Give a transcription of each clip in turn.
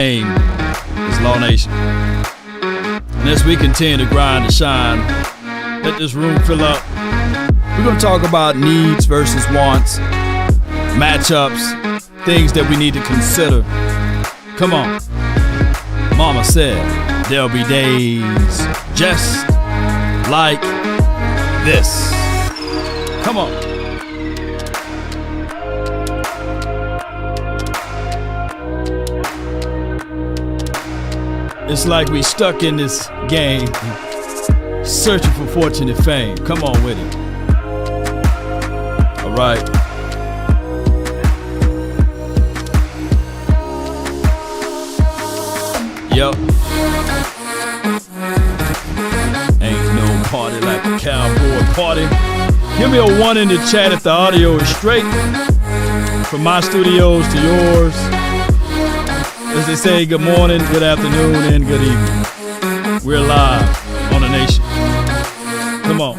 name is Law Nation. And as we continue to grind and shine, let this room fill up. We're going to talk about needs versus wants, matchups, things that we need to consider. Come on. Mama said there'll be days just like this. Come on. It's like we stuck in this game, searching for fortune and fame. Come on with it. All right. Yep. Ain't no party like a cowboy party. Give me a 1 in the chat if the audio is straight. From my studios to yours. As they say, good morning, good afternoon, and good evening. We're live on the nation. Come on.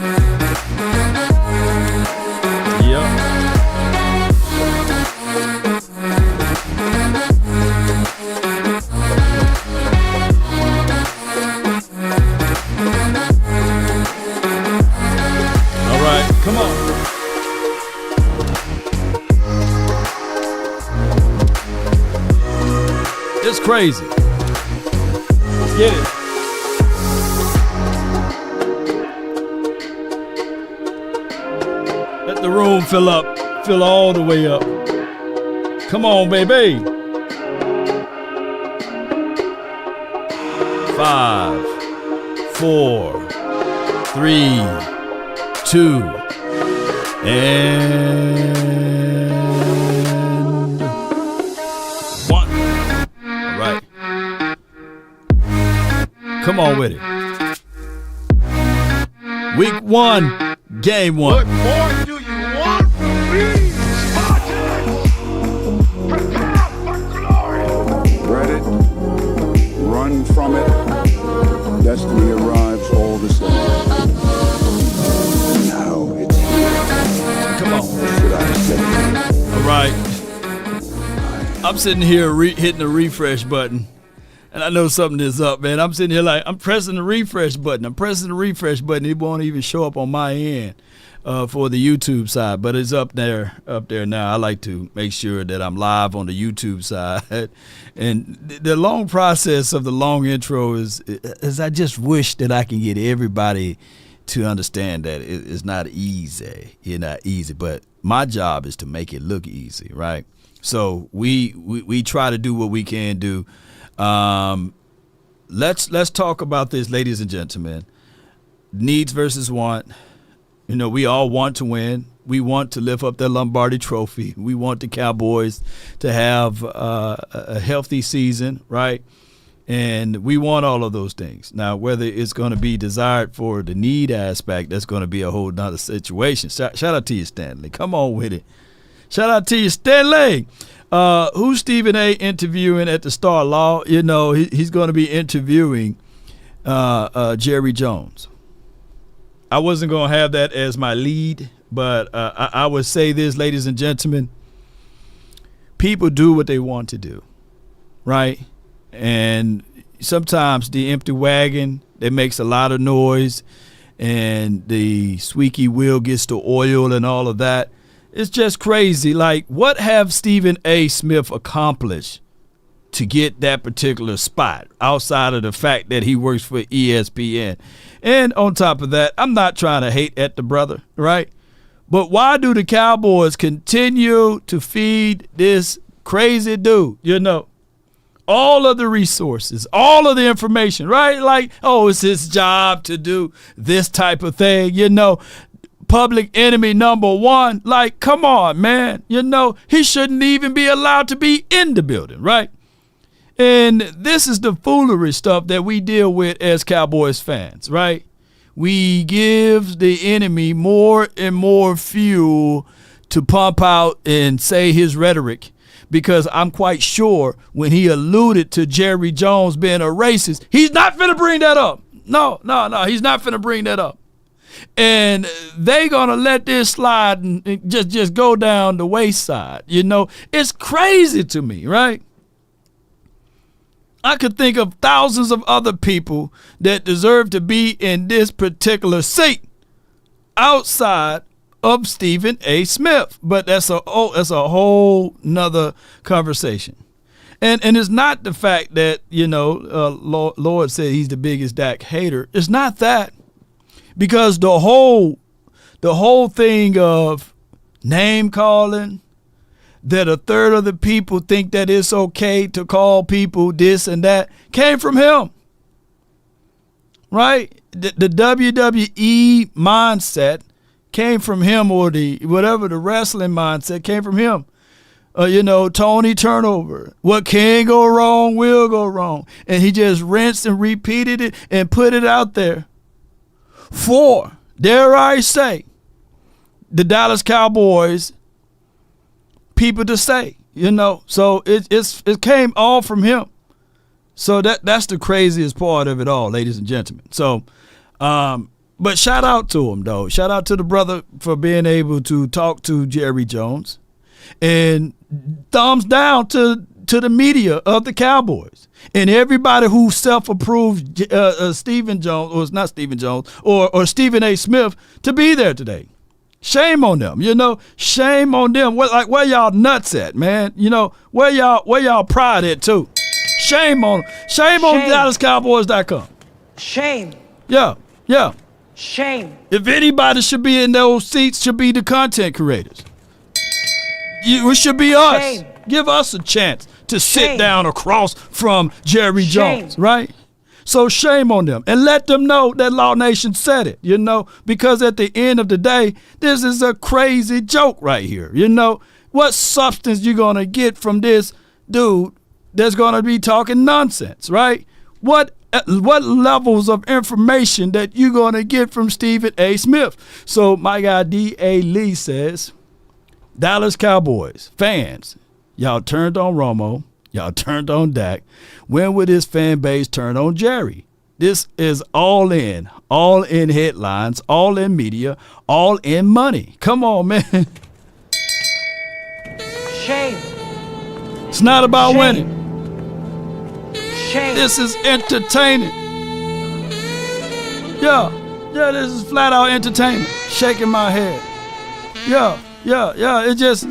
Yep. All right, come on. It's crazy. Get it. Let the room fill up. Fill all the way up. Come on, baby. 5, 4, 3, 2, and come on with it. Week 1, game 1. What more do you want from me, Spartans? Prepare for glory. Dread it, run from it, destiny arrives all the same. Now it's here. Come on. Should I say? All right. I'm sitting here hitting the refresh button. And I know something is up, man. I'm sitting here like, I'm pressing the refresh button. It won't even show up on my end for the YouTube side, but it's up there now. I like to make sure that I'm live on the YouTube side. And the long process of the long intro is I just wish that I can get everybody to understand that it's not easy. It's not easy, but my job is to make it look easy, right? So we try to do what we can do. Let's talk about this, ladies and gentlemen. Needs versus want. You know, we all want to win. We want to lift up the Lombardi Trophy. We want the Cowboys to have a healthy season, right? And we want all of those things. Now, whether it's going to be desired for the need aspect, that's going to be a whole nother situation. Shout out to you, Stanley. Come on with it. Shout out to you, Stanley. Who's Stephen A. interviewing at the Star Law? You know, he's going to be interviewing Jerry Jones. I wasn't going to have that as my lead, but I would say this, ladies and gentlemen. People do what they want to do, right? And sometimes the empty wagon that makes a lot of noise and the squeaky wheel gets the oil and all of that. It's just crazy. Like, what have Stephen A. Smith accomplished to get that particular spot outside of the fact that he works for ESPN? And on top of that, I'm not trying to hate at the brother, right? But why do the Cowboys continue to feed this crazy dude? You know, all of the resources, all of the information, right? Like, oh, it's his job to do this type of thing, you know. Public enemy number 1. Like, come on, man. You know, he shouldn't even be allowed to be in the building, right? And this is the foolery stuff that we deal with as Cowboys fans, right? We give the enemy more and more fuel to pump out and say his rhetoric, because I'm quite sure when he alluded to Jerry Jones being a racist, he's not finna bring that up. No, he's not finna bring that up. And they gonna let this slide and just go down the wayside. You know, it's crazy to me, right? I could think of thousands of other people that deserve to be in this particular seat outside of Stephen A. Smith. But that's a whole nother conversation. And it's not the fact that, Lord said he's the biggest Dak hater. It's not that. Because the whole thing of name calling, that a third of the people think that it's okay to call people this and that, came from him. Right? The WWE mindset came from him, or the wrestling mindset came from him. Tony Turnover. What can go wrong will go wrong. And he just rinsed and repeated it and put it out there for, dare I say, the Dallas Cowboys people to say, So it came all from him. So that's the craziest part of it all, ladies and gentlemen. So, but shout out to him, though. Shout out to the brother for being able to talk to Jerry Jones. And thumbs down to the media of the Cowboys. And everybody who self-approved Stephen Jones, or it's not Stephen Jones, or Stephen A. Smith to be there today. Shame on them, Shame on them. Where y'all nuts at, man? Where y'all pride at too? Shame on them. Shame on DallasCowboys.com. Shame. Yeah. Shame. If anybody should be in those seats, should be the content creators. It should be us. Shame. Give us a chance to sit Shame. down across from Jerry Shame. Jones, right? So shame on them. And let them know that Law Nation said it, because at the end of the day, this is a crazy joke right here. What substance you going to get from this dude that's going to be talking nonsense, right? What levels of information that you going to get from Stephen A. Smith? So my guy D.A. Lee says, Dallas Cowboys fans, y'all turned on Romo. Y'all turned on Dak. When would his fan base turn on Jerry? This is all in headlines, all in media, all in money. Come on, man. Shame. It's not about Shame. winning. Shame. This is entertaining. Yeah, this is flat out entertainment. Shaking my head. Yeah. It's just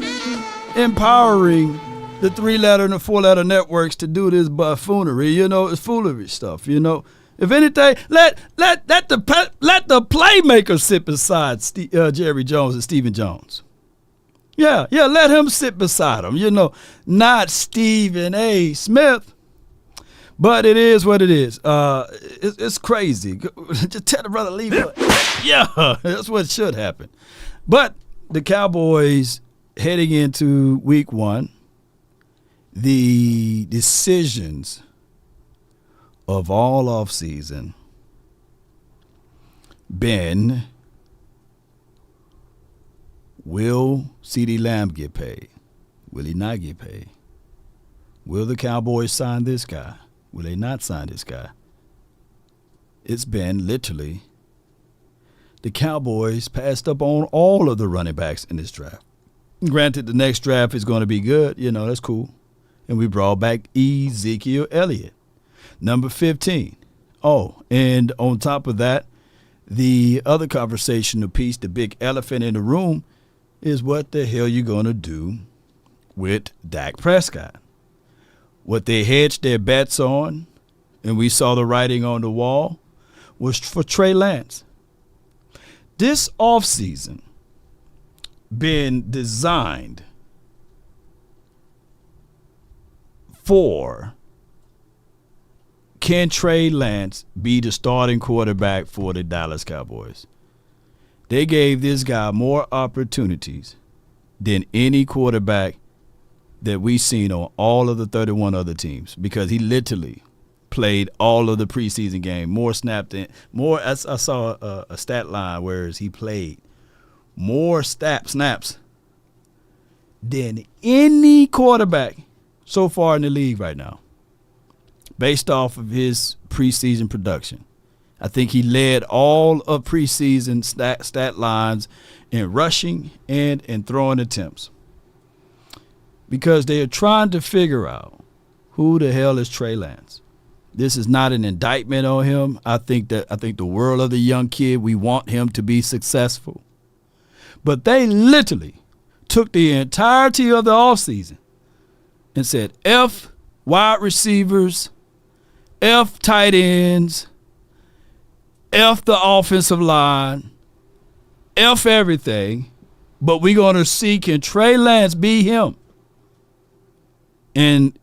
empowering the 3-letter and the 4-letter networks to do this buffoonery. It's foolery stuff. If anything, let the playmakers sit beside Jerry Jones and Stephen Jones. Yeah, let him sit beside him. Not Stephen A. Smith. But it is what it is. It's crazy. Just tell the brother leave it. Yeah, that's what should happen. But the Cowboys heading into week 1, the decisions of all offseason been, will CeeDee Lamb get paid? Will he not get paid? Will the Cowboys sign this guy? Will they not sign this guy? It's been literally the Cowboys passed up on all of the running backs in this draft. Granted, the next draft is going to be good. That's cool. And we brought back Ezekiel Elliott, number 15. Oh, and on top of that, the other conversational piece, the big elephant in the room, is what the hell you going to do with Dak Prescott. What they hedged their bets on, and we saw the writing on the wall, was for Trey Lance. This offseason been designed for, can Trey Lance be the starting quarterback for the Dallas Cowboys? They gave this guy more opportunities than any quarterback that we've seen on all of the 31 other teams, because he literally played all of the preseason game, more snapped in, more. I saw a stat line where he played more snaps than any quarterback so far in the league right now, based off of his preseason production. I think he led all of preseason stat lines in rushing and in throwing attempts, because they are trying to figure out who the hell is Trey Lance? This is not an indictment on him. I think the world of the young kid. We want him to be successful. But they literally took the entirety of the offseason and said, F wide receivers, F tight ends, F the offensive line, F everything, but we're going to see can Trey Lance be him? And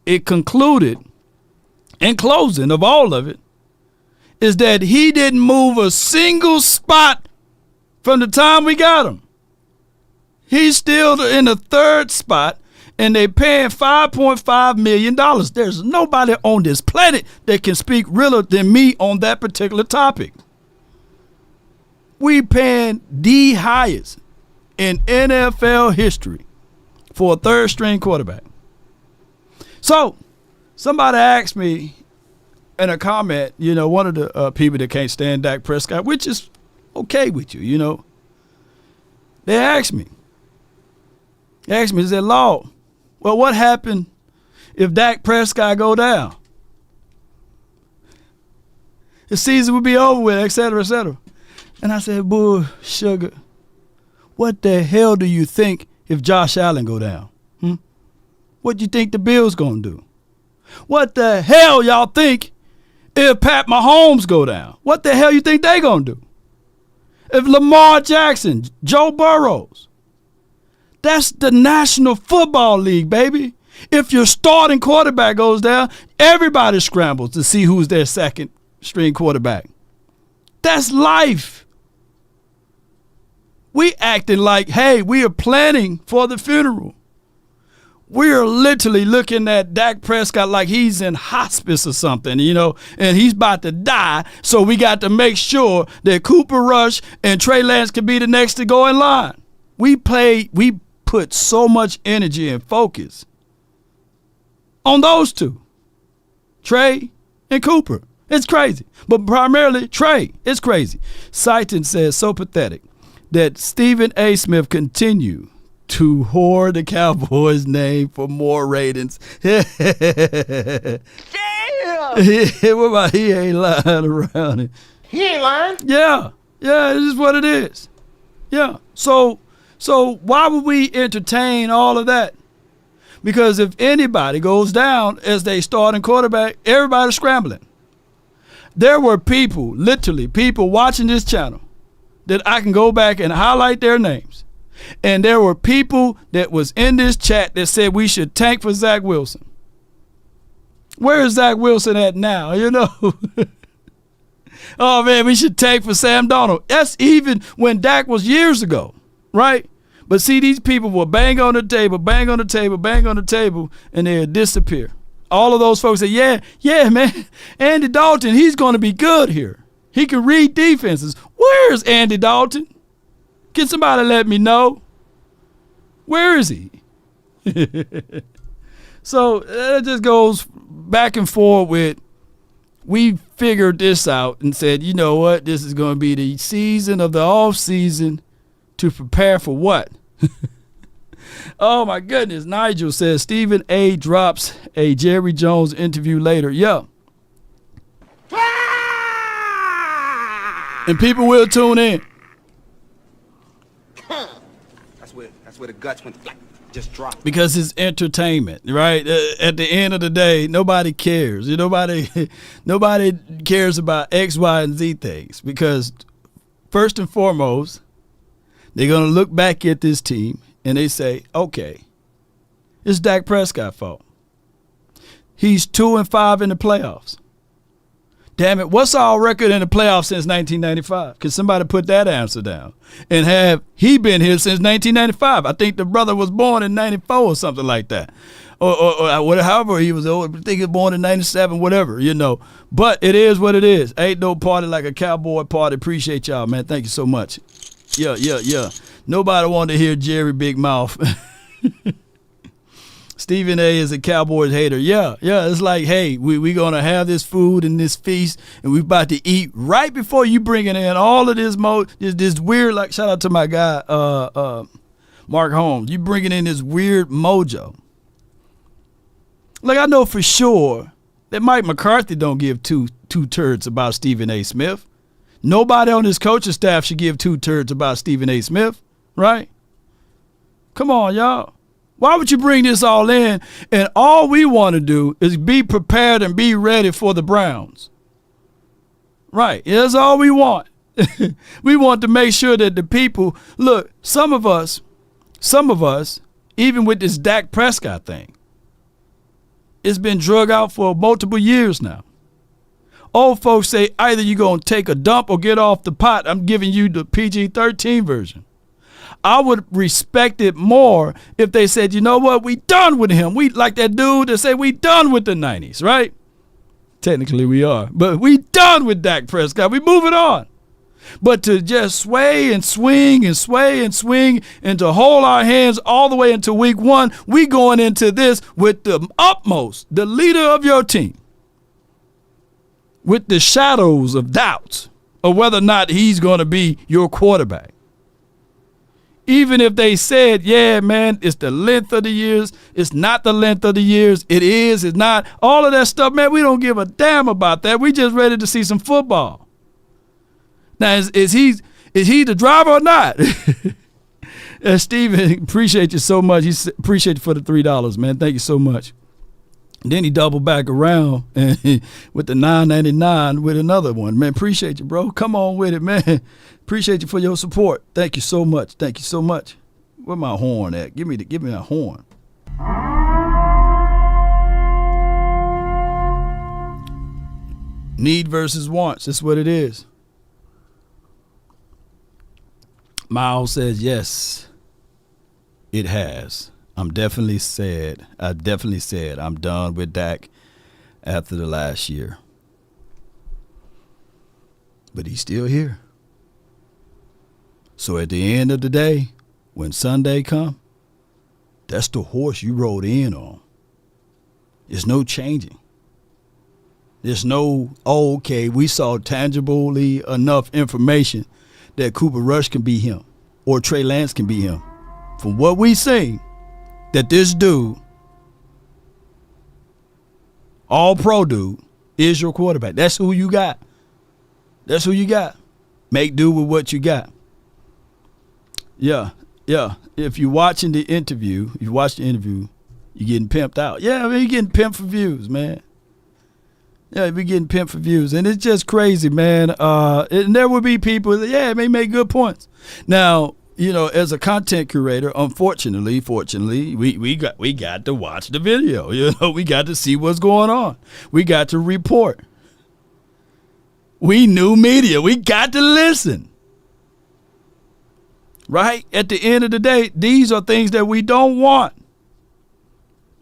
it concluded, in closing of all of it, is that he didn't move a single spot from the time we got him. He's still in the third spot, and they're paying $5.5 million. There's nobody on this planet that can speak realer than me on that particular topic. We paying the highest in NFL history for a third-string quarterback. So somebody asked me in a comment, one of the people that can't stand Dak Prescott, which is okay with you, They asked me, they said, Lord, well, what happened if Dak Prescott go down? The season would be over with, et cetera, et cetera. And I said, boy, sugar, what the hell do you think if Josh Allen go down? What do you think the Bills going to do? What the hell y'all think if Pat Mahomes go down? What the hell you think they going to do? If Lamar Jackson, Joe Burrows, that's the National Football League, baby. If your starting quarterback goes down, everybody scrambles to see who's their second string quarterback. That's life. We acting like, hey, we are planning for the funeral. We are literally looking at Dak Prescott like he's in hospice or something, and he's about to die. So we got to make sure that Cooper Rush and Trey Lance can be the next to go in line. We put so much energy and focus on those two, Trey and Cooper. It's crazy. But primarily Trey. It's crazy. Seiton says, so pathetic that Stephen A. Smith continue to whore the Cowboys' name for more ratings. Damn! What about he ain't lying around it? He ain't lying. Yeah, it is what it is. Yeah. So why would we entertain all of that? Because if anybody goes down as they starting quarterback, everybody's scrambling. There were people, literally people watching this channel that I can go back and highlight their names. And there were people that was in this chat that said we should tank for Zach Wilson. Where is Zach Wilson at now? Oh, man, we should tank for Sam Darnold. That's even when Dak was years ago, right? But see, these people will bang on the table, bang on the table, bang on the table, and they'll disappear. All of those folks say, yeah, man, Andy Dalton, he's going to be good here. He can read defenses. Where's Andy Dalton? Can somebody let me know? Where is he? So it just goes back and forth with, we figured this out and said, you know what? This is going to be the season of the off season to prepare for what? Oh, my goodness. Nigel says Stephen A. drops a Jerry Jones interview later. Yeah. And people will tune in. That's where the guts went just dropped. Because it's entertainment, right? At the end of the day, nobody cares. Nobody cares about X, Y, and Z things. Because first and foremost, they're going to look back at this team and they say, okay, it's Dak Prescott's fault. He's 2-5 in the playoffs. Damn it, what's our record in the playoffs since 1995? Can somebody put that answer down? And have he been here since 1995? I think the brother was born in 94 or something like that. Or however he was old. I think he was born in 97, whatever, But it is what it is. Ain't no party like a Cowboy party. Appreciate y'all, man. Thank you so much. Yeah. Nobody wanted to hear Jerry Big Mouth. Stephen A. is a Cowboys hater. Yeah. It's like, hey, we going to have this food and this feast, and we about to eat right before you bringing in all of this this weird, like, shout out to my guy, Mark Holmes. You bringing in this weird mojo. Like, I know for sure that Mike McCarthy don't give two turds about Stephen A. Smith. Nobody on his coaching staff should give two turds about Stephen A. Smith, right? Come on, y'all. Why would you bring this all in? And all we want to do is be prepared and be ready for the Browns. Right. That's all we want. We want to make sure that the people, look, some of us, even with this Dak Prescott thing, it's been drug out for multiple years now. Old folks say either you're going to take a dump or get off the pot. I'm giving you the PG-13 version. I would respect it more if they said, you know what, we done with him. We like that dude that said we done with the 90s, right? Technically we are. But we done with Dak Prescott. We moving on. But to just sway and swing and sway and swing and to hold our hands all the way into week one, we going into this with the utmost, the leader of your team, with the shadows of doubts of whether or not he's going to be your quarterback. Even if they said, yeah, man, it's the length of the years, it's not the length of the years, it is, it's not, all of that stuff, man, we don't give a damn about that. We just ready to see some football. Now, is he the driver or not? Steven, appreciate you so much. Appreciate you for the $3, man. Thank you so much. And then he doubled back around and with the $9.99 with another one. Man, appreciate you, bro. Come on with it, man. Appreciate you for your support. Thank you so much. Thank you so much. Where my horn at? Give me that horn. Need versus wants. That's what it is. Miles says, yes, it has. I definitely said I'm done with Dak after the last year. But he's still here. So at the end of the day, when Sunday come, that's the horse you rode in on. There's no changing. There's no, okay, we saw tangibly enough information that Cooper Rush can be him or Trey Lance can be him. From what we seen, that this dude, all pro dude, is your quarterback. That's who you got. That's who you got. Make do with what you got. Yeah. If you're watching the interview, you're getting pimped out. Yeah, I mean, you're getting pimped for views, man. Yeah, we're getting pimped for views. And it's just crazy, man. And there will be people that, it may make good points. Now, as a content curator, fortunately, we got to watch the video. We got to see what's going on. We got to report. We new media. We got to listen. Right? At the end of the day, these are things that we don't want.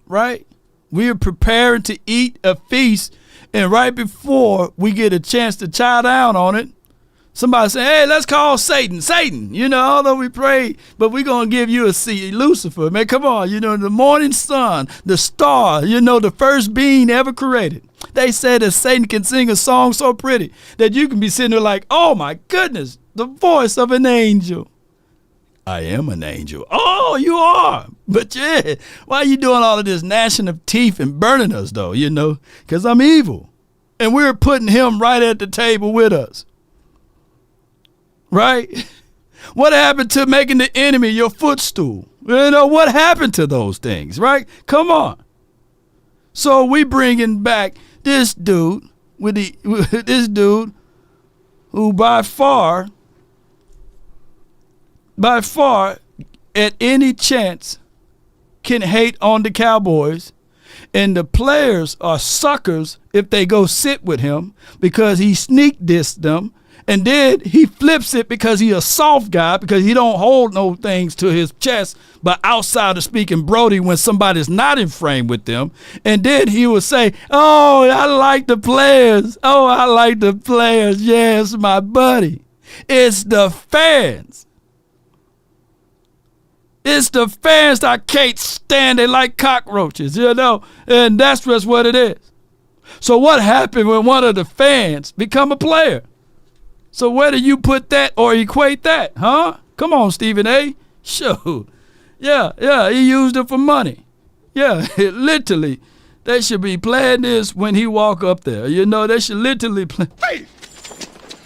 Right? We are preparing to eat a feast. And right before we get a chance to chow down on it, somebody say, hey, let's call Satan. Although we prayed, but we're going to give you a seed. Lucifer, man, come on. The morning sun, the star, the first being ever created. They said that Satan can sing a song so pretty that you can be sitting there like, oh, my goodness, the voice of an angel. I am an angel. Oh, you are. But yeah, why are you doing all of this gnashing of teeth and burning us, though, Because I'm evil. And we're putting him right at the table with us. Right? What happened to making the enemy your footstool? What happened to those things, right? Come on. So we bringing back this dude this dude who by far, at any chance can hate on the Cowboys, and the players are suckers if they go sit with him because he sneak dissed them, and then he flips it because he a soft guy because he don't hold no things to his chest but outside of speaking Brody when somebody's not in frame with them, and then he will say, oh, I like the players. Yes, my buddy. It's the fans. It's the fans I can't stand. They like cockroaches, and that's just what it is. So what happened when one of the fans become a player? So where do you put that or equate that, huh? Come on, Stephen A. Sure. Yeah, he used it for money. Yeah, literally. They should be playing this when he walk up there. You know, they should literally play. Thief!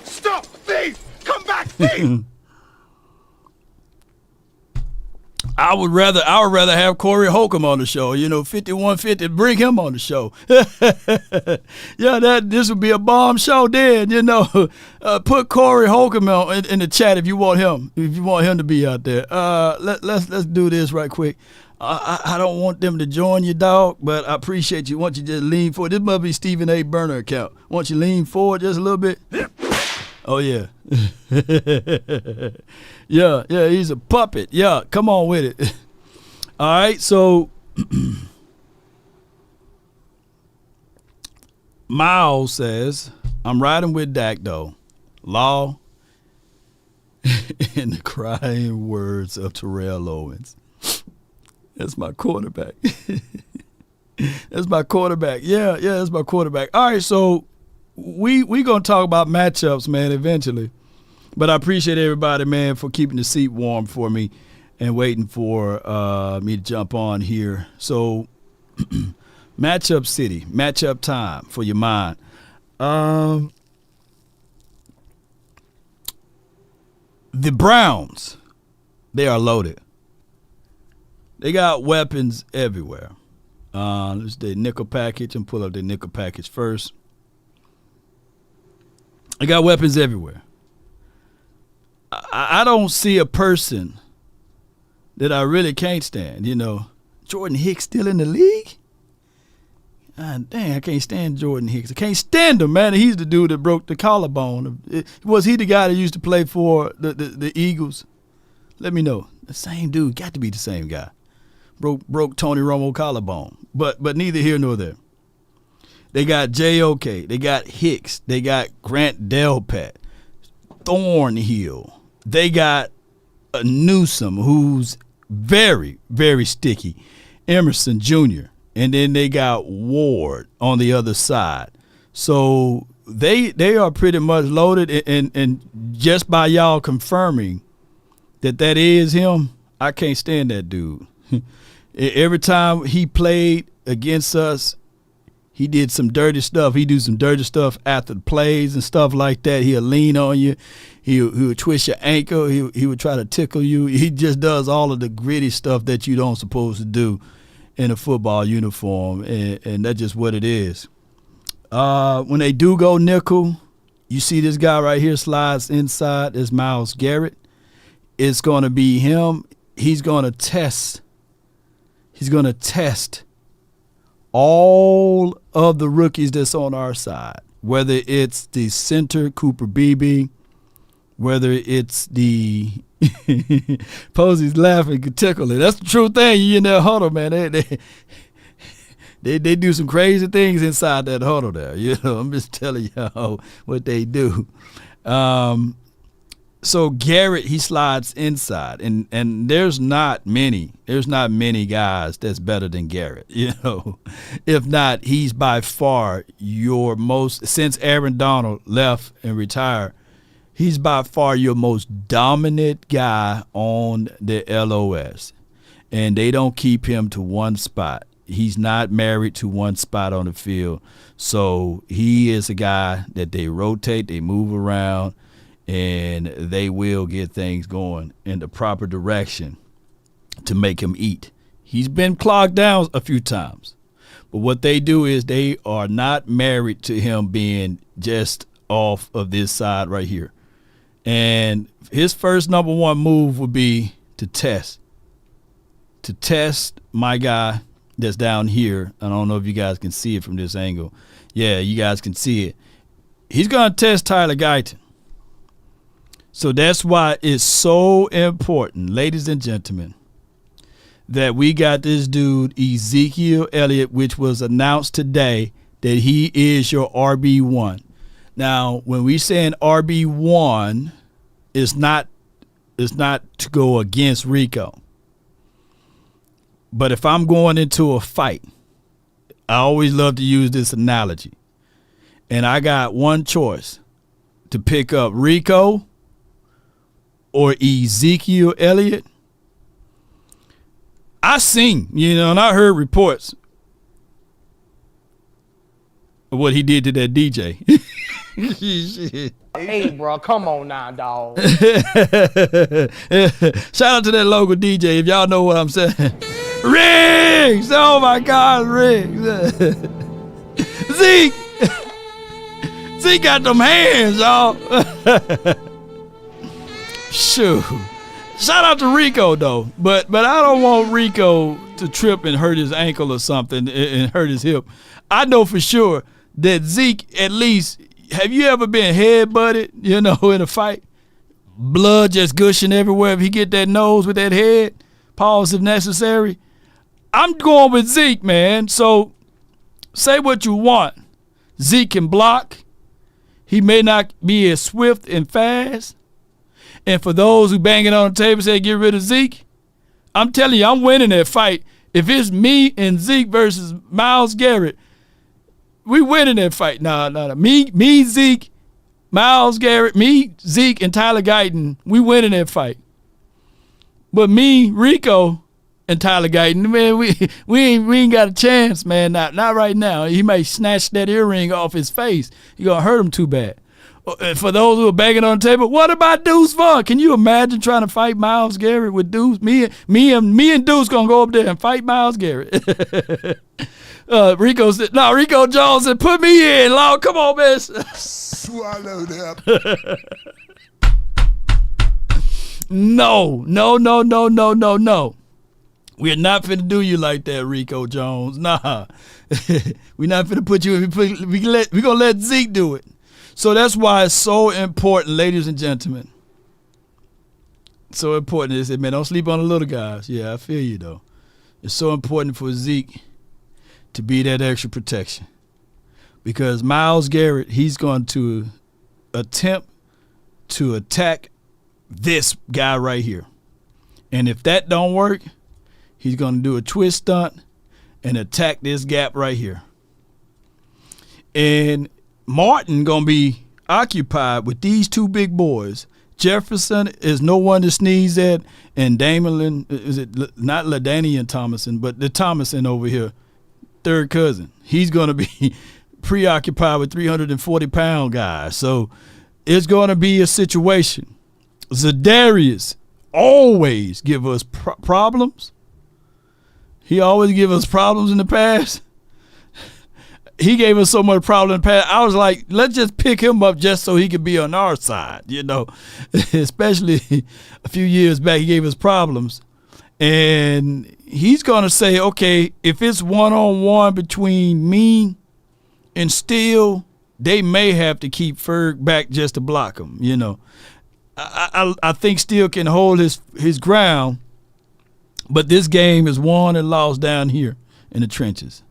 Stop! Thief! Come back, thief! I would rather have Corey Holcomb on the show. You know, 5150, bring him on the show. Yeah, this would be a bomb show then. You know, put Corey Holcomb in the chat if you want him to be out there. Let's do this right quick. I don't want them to join you, dog, but I appreciate you. Once you just lean forward, this must be Stephen A. Burner account. Once you lean forward just a little bit. Oh, yeah. Yeah, he's a puppet. Yeah, come on with it. All right, so Miles says, I'm riding with Dak, though. Law in the crying words of Terrell Owens. That's my quarterback. That's my quarterback. Yeah, that's my quarterback. All right, so we gonna talk about matchups, man, eventually. But I appreciate everybody, man, for keeping the seat warm for me and waiting for me to jump on here. So matchup city, matchup time for your mind. The Browns, they are loaded. They got weapons everywhere. Let's do nickel package and pull up the nickel package first. They got weapons everywhere. I don't see a person that I really can't stand. You know, Jordan Hicks still in the league? Dang, I can't stand Jordan Hicks. I can't stand him, man. He's the dude that broke the collarbone. Was he the guy that used to play for the Eagles? Let me know. The same dude. Got to be the same guy. Broke Tony Romo collarbone. But neither here nor there. They got J.O.K. They got Hicks. They got Grant Delpat. Thornhill. They got a Newsome, who's very, very sticky. Emerson Jr. And then they got Ward on the other side. So they are pretty much loaded. And just by y'all confirming that is him, I can't stand that dude. Every time he played against us, he did some dirty stuff. He do some dirty stuff after the plays and stuff like that. He'll lean on you. He would twist your ankle. He would try to tickle you. He just does all of the gritty stuff that you don't supposed to do in a football uniform, and that's just what it is. When they do go nickel, you see this guy right here slides inside. Is Myles Garrett. It's going to be him. He's going to test. He's going to test all of the rookies that's on our side, whether it's the center, Cooper Beebe, whether it's the Posey's laughing, could tickle it. That's the true thing. You in that huddle, man. They do some crazy things inside that huddle there. You know, I'm just telling y'all what they do. So Garrett, he slides inside, and there's not many guys that's better than Garrett. You know, if not, he's by far your most, since Aaron Donald left and retired, he's by far your most dominant guy on the LOS, and they don't keep him to one spot. He's not married to one spot on the field, so he is a guy that they rotate, they move around, and they will get things going in the proper direction to make him eat. He's been clogged down a few times, but what they do is they are not married to him being just off of this side right here. And his first number one move would be to test my guy that's down here. I don't know if you guys can see it from this angle. Yeah, you guys can see it. He's going to test Tyler Guyton. So that's why it's so important, ladies and gentlemen, that we got this dude, Ezekiel Elliott, which was announced today that he is your RB1. Now, when we say an RB1, it's not to go against Rico. But if I'm going into a fight, I always love to use this analogy. And I got one choice, to pick up Rico or Ezekiel Elliott. I seen, and I heard reports what he did to that DJ. Shit. Hey, bro, come on now, dog. Shout out to that local DJ if y'all know what I'm saying. Riggs! Oh my God, Riggs. Zeke! Zeke got them hands, y'all. Shoot. Shout out to Rico though, but I don't want Rico to trip and hurt his ankle or something and hurt his hip. I know for sure that Zeke, at least, have you ever been head-butted, in a fight? Blood just gushing everywhere if he get that nose with that head. Pause if necessary. I'm going with Zeke, man. So say what you want. Zeke can block. He may not be as swift and fast. And for those who banging on the table say get rid of Zeke, I'm telling you, I'm winning that fight. If it's me and Zeke versus Myles Garrett, we winning that fight. No. Me, Zeke, Myles Garrett, me, Zeke, and Tyler Guyton, we winning that fight. But me, Rico, and Tyler Guyton, man, we ain't got a chance, man. Not right now. He may snatch that earring off his face. He gonna hurt him too bad. For those who are banging on the table, what about Deuce Vaughn? Can you imagine trying to fight Myles Garrett with Deuce? Me and Deuce gonna go up there and fight Myles Garrett. Rico said, "No." Rico Jones said, "Put me in, Lord. Come on, man." Swallow that. No. We're not finna do you like that, Rico Jones. Nah. We're not finna put you in. We're gonna let Zeke do it. So that's why it's so important, ladies and gentlemen. So important. They said, man, don't sleep on the little guys. Yeah, I feel you, though. It's so important for Zeke to be that extra protection. Because Myles Garrett, he's going to attempt to attack this guy right here. And if that don't work, he's going to do a twist stunt and attack this gap right here. And Martin going to be occupied with these two big boys. Jefferson is no one to sneeze at, and Damon, is it not LaDainian Thomason, but the Thomason over here, third cousin. He's going to be preoccupied with 340-pound guys. So it's going to be a situation. Zadarius always give us problems. He always give us problems in the past. He gave us so much problem in the past. I was like, let's just pick him up just so he could be on our side, Especially a few years back, he gave us problems. And he's going to say, okay, if it's one-on-one between me and Steele, they may have to keep Ferg back just to block him, I think Steele can hold his ground, but this game is won and lost down here in the trenches.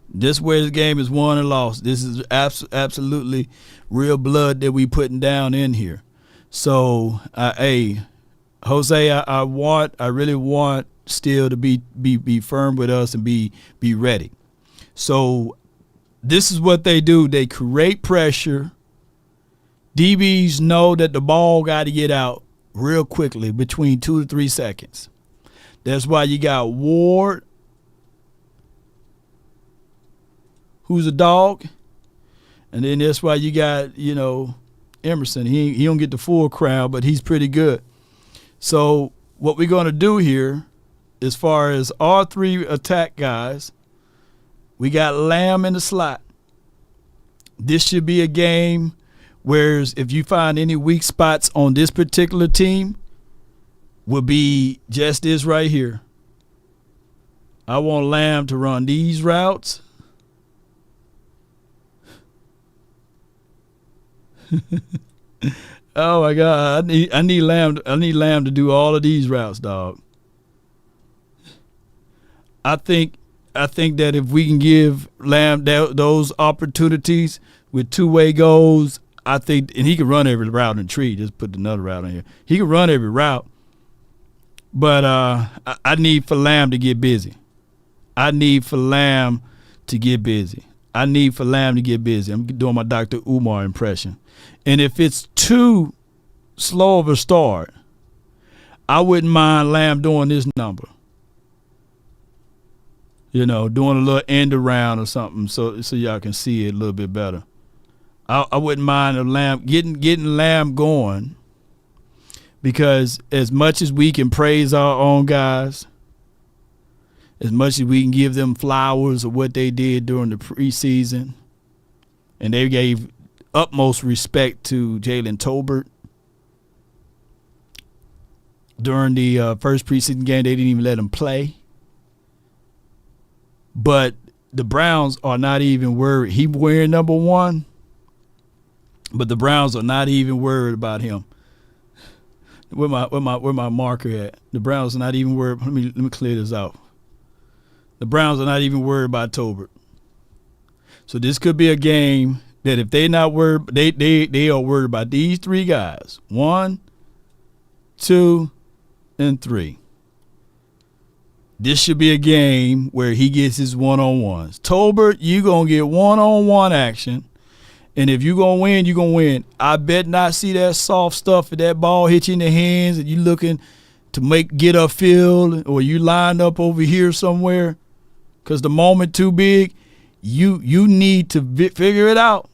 This where this game is won and lost. This is absolutely real blood that we putting down in here. So, Jose, I really want Steele to be firm with us and be ready. So this is what they do. They create pressure. DBs know that the ball got to get out real quickly, between 2 to 3 seconds. That's why you got Ward, who's a dog, and then that's why you got, Emerson. He don't get the full crowd, but he's pretty good. So what we're going to do here, as far as our three attack guys, we got Lamb in the slot. This should be a game where if you find any weak spots on this particular team, will be just this right here. I want Lamb to run these routes. Oh my God! I need Lamb to do all of these routes, dog. I think that if we can give Lamb those opportunities with two-way goals, I think, and he can run every route in the tree. Just put another route on here. He can run every route, but I need for Lamb to get busy. I'm doing my Dr. Umar impression. And if it's too slow of a start, I wouldn't mind Lamb doing this number. doing a little end around or something so y'all can see it a little bit better. I wouldn't mind a Lamb getting Lamb going, because as much as we can praise our own guys, as much as we can give them flowers of what they did during the preseason, and they gave utmost respect to Jalen Tolbert during the first preseason game. They didn't even let him play. But the Browns are not even worried. He wearing number 1, but the Browns are not even worried about him. Where my marker at? The Browns are not even worried. Let me clear this out. The Browns are not even worried about Tolbert. So this could be a game that if they not worried, they are worried about these 3 guys. 1, 2, and 3. This should be a game where he gets his one-on-ones. Tolbert, you going to get one-on-one action. And if you're going to win, you're going to win. I bet not see that soft stuff if that ball hits you in the hands and you looking to get upfield, or you lined up over here somewhere because the moment too big. You need to figure it out.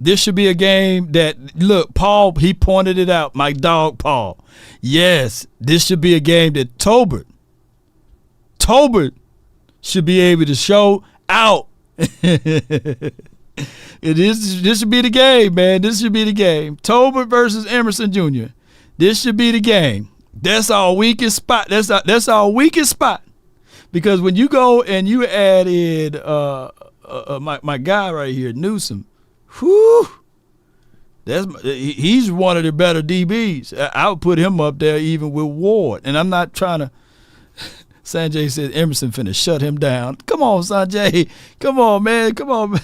This should be a game that, look, Paul, he pointed it out, my dog Paul. Yes, this should be a game that Tolbert should be able to show out. This should be the game, man. This should be the game. Tolbert versus Emerson Jr. This should be the game. That's our weakest spot. That's our weakest spot. Because when you go and you add in my guy right here, Newsom, whew, he's one of the better DBs. I would put him up there even with Ward. And I'm not trying to. Sanjay said Emerson finna shut him down. Come on, Sanjay. Come on, man. Come on, man.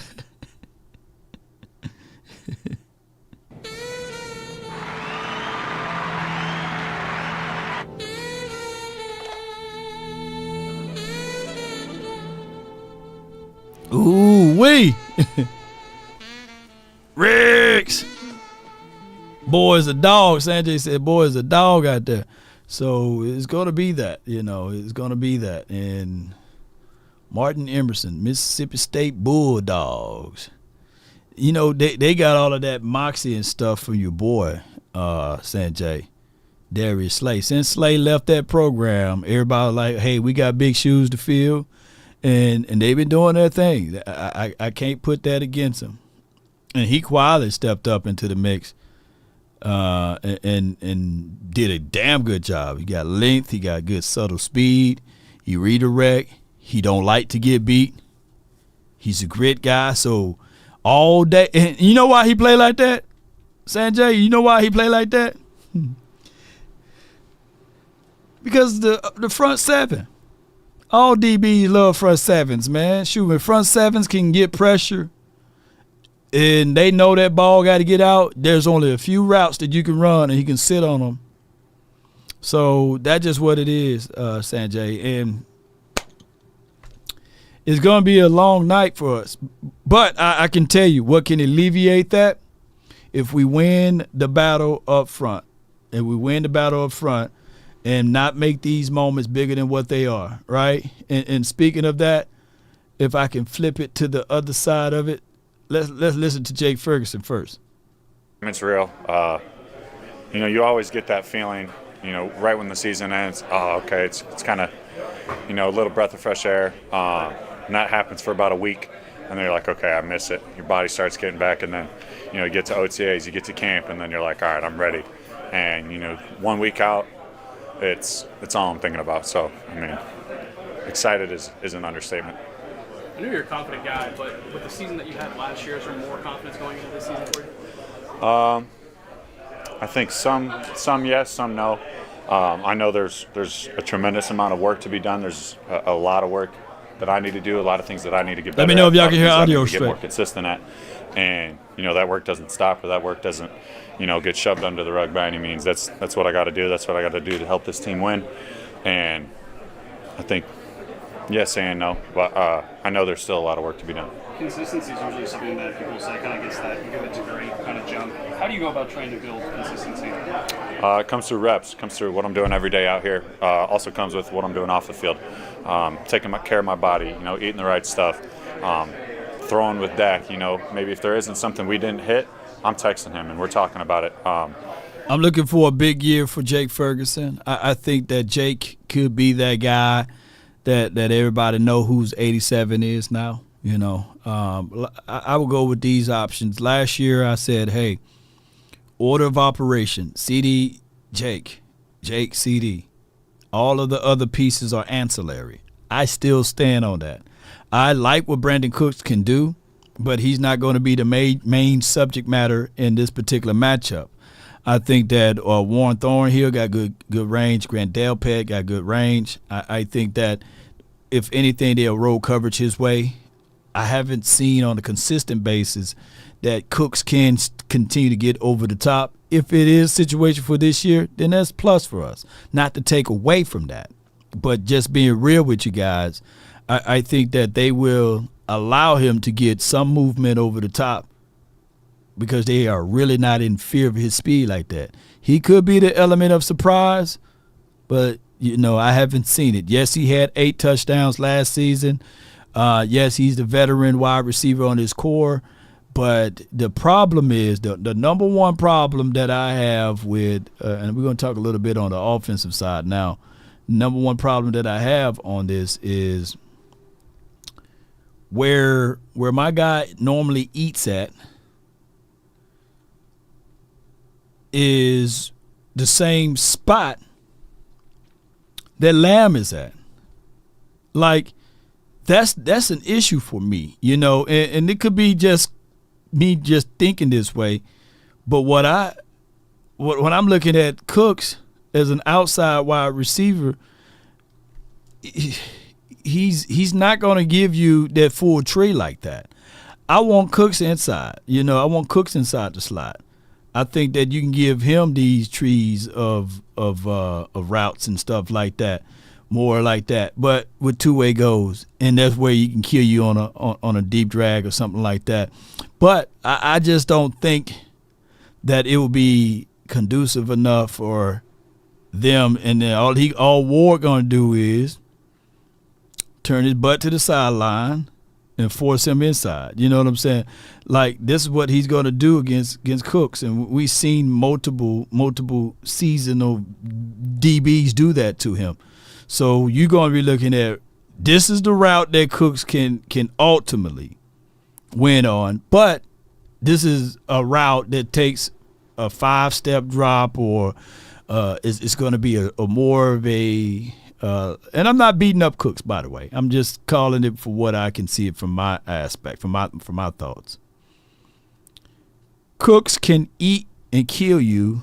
Ooh-wee. Riggs. Boy's a dog. Sanjay said, boy is a dog out there. So it's going to be that, it's going to be that. And Martin Emerson, Mississippi State Bulldogs. They got all of that moxie and stuff from your boy, Sanjay, Darius Slay. Since Slay left that program, everybody was like, hey, we got big shoes to fill. And they've been doing their thing. I can't put that against him. And he quietly stepped up into the mix and did a damn good job. He got length. He got good subtle speed. He redirect. He don't like to get beat. He's a grit guy. So all day. And you know why he play like that, Sanjay? You know why he play like that? Because the front seven. All DBs love front sevens, man. Shoot, when front sevens can get pressure and they know that ball got to get out, there's only a few routes that you can run and he can sit on them. So that's just what it is, Sanjay. And it's going to be a long night for us. But I can tell you what can alleviate that if we win the battle up front. If we win the battle up front, and not make these moments bigger than what they are, right? And speaking of that, if I can flip it to the other side of it, let's listen to Jake Ferguson first. It's real. You always get that feeling, right when the season ends. Oh, okay, it's kind of, a little breath of fresh air. And that happens for about a week, and then you're like, okay, I miss it. Your body starts getting back, and then, you get to OTAs, you get to camp, and then you're like, all right, I'm ready. And 1 week out, it's all I'm thinking about. So, excited is an understatement. I knew you're a confident guy, but with the season that you had last year, is there more confidence going into this season for you? I think some yes, some no. I know there's a tremendous amount of work to be done. There's a lot of work that I need to do, a lot of things that I need to get better at. Let me know if y'all can hear audio get more consistent at. And, that work doesn't stop, or that work doesn't, get shoved under the rug by any means. That's what I got to do. That's what I got to do to help this team win. And I think yes and no, but I know there's still a lot of work to be done. consistency is usually something that people say kind of gets that good to great kind of jump. How do you go about trying to build consistency? It comes through reps. It comes through what I'm doing every day out here. Also comes with what I'm doing off the field. Taking care of my body, eating the right stuff. Throwing with Dak, maybe if there isn't something we didn't hit, I'm texting him and we're talking about it. I'm looking for a big year for Jake Ferguson. I think that Jake could be that guy that everybody know who's 87 is now. I would go with these options. Last year I said, hey, order of operation, CD, Jake, CD. All of the other pieces are ancillary. I still stand on that. I like what Brandon Cooks can do, but he's not going to be the main subject matter in this particular matchup. I think that Warren Thornhill got good range. Grant Delpit got good range. I think that if anything, they'll roll coverage his way. I haven't seen on a consistent basis that Cooks can continue to get over the top. If it is a situation for this year, then that's plus for us. Not to take away from that, but just being real with you guys, I think that they will allow him to get some movement over the top because they are really not in fear of his speed like that. He could be the element of surprise, but, I haven't seen it. Yes, he had 8 touchdowns last season. Yes, he's the veteran wide receiver on his core. But the problem is, the number one problem that I have with, and we're going to talk a little bit on the offensive side now, number one problem that I have on this is where my guy normally eats at is the same spot that Lamb is at. Like, that's an issue for me, and it could be just me just thinking this way, but when I'm looking at Cooks as an outside wide receiver, he's not going to give you that full tree like that. I want Cooks inside. I want Cooks inside the slot. I think that you can give him these trees of routes and stuff like that, more like that. But with two-way goes, and that's where you can kill you on a deep drag or something like that. But I just don't think that it will be conducive enough for them. And then all Ward gonna do is turn his butt to the sideline and force him inside. You know what I'm saying? Like, this is what he's going to do against Cooks. And we've seen multiple seasonal DBs do that to him. So you're going to be looking at, this is the route that Cooks can ultimately win on. But this is a route that takes a 5-step drop, or it's going to be a more of a and I'm not beating up Cooks, by the way. I'm just calling it for what I can see it from my aspect, from my thoughts. Cooks can eat and kill you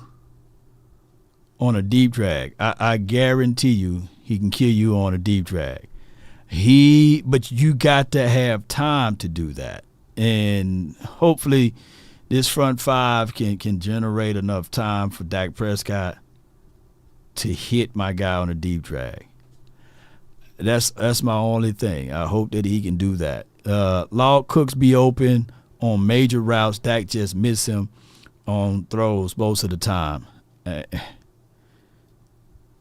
on a deep drag. I guarantee you he can kill you on a deep drag. But you got to have time to do that. And hopefully this front five can generate enough time for Dak Prescott to hit my guy on a deep drag. That's my only thing. I hope that he can do that. Log Cooks be open on major routes. Dak just miss him on throws most of the time.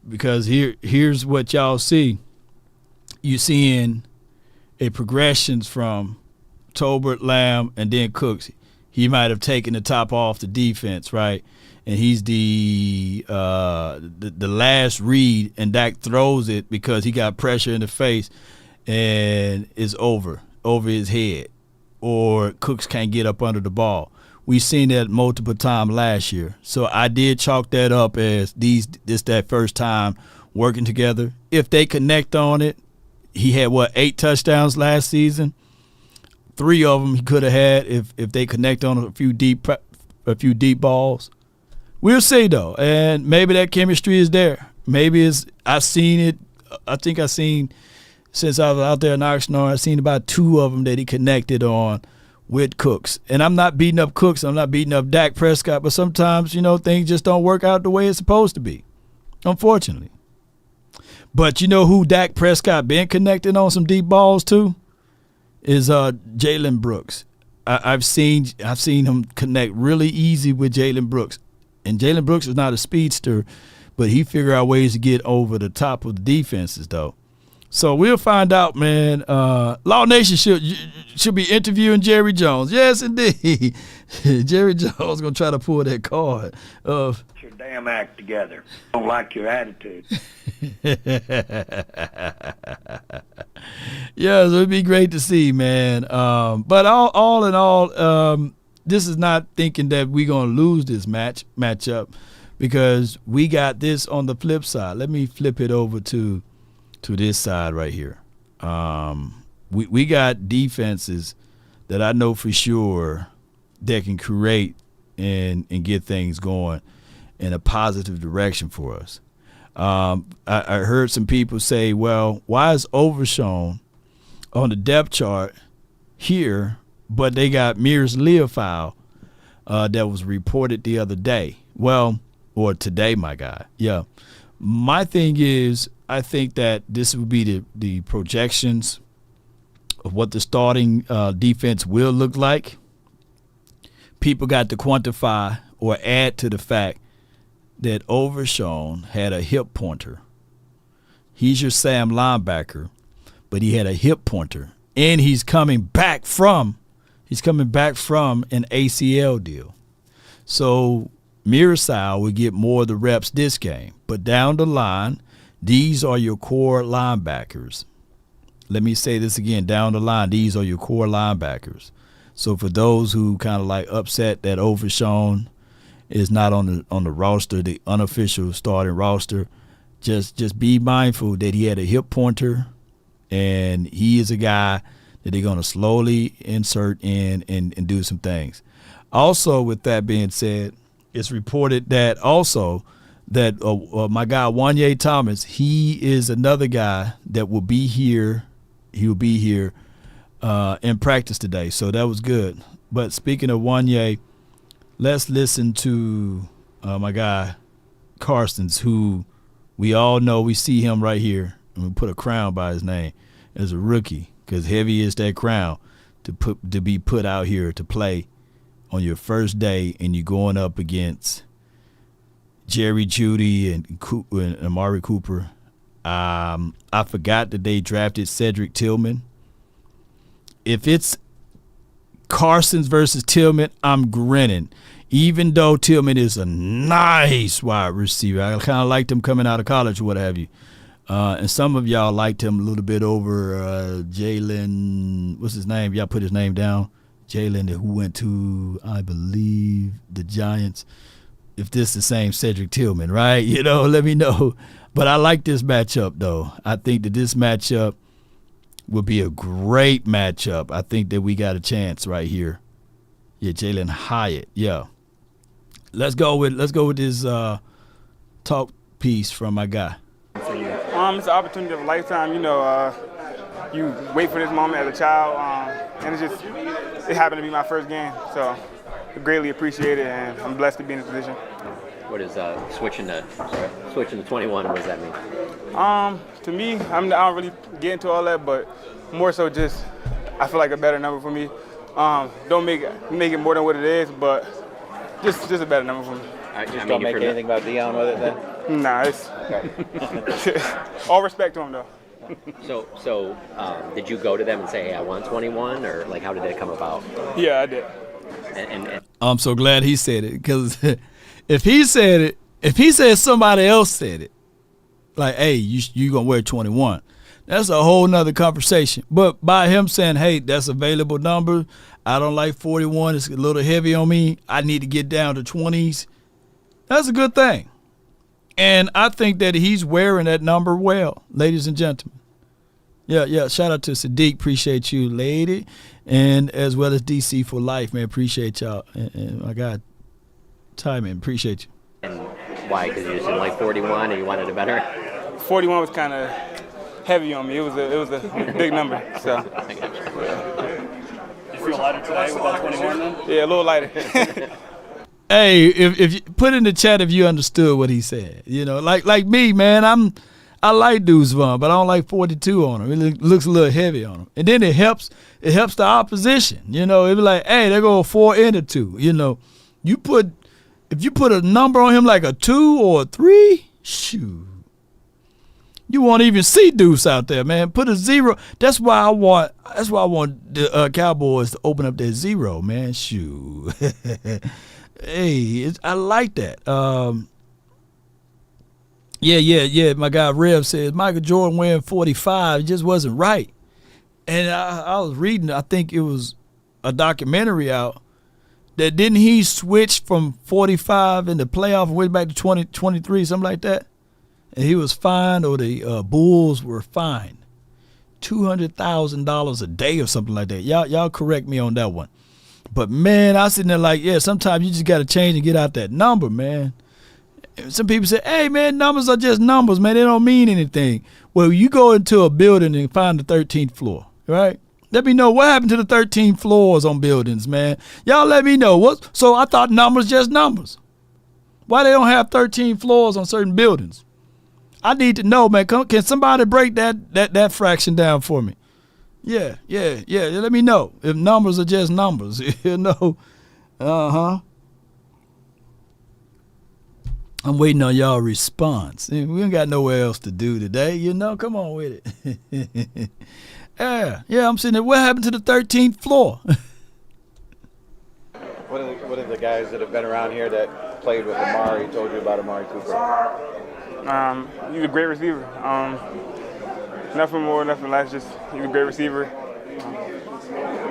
Because here's what y'all see. You seeing a progressions from Tolbert, Lamb, and then Cooks. He might have taken the top off the defense, right? And he's the last read, and Dak throws it because he got pressure in the face, and it's over his head, or Cooks can't get up under the ball. We've seen that multiple times last year. So I did chalk that up as that first time working together. If they connect on it, he had 8 touchdowns last season. 3 of them he could have had if they connect on a few deep balls. We'll see though, and maybe that chemistry is there. Maybe I've seen it. I think I've seen, since I was out there in Oxnard, I've seen about 2 of them that he connected on with Cooks. And I'm not beating up Cooks. I'm not beating up Dak Prescott. But sometimes, things just don't work out the way it's supposed to be, unfortunately. But you know who Dak Prescott been connecting on some deep balls to? is Jalen Brooks. I've seen him connect really easy with Jalen Brooks. And Jalen Brooks is not a speedster, but he figure out ways to get over the top of the defenses, though. So we'll find out, man. Law Nation should be interviewing Jerry Jones. Yes, indeed. Jerry Jones going to try to pull that card of Get your damn act together. Don't like your attitude. Yeah, so it'd be great to see, man. But all in all, this is not thinking that we're going to lose this matchup because we got this on the flip side. Let me flip it over to this side right here. We got defenses that I know for sure that can create and get things going in a positive direction for us. I heard some people say, well, why is Overshown on the depth chart here, but they got Mears Leofile that was reported the other day? Well, or today, my guy. Yeah. My thing is, I think that this would be the projections of what the starting defense will look like. People got to quantify or add to the fact that Overshown had a hip pointer. He's your Sam linebacker, but he had a hip pointer, and he's coming back from an ACL deal. So Mirsal will get more of the reps this game, but down the line, these are your core linebackers. Let me say this again, down the line, these are your core linebackers. So for those who kind of like upset that Overshown is not on the roster, the unofficial starting roster, just be mindful that he had a hip pointer, and he is a guy that they're going to slowly insert in and do some things. Also, with that being said, it's reported that also that my guy Wanye Thomas, he is another guy that will be here. He will be here in practice today, so that was good. But speaking of Wanye, let's listen to my guy Carstens, who we all know. We see him right here, and we put a crown by his name as a rookie, because heavy is that crown to be put out here to play on your first day, and you're going up against Jerry Jeudy and Amari Cooper. I forgot that they drafted Cedric Tillman. If it's Carstens versus Tillman, I'm grinning. Even though Tillman is a nice wide receiver. I kind of liked him coming out of college or what have you. And some of y'all liked him a little bit over Jalen. What's his name? Y'all put his name down. Jalen, who went to, I believe, the Giants. If this is the same Cedric Tillman, right? You know, let me know. But I like this matchup, though. I think that this matchup will be a great matchup. I think that we got a chance right here. Yeah, Jalen Hyatt. Yeah. Let's go with this talk piece from my guy. It's an opportunity of a lifetime. You know, you wait for this moment as a child, and it happened to be my first game. So I greatly appreciate it, and I'm blessed to be in this position. What is switching to 21? What does that mean? To me, I don't really get into all that, but more so just I feel like a better number for me. Don't make it more than what it is, but just a better number for me. Just don't make anything about Dion with it then? Nah, it's all respect to him though. So did you go to them and say, hey, I want 21, or like how did that come about? Yeah, I did. And I'm so glad he said it, because if he said somebody else said it, like, hey, you gonna wear 21, that's a whole nother conversation. But by him saying, hey, that's available number, I don't like 41, it's a little heavy on me, I need to get down to 20s, that's a good thing. And I think that he's wearing that number well, ladies and gentlemen. Yeah, shout out to Sadiq, appreciate you, lady, and as well as DC for life, man, appreciate y'all. And my God, Ty, man, appreciate you. And why? Because you just didn't like 41 and you wanted it better? 41 was kind of heavy on me. It was a big number. So. You feel lighter today with that 21 then? Yeah, a little lighter. Hey, if you put in the chat if you understood what he said, you know, like me, man, I like Deuce Vaughn, but I don't like 42 on him. It looks a little heavy on him. And then it helps the opposition. You know, it be like, hey, they go 4 into 2. You know, if you put a number on him like a 2 or a 3, shoot. You won't even see Deuce out there, man. Put a 0. That's why I want the Cowboys to open up that 0, man. Shoot. Hey, I like that. Yeah. My guy Rev says Michael Jordan wearing 45 it just wasn't right. And I was reading, I think it was a documentary out that didn't he switch from 45 in the playoff and went back to 23, something like that? And he was fined, or the Bulls were fined $200,000 a day or something like that. Y'all correct me on that one. But, man, I was sitting there like, yeah, sometimes you just got to change and get out that number, man. Some people say, hey, man, numbers are just numbers, man. They don't mean anything. Well, you go into a building and find the 13th floor, right? Let me know what happened to the 13 floors on buildings, man. Y'all let me know. So I thought numbers just numbers. Why they don't have 13 floors on certain buildings? I need to know, man. Can somebody break that fraction down for me? Yeah. Let me know if numbers are just numbers. You know. I'm waiting on y'all response. We ain't got nowhere else to do today. You know, come on with it. Yeah. I'm sitting there. What happened to the 13th floor? What are the guys that have been around here that played with Amari told you about Amari Cooper? He's a great receiver. Nothing more, nothing less. Just he's a great receiver.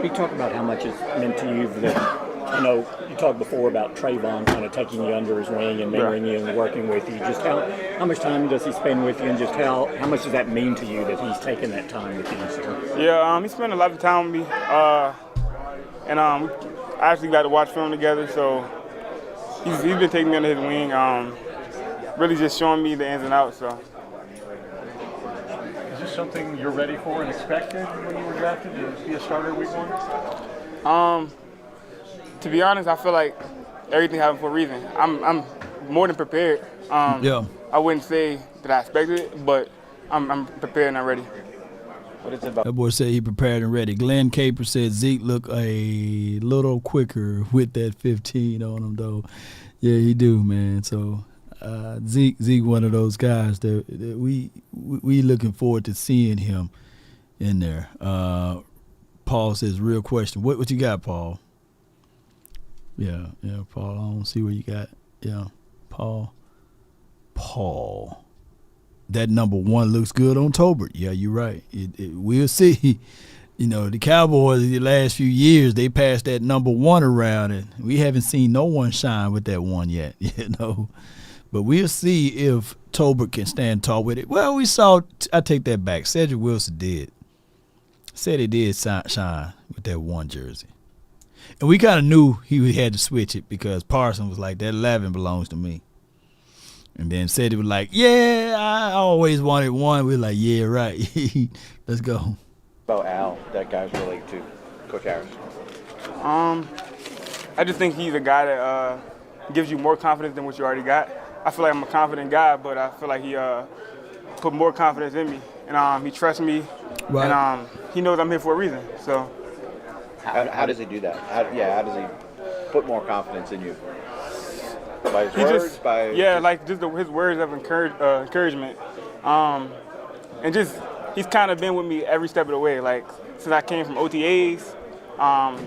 You talk about how much it's meant to you that, you know, you talked before about Trayvon kind of taking you under his wing and mentoring you and working with you. Just how much time does he spend with you, and just how much does that mean to you that he's taking that time with you, sir? Yeah, he spent a lot of time with me, and I actually got to watch film together. So he's been taking me under his wing, really just showing me the ins and outs. So. Is this something you're ready for and expected when you were drafted to be a starter week 1? To be honest, I feel like everything happened for a reason. I'm more than prepared. I wouldn't say that I expected it, but I'm prepared and I'm ready. What is it about? That boy said he prepared and ready. Glenn Caper said Zeke looked a little quicker with that 15 on him, though. Yeah, he do, man. So Zeke, one of those guys that we looking forward to seeing him in there. Paul says, real question. What you got, Paul? Yeah, Paul. I don't see what you got. Yeah, Paul. That number 1 looks good on Tolbert. Yeah, you're right. We'll see. You know, the Cowboys the last few years, they passed that number 1 around, and we haven't seen no one shine with that 1 yet, you know. But we'll see if Tolbert can stand tall with it. Well, we saw, I take that back. Cedric Wilson said he did shine with that 1 jersey. And we kind of knew he had to switch it because Parson was like, that 11 belongs to me. And then Cedric was like, yeah, I always wanted 1. We were like, yeah, right. Let's go. About Al, that guy's related to Coach Harris. I just think he's a guy that gives you more confidence than what you already got. I feel like I'm a confident guy, but I feel like he put more confidence in me. And he trusts me, right. And he knows I'm here for a reason. So, How does he do that? How does he put more confidence in you? By his words? His words of encouragement. And just he's kind of been with me every step of the way. Like, since I came from OTAs,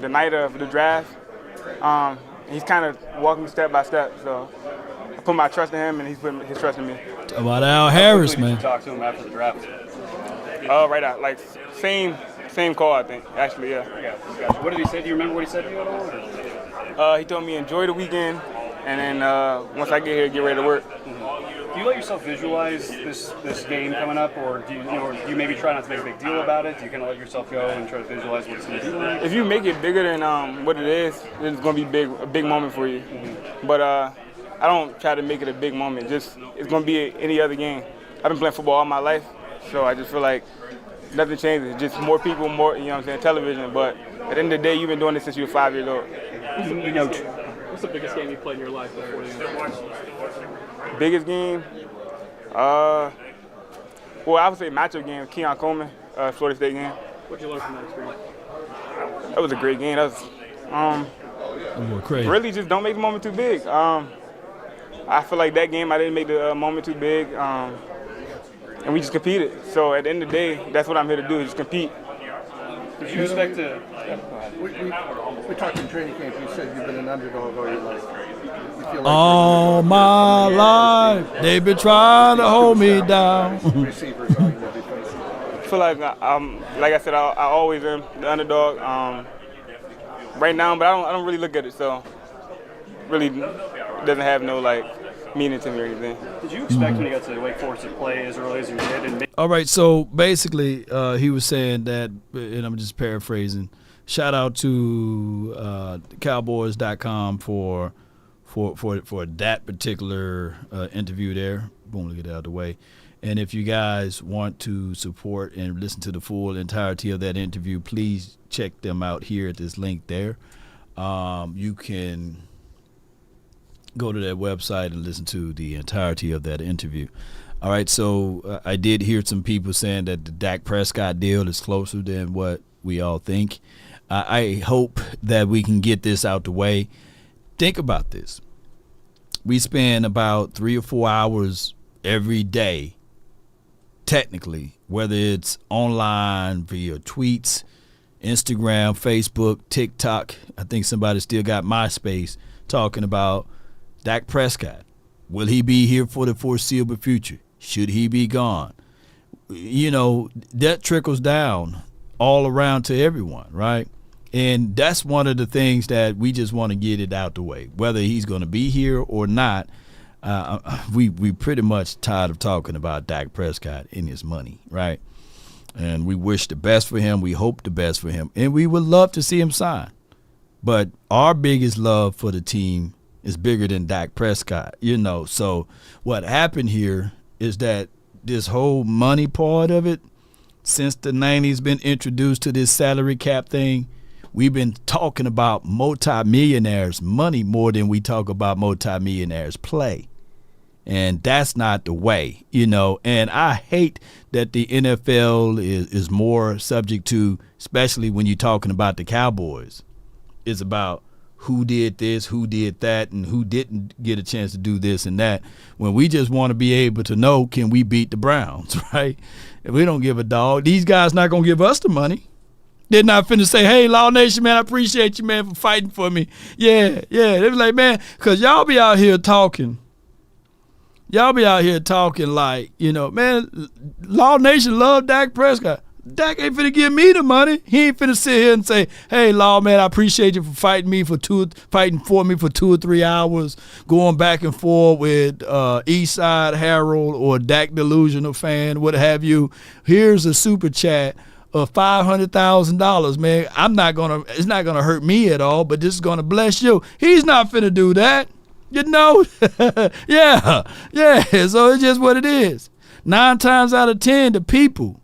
the night of the draft, he's kind of walking me step by step. So I put my trust in him, and he's putting his trust in me. About Al Harris, man. Did you talk to him after the draft? Right out, like same call, I think. Actually, yeah. Gotcha. What did he say? Do you remember what he said to you at all? He told me enjoy the weekend, and then once I get here, get ready to work. Mm-hmm. Do you let yourself visualize this game coming up, or do you maybe try not to make a big deal about it? Do you kind of let yourself go and try to visualize what it's going to be like? If you make it bigger than what it is, it's going to be a big moment for you. Mm-hmm. But I don't try to make it a big moment. It's going to be any other game. I've been playing football all my life, so I just feel like nothing changes. Just more people, more, you know what I'm saying, television. But at the end of the day, you've been doing this since you were 5 years old. What's the biggest game you played in your life before you? Biggest game? Well, I would say matchup game, Keon Coleman, Florida State game. What did you learn from that experience? That was a great game. That was crazy. Really just don't make the moment too big. I feel like that game I didn't make the moment too big, and we just competed. So at the end of the day, that's what I'm here to do, is just compete. Did you expect to? We talked in training camp. You said you've been an underdog all your life. You feel like all my life, they've been trying to hold me down. Receivers are going to be facing. I feel like like I said, I always am the underdog right now, but I don't really look at it, so really doesn't have no meaning to me or anything. Did you expect when you got to Wake Forest to play as early as you did? And All right, so basically he was saying that, and I'm just paraphrasing, shout out to Cowboys.com for that particular interview there. Boom, get it out of the way. And if you guys want to support and listen to the full entirety of that interview, please check them out here at this link there. You can go to that website and listen to the entirety of that interview. All right, so I did hear some people saying that the Dak Prescott deal is closer than what we all think. I hope that we can get this out the way. Think about this. We spend about 3 or 4 hours every day, technically, whether it's online via tweets, Instagram, Facebook, TikTok. I think somebody still got MySpace talking about Dak Prescott. Will he be here for the foreseeable future? Should he be gone? You know, that trickles down all around to everyone, right? And that's one of the things that we just want to get it out the way. Whether he's going to be here or not, we pretty much tired of talking about Dak Prescott and his money, right? And we wish the best for him. We hope the best for him. And we would love to see him sign. But our biggest love for the team is bigger than Dak Prescott, you know. So what happened here is that this whole money part of it, since the 90s been introduced to this salary cap thing, we've been talking about multimillionaires' money more than we talk about multimillionaires' play. And that's not the way, you know. And I hate that the NFL is more subject to, especially when you're talking about the Cowboys, it's about who did this, who did that, and who didn't get a chance to do this and that, when we just want to be able to know, can we beat the Browns, right? And we don't give a dog. These guys not going to give us the money. They're not finna say, hey, Law Nation, man, I appreciate you, man, for fighting for me. Yeah. They be like, man, because y'all be out here talking. Y'all be out here talking like, you know, man, Law Nation love Dak Prescott. Dak ain't finna give me the money. He ain't finna sit here and say, hey, Law, man, I appreciate you for fighting for me for 2 or 3 hours, going back and forth with Eastside Harold or Dak Delusional fan, what have you. Here's a super chat of $500,000, man. It's not gonna hurt me at all, but this is gonna bless you. He's not finna do that, you know. yeah. So it's just what it is. 9 times out of 10, the people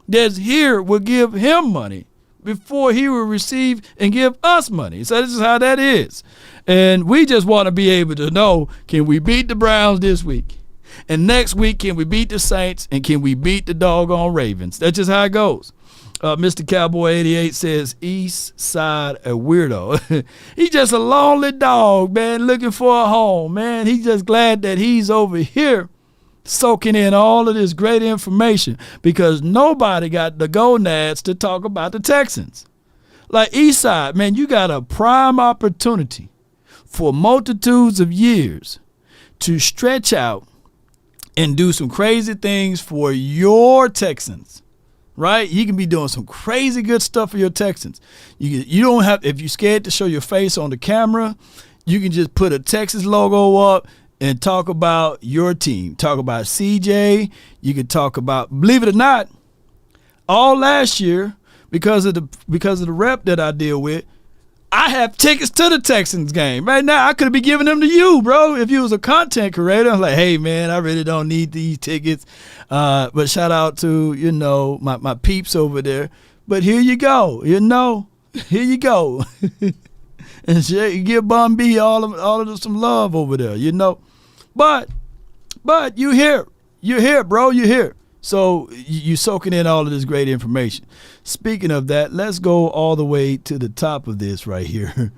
that's here will give him money before he will receive and give us money. So this is how that is, and we just want to be able to know: can we beat the Browns this week? And next week, can we beat the Saints? And can we beat the doggone Ravens? That's just how it goes. Mr. Cowboy 88 says, East Side a weirdo. He's just a lonely dog, man, looking for a home, man. He's just glad that he's over here soaking in all of this great information, because nobody got the gonads to talk about the Texans. Like East Side, man, you got a prime opportunity for multitudes of years to stretch out and do some crazy things for your Texans. Right? You can be doing some crazy good stuff for your Texans. You don't have, if you're scared to show your face on the camera, you can just put a Texas logo up and talk about your team. Talk about CJ. You can talk about, believe it or not, all last year, because of the rep that I deal with, I have tickets to the Texans game. Right now, I could be giving them to you, bro. If you was a content creator, I'm like, hey, man, I really don't need these tickets. But shout out to, you know, my peeps over there. But here you go, you know. Here you go. And give Bun B all of some love over there, you know. But you're here. You're here, bro. You're here. So you soaking in all of this great information. Speaking of that, let's go all the way to the top of this right here.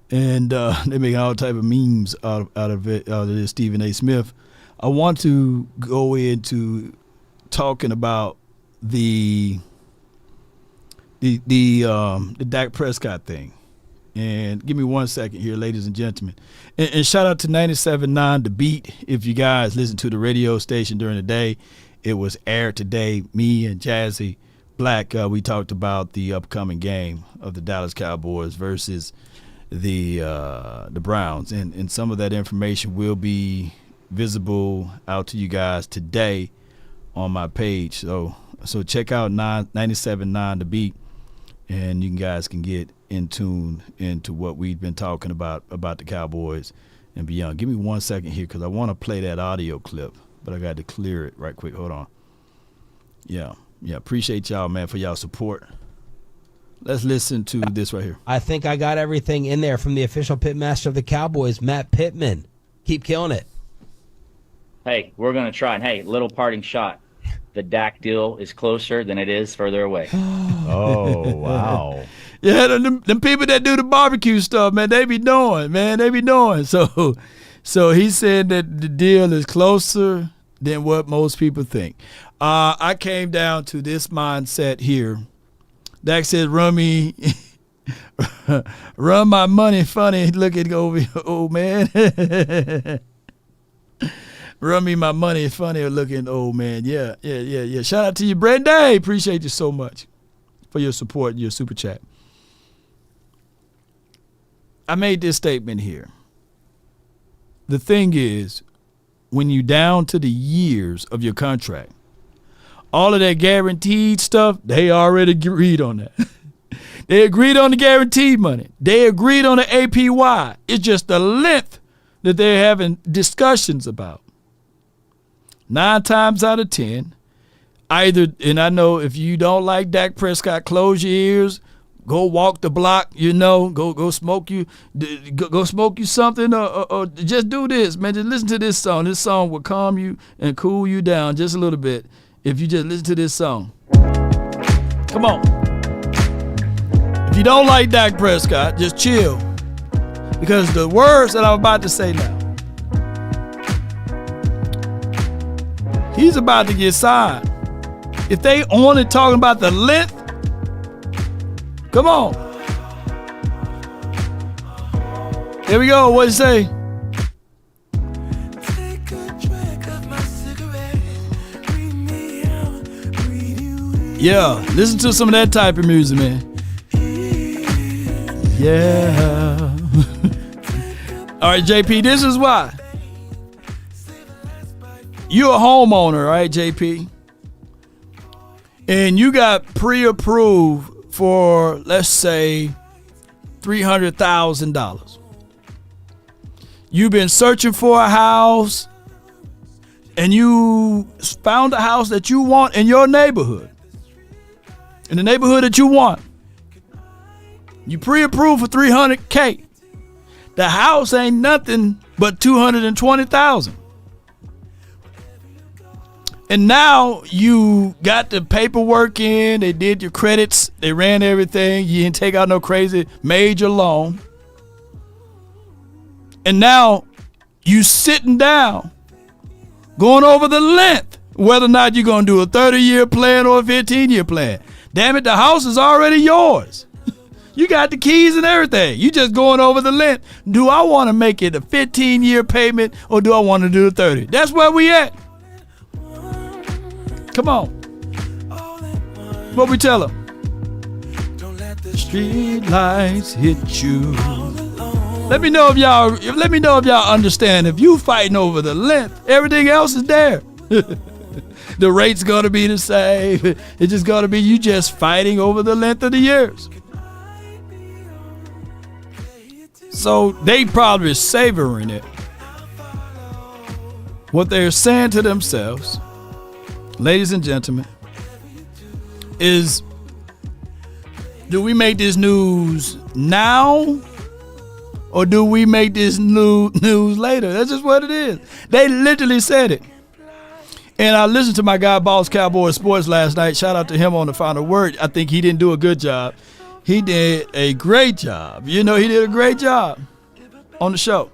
And they make all type of memes out of this Stephen A. Smith. I want to go into talking about the Dak Prescott thing. And give me 1 second here, ladies and gentlemen. And shout out to 97.9 The Beat. If you guys listen to the radio station during the day, it was aired today. Me and Jazzy Black, we talked about the upcoming game of the Dallas Cowboys versus the Browns. And some of that information will be visible out to you guys today on my page. So check out 97.9 The Beat, and you guys can get in tune into what we've been talking about the Cowboys and beyond. Give me 1 second here because I want to play that audio clip, but I got to clear it right quick. Hold on. Yeah. Appreciate y'all, man, for y'all support. Let's listen to this right here. I think I got everything in there from the official pitmaster of the Cowboys, Matt Pittman. Keep killing it. Hey, we're going to try. And, hey, little parting shot. The Dak deal is closer than it is further away. Oh, wow. Yeah, them people that do the barbecue stuff, man, they be knowing, man. They be knowing. So he said that the deal is closer than what most people think. I came down to this mindset here. Dak said, run my money funny. Look at over here, old man. Run me my money funny looking old man. Yeah. Shout out to you, Brenda. Appreciate you so much for your support and your super chat. I made this statement here. The thing is, when you down to the years of your contract, all of that guaranteed stuff, they already agreed on that. They agreed on the guaranteed money. They agreed on the APY. It's just the length that they're having discussions about. 9 times out of 10, either, and I know if you don't like Dak Prescott, close your ears, go walk the block, go smoke you something, or just do this, man. Just listen to this song. This song will calm you and cool you down just a little bit if you just listen to this song. Come on. If you don't like Dak Prescott, just chill, because the words that I'm about to say now, he's about to get signed. If they only talking about the length, come on. Here we go. What you say? Yeah, listen to some of that type of music, man. Yeah. All right, JP, this is why. You're a homeowner, right, JP? And you got pre-approved for, let's say, $300,000. You've been searching for a house, and you found a house that you want in your neighborhood. In the neighborhood that you want. You pre-approved for $300K. The house ain't nothing but $220,000. And now you got the paperwork in, they did your credits, they ran everything, you didn't take out no crazy major loan. And now you sitting down, going over the length, whether or not you're going to do a 30-year plan or a 15-year plan. Damn it, the house is already yours. You got the keys and everything. You just going over the length. Do I want to make it a 15-year payment or do I want to do the 30? That's where we at. Come on. What we tell them? Street lights hit you. Let me know if y'all understand. If you fighting over the length, everything else is there. The rate's gonna be the same. It's just gonna be you just fighting over the length of the years. So they probably savoring it. What they're saying to themselves, ladies and gentlemen, is, do we make this news now or do we make this news later? That's just what it is. They literally said it. And I listened to my guy, Boss Cowboys Sports, last night. Shout out to him on the final word. I think he didn't do a good job. He did a great job. He did a great job on the show.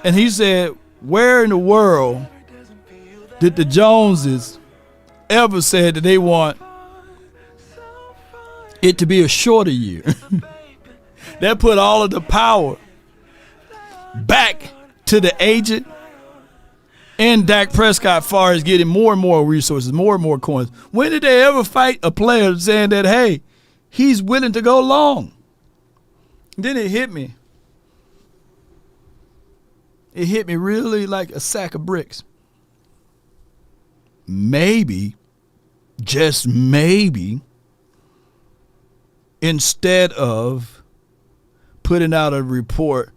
And he said, where in the world did the Joneses ever said that they want it to be a shorter year? That put all of the power back to the agent and Dak Prescott as far as getting more and more resources, more and more coins. When did they ever fight a player saying that, hey, he's willing to go long? Then it hit me. It hit me really like a sack of bricks. Maybe, just maybe, instead of putting out a report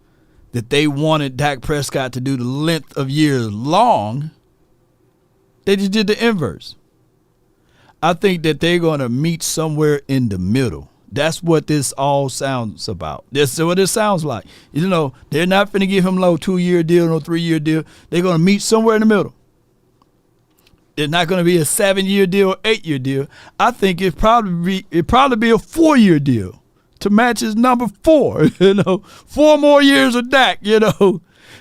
that they wanted Dak Prescott to do the length of years long, they just did the inverse. I think that they're going to meet somewhere in the middle. That's what this all sounds about. That's what it sounds like. They're not going to give him no 2-year deal, no 3-year deal. They're going to meet somewhere in the middle. It's not going to be a 7-year deal or 8-year deal. I think it'd probably be a 4-year deal to match his number 4. 4 more years of Dak. You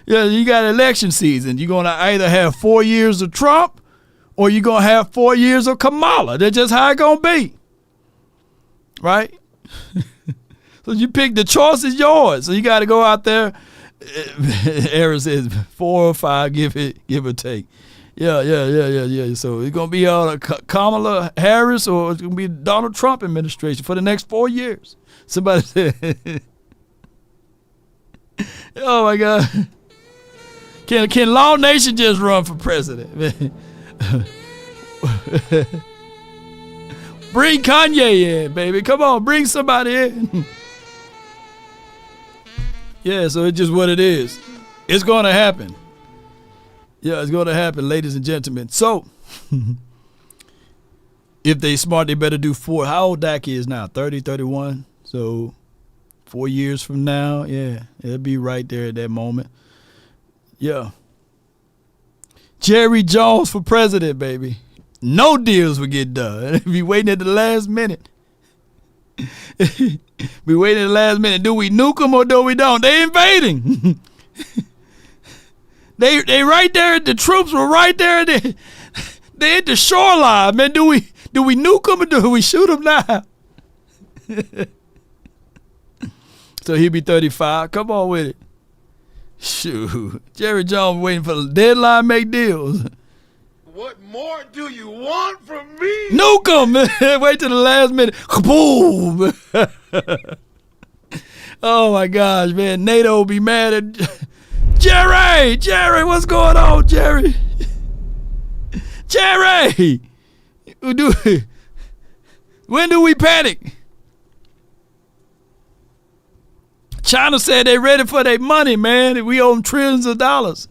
got election season. You're going to either have 4 years of Trump or you're going to have 4 years of Kamala. That's just how it's going to be. Right? So you pick, the choice is yours. So you got to go out there. Aaron says 4 or 5, give or take. Yeah. So it's going to be Kamala Harris or it's going to be Donald Trump administration for the next 4 years. Somebody said, oh my God. Can Law Nation just run for president? Bring Kanye in, baby. Come on, bring somebody in. Yeah, so it's just what it is. It's going to happen. Yeah, it's going to happen, ladies and gentlemen. So, if they smart, they better do 4. How old Dak is now? 30, 31? So 4 years from now, yeah, it'll be right there at that moment. Yeah. Jerry Jones for president, baby. No deals would get done. Be waiting at the last minute. Be waiting at the last minute. Do we nuke them or do we don't? They invading. They right there. The troops were right there. They at the shoreline, man. Do we nuke them or do we shoot them now? So he'll be 35. Come on with it. Shoot. Jerry Jones waiting for the deadline, make deals. What more do you want from me? Nuke them. Wait till the last minute. Boom. Oh my gosh, man. NATO will be mad at Jerry, what's going on, Jerry? Jerry. When do we panic? China said they ready for their money, man. We owe them trillions of dollars.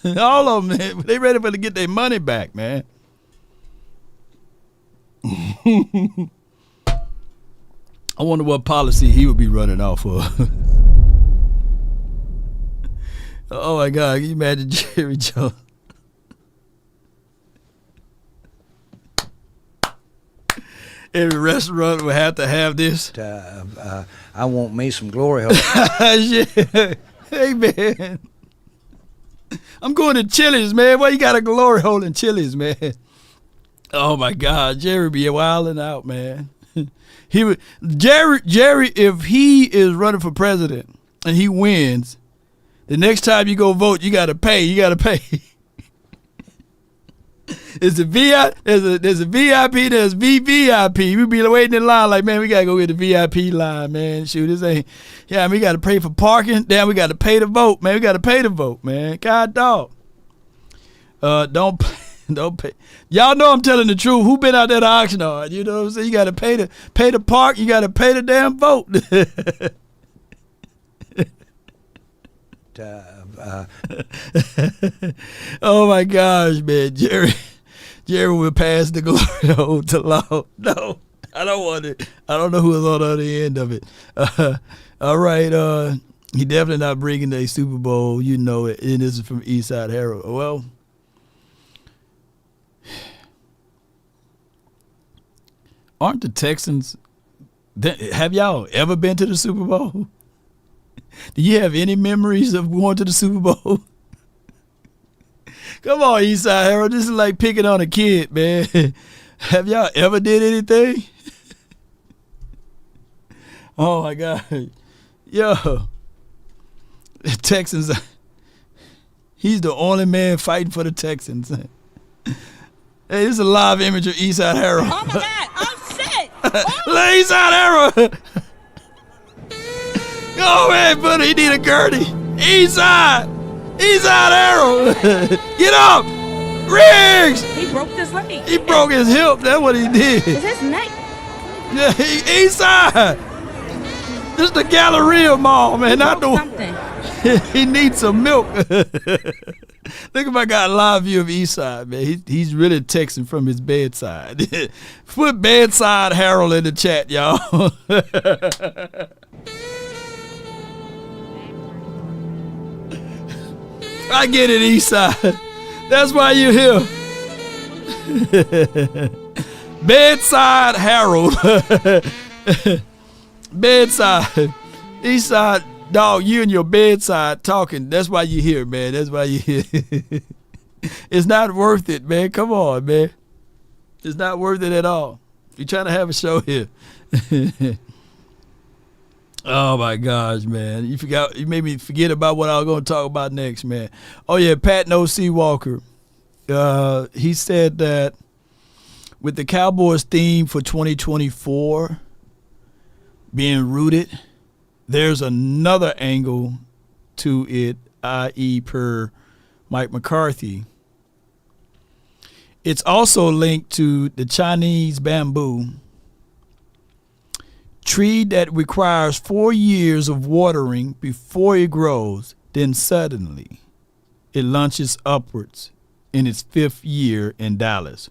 All of them, man. They ready for to get their money back, man. I wonder what policy he would be running off of. Oh my God, can you imagine Jerry Jones? Every restaurant would have to have this. I want me some glory hole. Yeah. Hey, man. I'm going to Chili's, man. Why you got a glory hole in Chili's, man? Oh, my God. Jerry be wilding out, man. Jerry, if he is running for president and he wins, the next time you go vote, you got to pay. You got to pay. There's a VIP, there's VVIP. We be waiting in line like, man, we got to go get the VIP line, man. Shoot, this ain't, yeah, we got to pay for parking. Damn, we got to pay to vote, man. We got to pay to vote, man. God dog. Don't pay. Y'all know I'm telling the truth. Who been out there to auction hard? You know what I'm saying? You got to pay to park. You got to pay the damn vote. Oh my gosh, man, Jerry will pass the glory hole to Law. No, I don't want it. I don't know who is on the other end of it. All right, he definitely not bringing a Super Bowl. You know it. And this is from Eastside Herald. Well, aren't the Texans? Have y'all ever been to the Super Bowl? Do you have any memories of going to the Super Bowl? Come on, Eastside Harold. This is like picking on a kid, man. Have y'all ever did anything? Oh my God. Yo. Texans. He's the only man fighting for the Texans. Hey, this is a live image of Eastside Harold. Oh my God, I'm sick. Eastside Harold. Go ahead, buddy. He need a Gertie. Eastside Harold. Get up. Riggs. He broke his leg. He broke his hip. That's what he did. It's his neck. Yeah, Eastside. This is the Galleria Mall, man. Not the one. He needs some milk. Look if I got a live view of Eastside, man. He's really texting from his bedside. Put bedside Harold in the chat, y'all. I get it, Eastside. That's why you're here. Bedside Harold. Bedside. Eastside. Dog, you and your bedside talking. That's why you're here, man. That's why you're here. It's not worth it, man. Come on, man. It's not worth it at all. You're trying to have a show here. Oh, my gosh, man. You made me forget about what I was going to talk about next, man. Oh, yeah, Pat O.C. Walker. He said that with the Cowboys theme for 2024 being rooted, there's another angle to it, i.e. per Mike McCarthy. It's also linked to the Chinese bamboo, tree that requires 4 years of watering before it grows, then suddenly it launches upwards in its 5th year in Dallas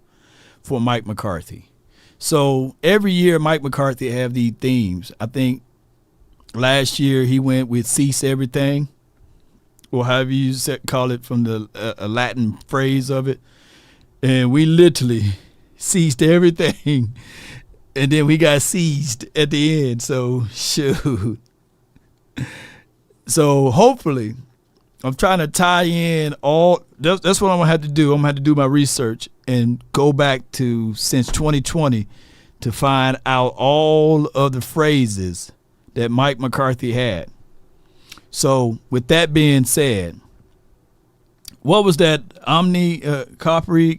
for Mike McCarthy. So every year Mike McCarthy have these themes. I think last year he went with cease everything, or however you call it from the Latin phrase of it. And we literally ceased everything. And then we got seized at the end. So, shoot. So, hopefully, I'm trying to tie in all. That's what I'm going to have to do. I'm going to have to do my research and go back to since 2020 to find out all of the phrases that Mike McCarthy had. So, with that being said, what was that? Coppery,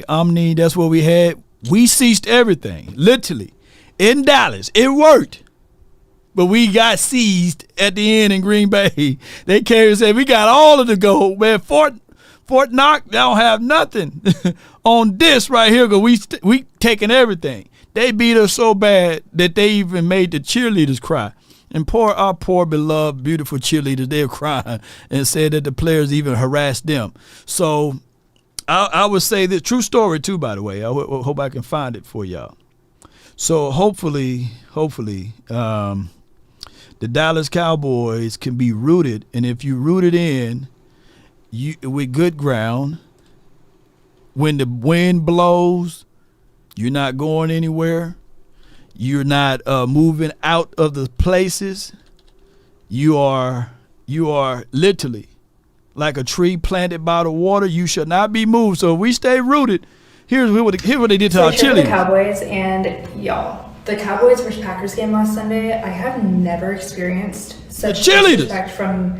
Omni, that's what we had. We ceased everything, literally, in Dallas. It worked. But we got seized at the end in Green Bay. They came and said, we got all of the gold, man. Fort Knox, they don't have nothing on this right here because we taking everything. They beat us so bad that they even made the cheerleaders cry. And our poor, beloved, beautiful cheerleaders, they were crying and said that the players even harassed them. So I would say this, true story too, by the way. I hope I can find it for y'all. So hopefully, the Dallas Cowboys can be rooted, and if you root it in, with good ground, when the wind blows, you're not going anywhere. You're not moving out of the places. You are literally like a tree planted by the water. You should not be moved. So if we stay rooted, here's what they did to our cheerleaders. The Cowboys, and y'all, the Cowboys versus Packers game last Sunday, I have never experienced such disrespect from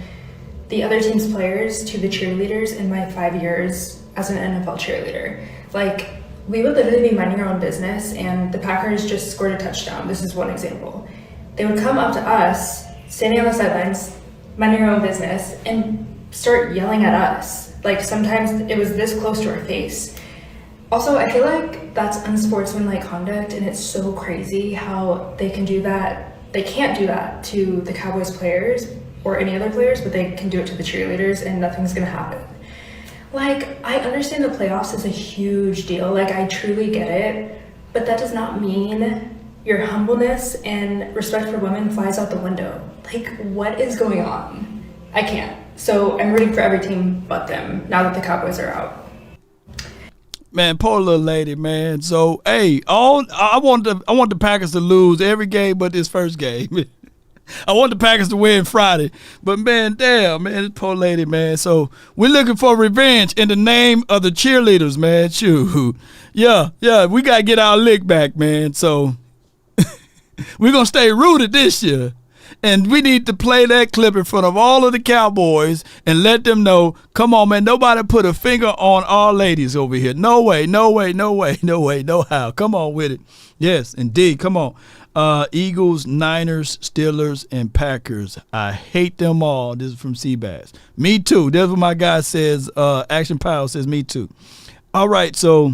the other team's players to the cheerleaders in my 5 years as an NFL cheerleader. Like, we would literally be minding our own business, and the Packers just scored a touchdown. This is one example. They would come up to us, standing on the sidelines, minding our own business, and start yelling at us. Like, sometimes it was this close to our face. Also, I feel like that's unsportsmanlike conduct, and it's so crazy how they can do that. They can't do that to the Cowboys players or any other players, but they can do it to the cheerleaders, and nothing's gonna happen. Like, I understand the playoffs is a huge deal. Like, I truly get it, but that does not mean your humbleness and respect for women flies out the window. Like, what is going on? I can't. So I'm rooting for every team but them now that the Cowboys are out. Man, poor little lady, man. So, hey, I want the Packers to lose every game but this first game. I want the Packers to win Friday. But, man, damn, man, this poor lady, man. So, we're looking for revenge in the name of the cheerleaders, man. Shoot. Yeah, we got to get our lick back, man. So, we're going to stay rooted this year. And we need to play that clip in front of all of the Cowboys and let them know, come on, man, nobody put a finger on our ladies over here. No way, no way, no way, no way, no how. Come on with it. Yes, indeed. Come on. Eagles, Niners, Steelers, and Packers. I hate them all. This is from Seabass. Me too. That's what my guy says. Action Power says me too. All right, so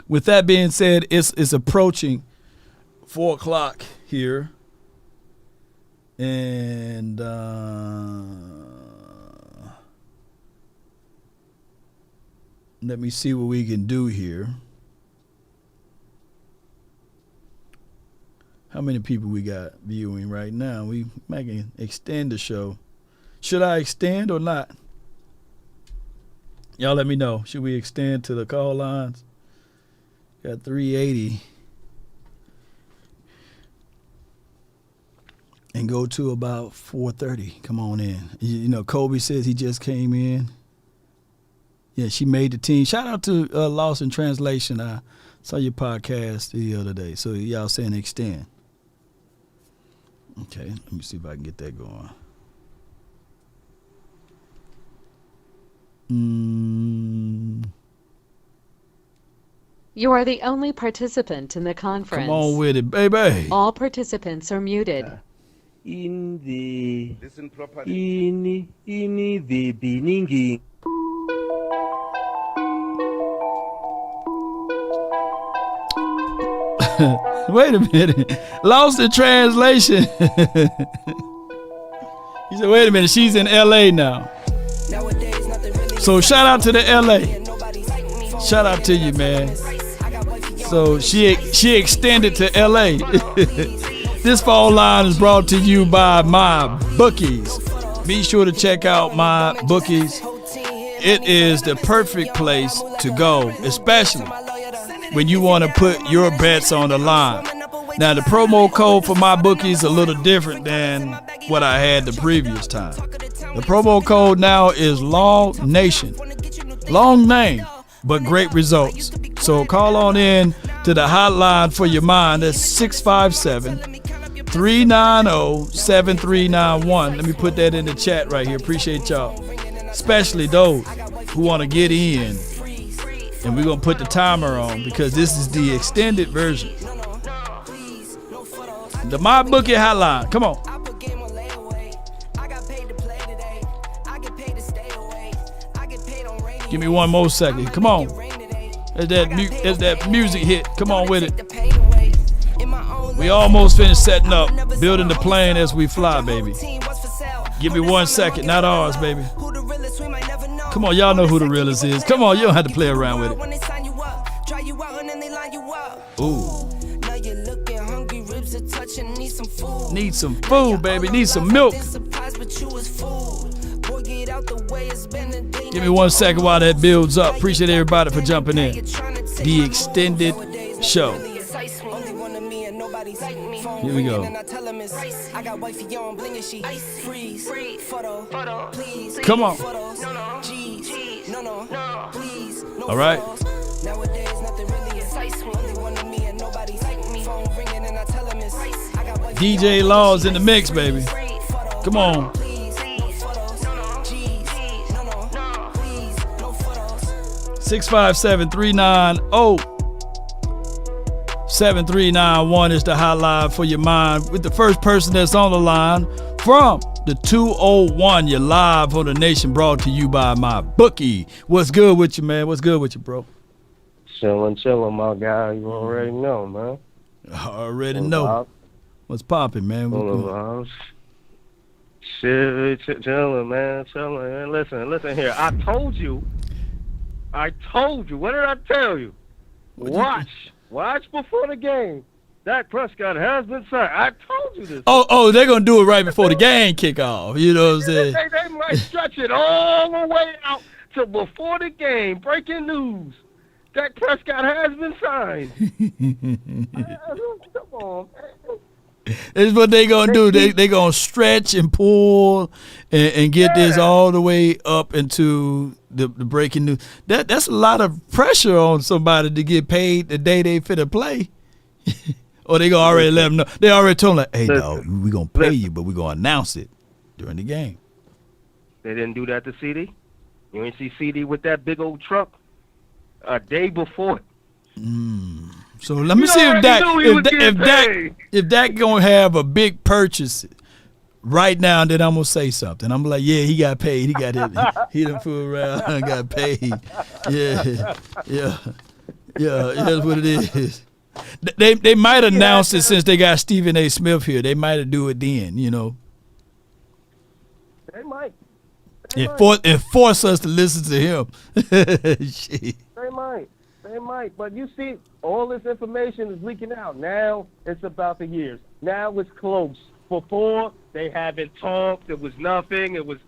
with that being said, it's approaching 4 o'clock here. And let me see what we can do here. How many people we got viewing right now? We can extend the show. Should I extend or not? Y'all let me know. Should we extend to the call lines? Got 380. And go to about 4:30. Come on in. You know, Kobe says he just came in. Yeah, she made the team. Shout out to Lost in Translation. I saw your podcast the other day. So y'all saying extend. Okay, let me see if I can get that going. You are the only participant in the conference. Come on with it, baby. All participants are muted. In the beginning. Wait a minute. Lost in translation. He said, wait a minute, she's in LA now. So shout out to the LA. Shout out to you, man. So she extended to LA. This phone line is brought to you by My Bookies. Be sure to check out My Bookies. It is the perfect place to go, especially when you want to put your bets on the line. Now, the promo code for My Bookies is a little different than what I had the previous time. The promo code now is Long Nation. Long name, but great results. So call on in to the hotline for your mind. That's 657-390-7391. Let me put that in the chat right here. Appreciate y'all. Especially those who want to get in. And we're going to put the timer on because this is the extended version. The My Bookie hotline. Come on. Give me one more second. Come on. There's that music hit. Come on with it. We almost finished setting up, building the plane as we fly, baby. Give me 1 second. Not ours, baby. Come on, y'all know who the realest is. Come on, you don't have to play around with it. Ooh. Need some food, baby. Need some milk. Give me 1 second while that builds up. Appreciate everybody for jumping in. The extended show. Here we go. Come on. All right. DJ Law's in the mix, baby. Come on. (657-390-7391) is the hotline for your mind. With the first person that's on the line from the 201, you're live on the Nation, brought to you by My Bookie. What's good with you, man? What's good with you, bro? Chillin', my guy. You already know, man. I already know. What's popping, man? Shit, chillin', man. Chillin', man. Listen here. I told you. What did I tell you? Watch before the game. Dak Prescott has been signed. I told you this. Oh, they're going to do it right before the game kick off. You know what I'm saying? They might stretch it all the way out to before the game. Breaking news. Dak Prescott has been signed. Come on, man. It's what they gonna do. They gonna stretch and pull and get this all the way up into the breaking news. That's a lot of pressure on somebody to get paid the day they finna play. Or they gonna already let them know. They already told them, like, hey, dog, we gonna pay you, but we gonna announce it during the game. They didn't do that to CD. You ain't see CD with that big old truck a day before. So let me see if Dak gonna have a big purchase right now, then I'm gonna say something. I'm like, yeah, he got paid. He got it. He done fool around and got paid. Yeah. That's what it is. They might announce it since they got Stephen A. Smith here. They might do it then, you know. They might. And force us to listen to him. Shit. They might. But you see, all this information is leaking out. Now it's about the years. Now it's close. Before, they haven't talked. It was nothing. It was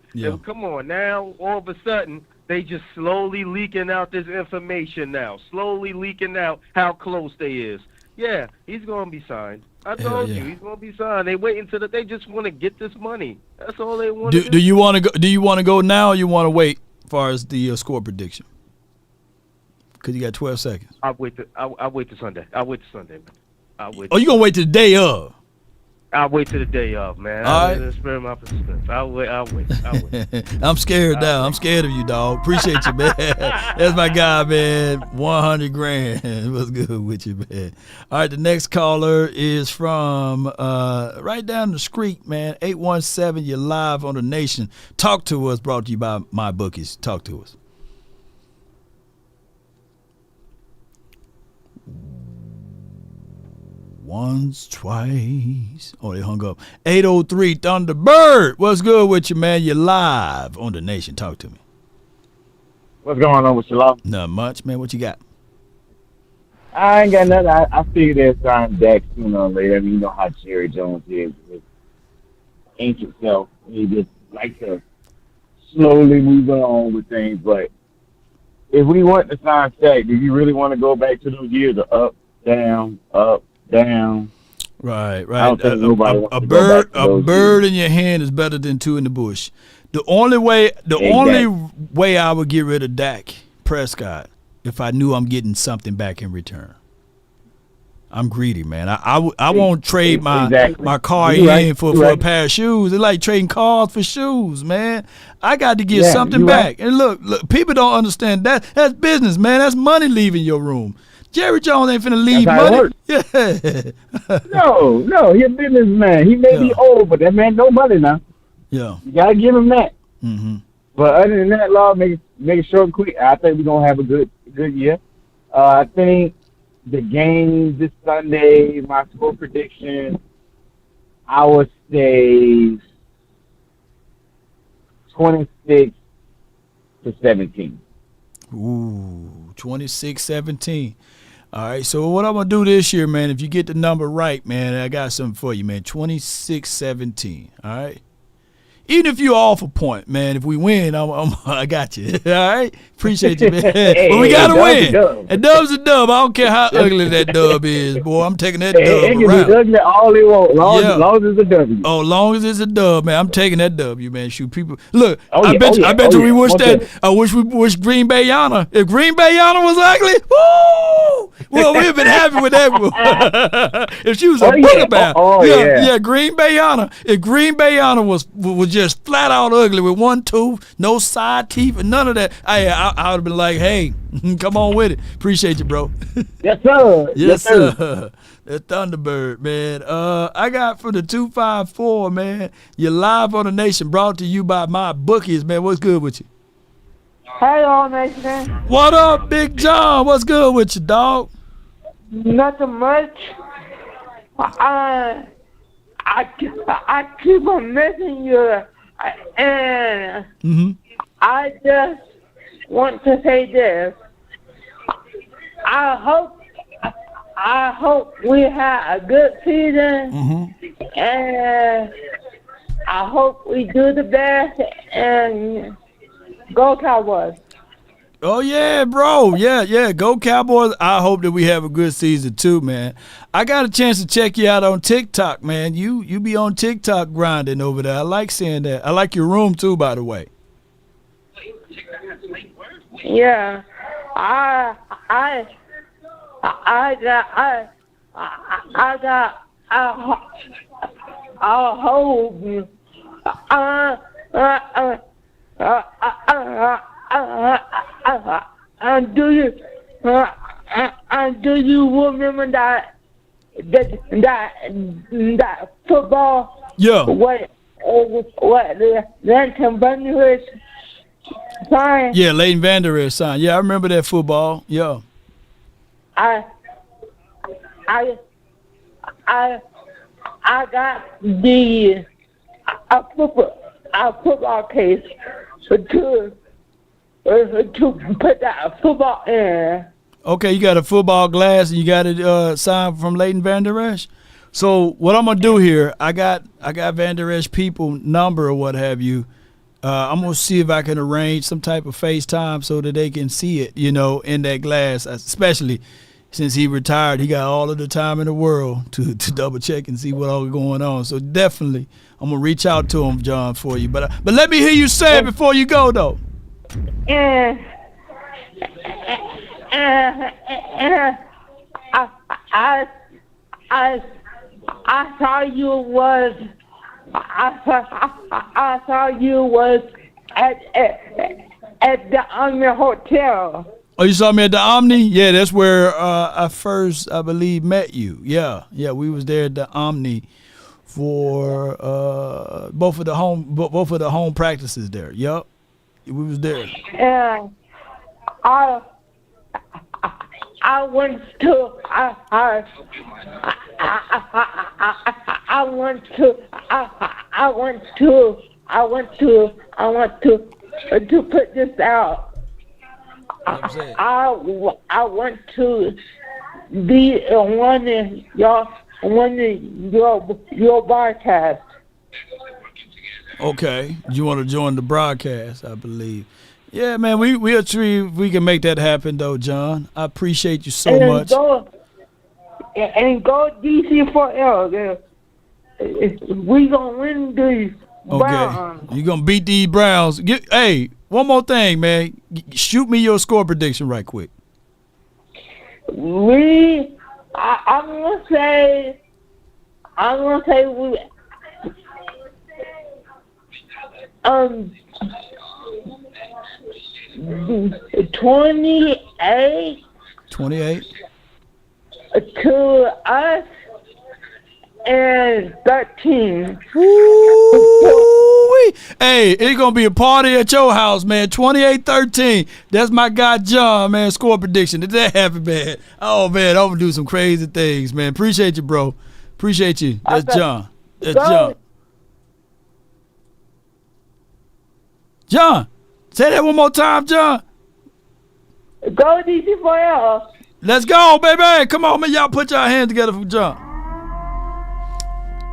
come on. Now, all of a sudden, they just slowly leaking out this information now. Slowly leaking out how close they is. Yeah, he's going to be signed. I told you, he's going to be signed. They wait until they just want to get this money. That's all they want to do. Do you want to go? Do you want to go now, or you want to wait as far as the score prediction? Because you got 12 seconds. I'll wait to Sunday. I'll wait to Sunday, man. Oh, you gonna wait till the day of? I'll wait till the day of, man. All right. I'll wait. I'm scared now. I'm scared of you, dog. Appreciate you, man. That's my guy, man. 100 grand. What's good with you, man? All right, the next caller is from right down the street, man. 817. You're live on the Nation. Talk to us. Brought to you by My Bookies. Talk to us. Once, twice. Oh, they hung up. 803 Thunderbird. What's good with you, man? You're live on the Nation. Talk to me. What's going on with you, love? Not much, man. What you got? I ain't got nothing. I figured they'd sign Dak sooner or later. I mean, you know how Jerry Jones is with ancient self. He just likes to slowly move on with things. But if we want to sign Dak, do you really want to go back to those years of up, down, up, down? Right. I don't think nobody wants a to go back to those bird years. in your hand is better than two in the bush. The only way I would get rid of Dak Prescott if I knew I'm getting something back in return. I'm greedy, man. I won't trade my car in for a pair of shoes. It's like trading cars for shoes, man. I got to get something back. Right. And look, people don't understand that. That's business, man. That's money leaving your room. Jerry Jones ain't finna leave money. Yeah. No, he's a businessman. He may be old, but that man no money now. Yeah. You gotta give him that. Mm-hmm. But other than that, Law, make it short and quick. I think we're gonna have a good year. I think the game this Sunday, my score prediction, I would say 26-17. Ooh, 26-17. All right, so what I'm going to do this year, man, if you get the number right, man, I got something for you, man. 26-17, all right? Even if you're off a point, man, if we win, I got you. All right? Appreciate you, man. But we got to win. A dub's a dub. I don't care how ugly that dub is, boy. I'm taking that dub it can around. be ugly all they want, long as it's a W. Oh, long as it's a dub, man. I'm taking that W, man. Shoot, people. Look, I bet you we wish that. I wish we wish Green Bay Yana. If Green Bay Yana was ugly, woo! Well, we've been happy with that. If she was a booger Green Bay Yana. If Green Bay Yana was just flat out ugly with one tooth, no side teeth, and none of that, I would have been like, hey, come on with it. Appreciate you, bro. Yes, sir. Yes, sir. That Thunderbird, man. I got for the 254, man. You're live on the Nation, brought to you by My Bookies, man. What's good with you? Hey, all Nation. What up, Big John? What's good with you, dog? Nothing much. I keep on missing you, and I just want to say this. I hope we have a good season, and I hope we do the best and go Cowboys. Oh, yeah, bro. Yeah. Go Cowboys. I hope that we have a good season, too, man. I got a chance to check you out on TikTok, man. You be on TikTok grinding over there. I like seeing that. I like your room, too, by the way. Yeah. I hope do you remember that football? Yeah. What Leighton Vander Esch signed? Yeah, Leighton Vander Esch signed. Yeah, I remember that football. Yeah. I got the football case to put that football in. Okay, you got a football glass and you got it signed from Leighton Vander Esch. So what I'm gonna do here, I got Vander Esch people number or what have you. I'm gonna see if I can arrange some type of FaceTime so that they can see it, in that glass. Especially since he retired, he got all of the time in the world to double check and see what all going on. So definitely, I'm gonna reach out to him, John, for you. But let me hear you say it before you go, though. I saw you was at the Omni Hotel. Oh, you saw me at the Omni? Yeah, that's where I first, I believe, met you. Yeah, we was there at the Omni for both of the home practices there. Yup, we was there. And I went to put this out. I want to be in one of your broadcasts. Okay, you want to join the broadcast? I believe. Yeah, man, we'll see if we can make that happen, though, John. I appreciate you so much. Go DC for L. We gonna win these Browns. Okay, you gonna beat these Browns. Hey, one more thing, man. Shoot me your score prediction right quick. I'm gonna say we 28 to us and 13. Woo-wee. Hey, it's going to be a party at your house, man. 28-13. That's my guy, John, man. Score prediction. Did that happen, man? Oh, man, I'm going to do some crazy things, man. Appreciate you, bro. Appreciate you. That's John. That's John. John, say that one more time, John. Go DC for L. Let's go, baby. Come on, man. Y'all put y'all hands together for John.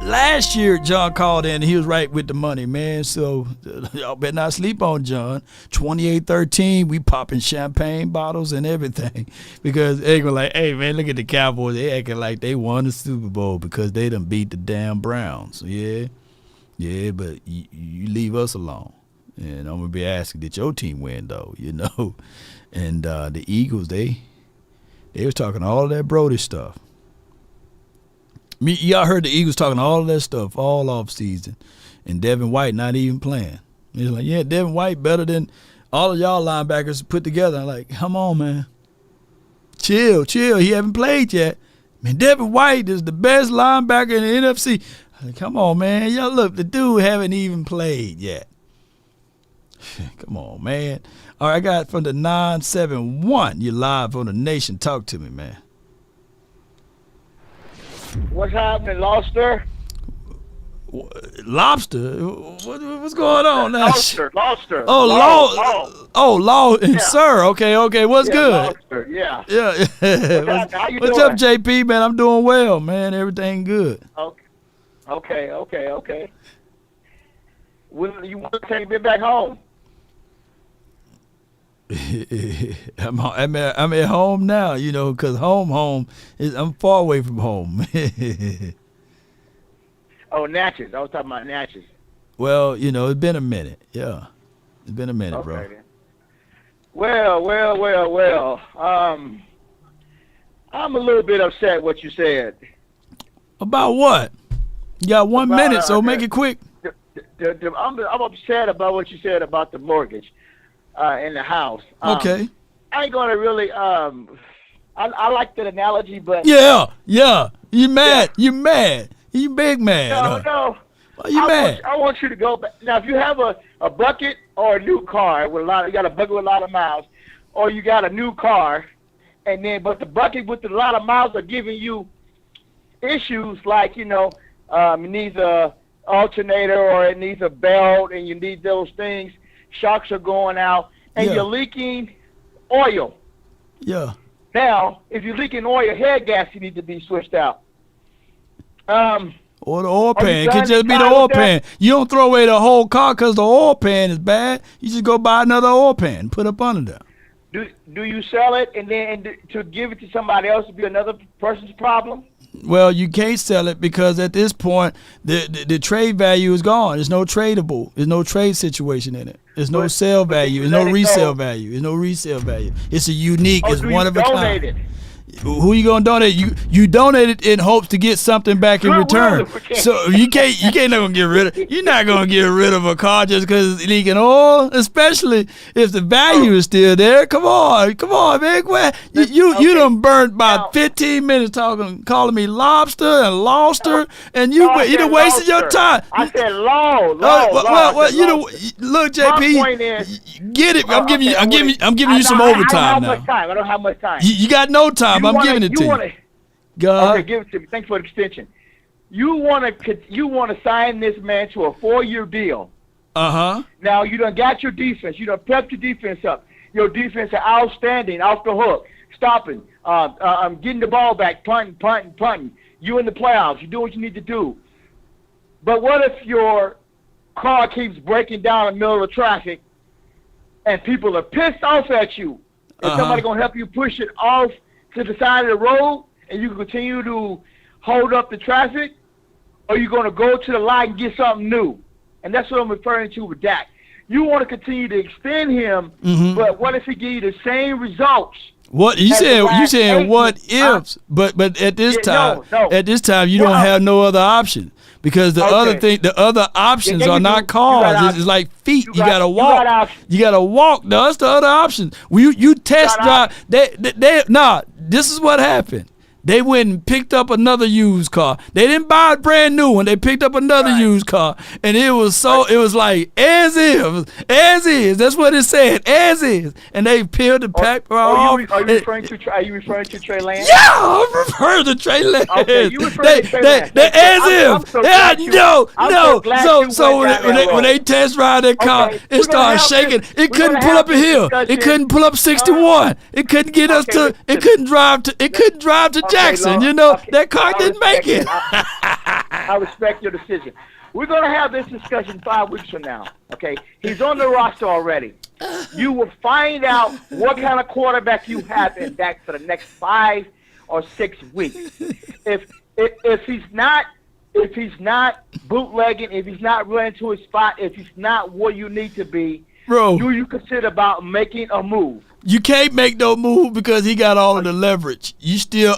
Last year, John called in and he was right with the money, man. So y'all better not sleep on John. 28-13, we popping champagne bottles and everything. Because they were like, hey, man, look at the Cowboys. They acting like they won the Super Bowl because they done beat the damn Browns. Yeah, but you leave us alone. And I'm going to be asking, did your team win, though, And the Eagles, they was talking all of that Brody stuff. Y'all heard the Eagles talking all of that stuff all off season, and Devin White not even playing. He's like, yeah, Devin White better than all of y'all linebackers put together. I'm like, come on, man. Chill. He haven't played yet. Man, Devin White is the best linebacker in the NFC. I'm like, come on, man. Y'all look, the dude haven't even played yet. Come on, man. All right, I got from the 971. You're live on the Nation. Talk to me, man. What's happening, Lobster? Lobster? What's going on now? Lobster. Oh, Law and Yeah. Sir. Okay. What's good? Lobster, yeah. Yeah. How you What's doing? up, JP, man? I'm doing well, man. Everything good. Okay. When you want to take me back home? I'm at home now, you know, because home is I'm far away from home. Oh, Natchez. I was talking about Natchez. Well, you know, it's been a minute. Yeah, it's been a minute, bro. Then. Well. I'm a little bit upset what you said. About what? You got 1 minute, so make it quick. I'm upset about what you said about the mortgage in the house. Okay. I ain't gonna really. I like that analogy, but yeah. You mad? You mad? You big mad? No. Why you mad? I want you to go back. Now, if you have a bucket or a new car with you got a bucket with a lot of miles, or you got a new car, but the bucket with a lot of miles are giving you issues like, you know, it needs a alternator or it needs a belt and you need those things. Shocks are going out and you're leaking oil. Yeah. Now, if you're leaking oil, head gas you need to be switched out. Or the oil pan. It could just be the oil pan. You don't throw away the whole car because the oil pan is bad. You just go buy another oil pan and put up under there. Do you sell it and then to give it to somebody else to be another person's problem? Well, you can't sell it because at this point the trade value is gone. There's no tradable. There's no trade situation in it. There's no sale value. There's no resale value. There's no resale value. It's a unique. It's one of a kind. Who you gonna donate? You donate it in hopes to get something back in return. So you can't not gonna get rid of. You're not gonna get rid of a car just because it's leaking oil, especially if the value is still there. Come on, man. You done burnt about 15 minutes calling me lobster and lobster, and you done wasted your time. I said low. Well, you know, look, JP, get it. I'm giving you some overtime now. I don't have much time. You got no time. I'm giving it to you. Go Okay, give it to me. Thanks for the extension. You want to sign this man to a 4-year deal. Uh-huh. Now, you done got your defense. You done prepped your defense up. Your defense is outstanding, off the hook, stopping, getting the ball back, punting. You in the playoffs. You do what you need to do. But what if your car keeps breaking down in the middle of traffic and people are pissed off at you? Is somebody going to help you push it off to the side of the road and you can continue to hold up the traffic, or you going to go to the light and get something new? And that's what I'm referring to with Dak. You want to continue to extend him, but what if he give you the same results? What you saying? What ifs? But at this time, you don't have no other option because the other options are not cars. It's like feet. You gotta walk. You gotta walk. No, that's the other option. You test drive. This is what happened. They went and picked up another used car. They didn't buy a brand new one. They picked up another used car, and it was like as is. That's what it said, as is. And they peeled the paper off. Are you referring to Trey Lance? Yeah, I'm referring to Trey Lance. Okay, you referring to Trey Lance. They as if. So when they test ride that car, it started shaking. It couldn't pull up a hill. It couldn't pull up 61. It couldn't get us to. It couldn't drive to Jackson, that car didn't make it. I respect your decision. We're going to have this discussion 5 weeks from now, okay? He's on the roster already. You will find out what kind of quarterback you have in Dak for the next 5 or 6 weeks. If he's not bootlegging, if he's not running to his spot, if he's not where you need to be, bro, do you consider about making a move? You can't make no move because he got all of the leverage. You still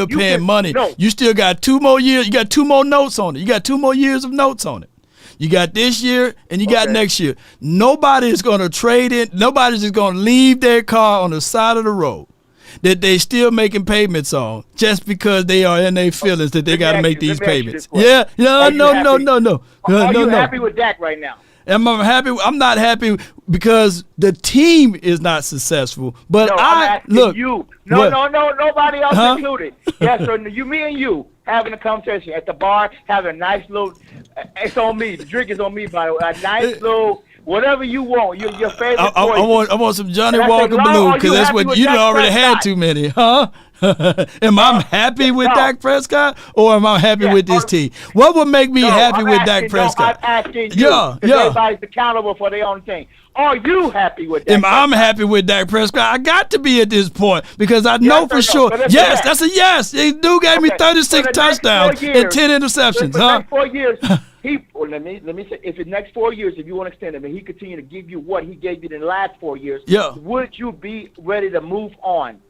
paying money. No. You still got 2 more years. You got 2 more notes on it. You got 2 more years of notes on it. You got this year and you got next year. Nobody is going to trade in. Nobody's just going to leave their car on the side of the road that they still making payments on just because they are in their feelings that they got to make these payments. Yeah. No. Are you happy with Dak right now? I'm happy. I'm not happy because the team is not successful. But you. Nobody else included. Yes, sir. Me and you having a conversation at the bar, having a nice little. It's on me. The drink is on me, by the way. A nice little Whatever you want, your favorite I want some Johnny Walker Blue because that's what you done already had too many, huh? Am I happy with Dak Prescott or am I happy with this team? What would make me happy with Dak Prescott? I'm asking you. Everybody's accountable for their own thing. Are you happy with Dak Prescott? I'm happy with Dak Prescott. I got to be at this point because I know for sure. Yes, that's a yes. He gave me 36 touchdowns and 10 interceptions, huh? For 4 years, let me say, if the next 4 years, if you want to extend him and he continue to give you what he gave you in the last 4 years, would you be ready to move on?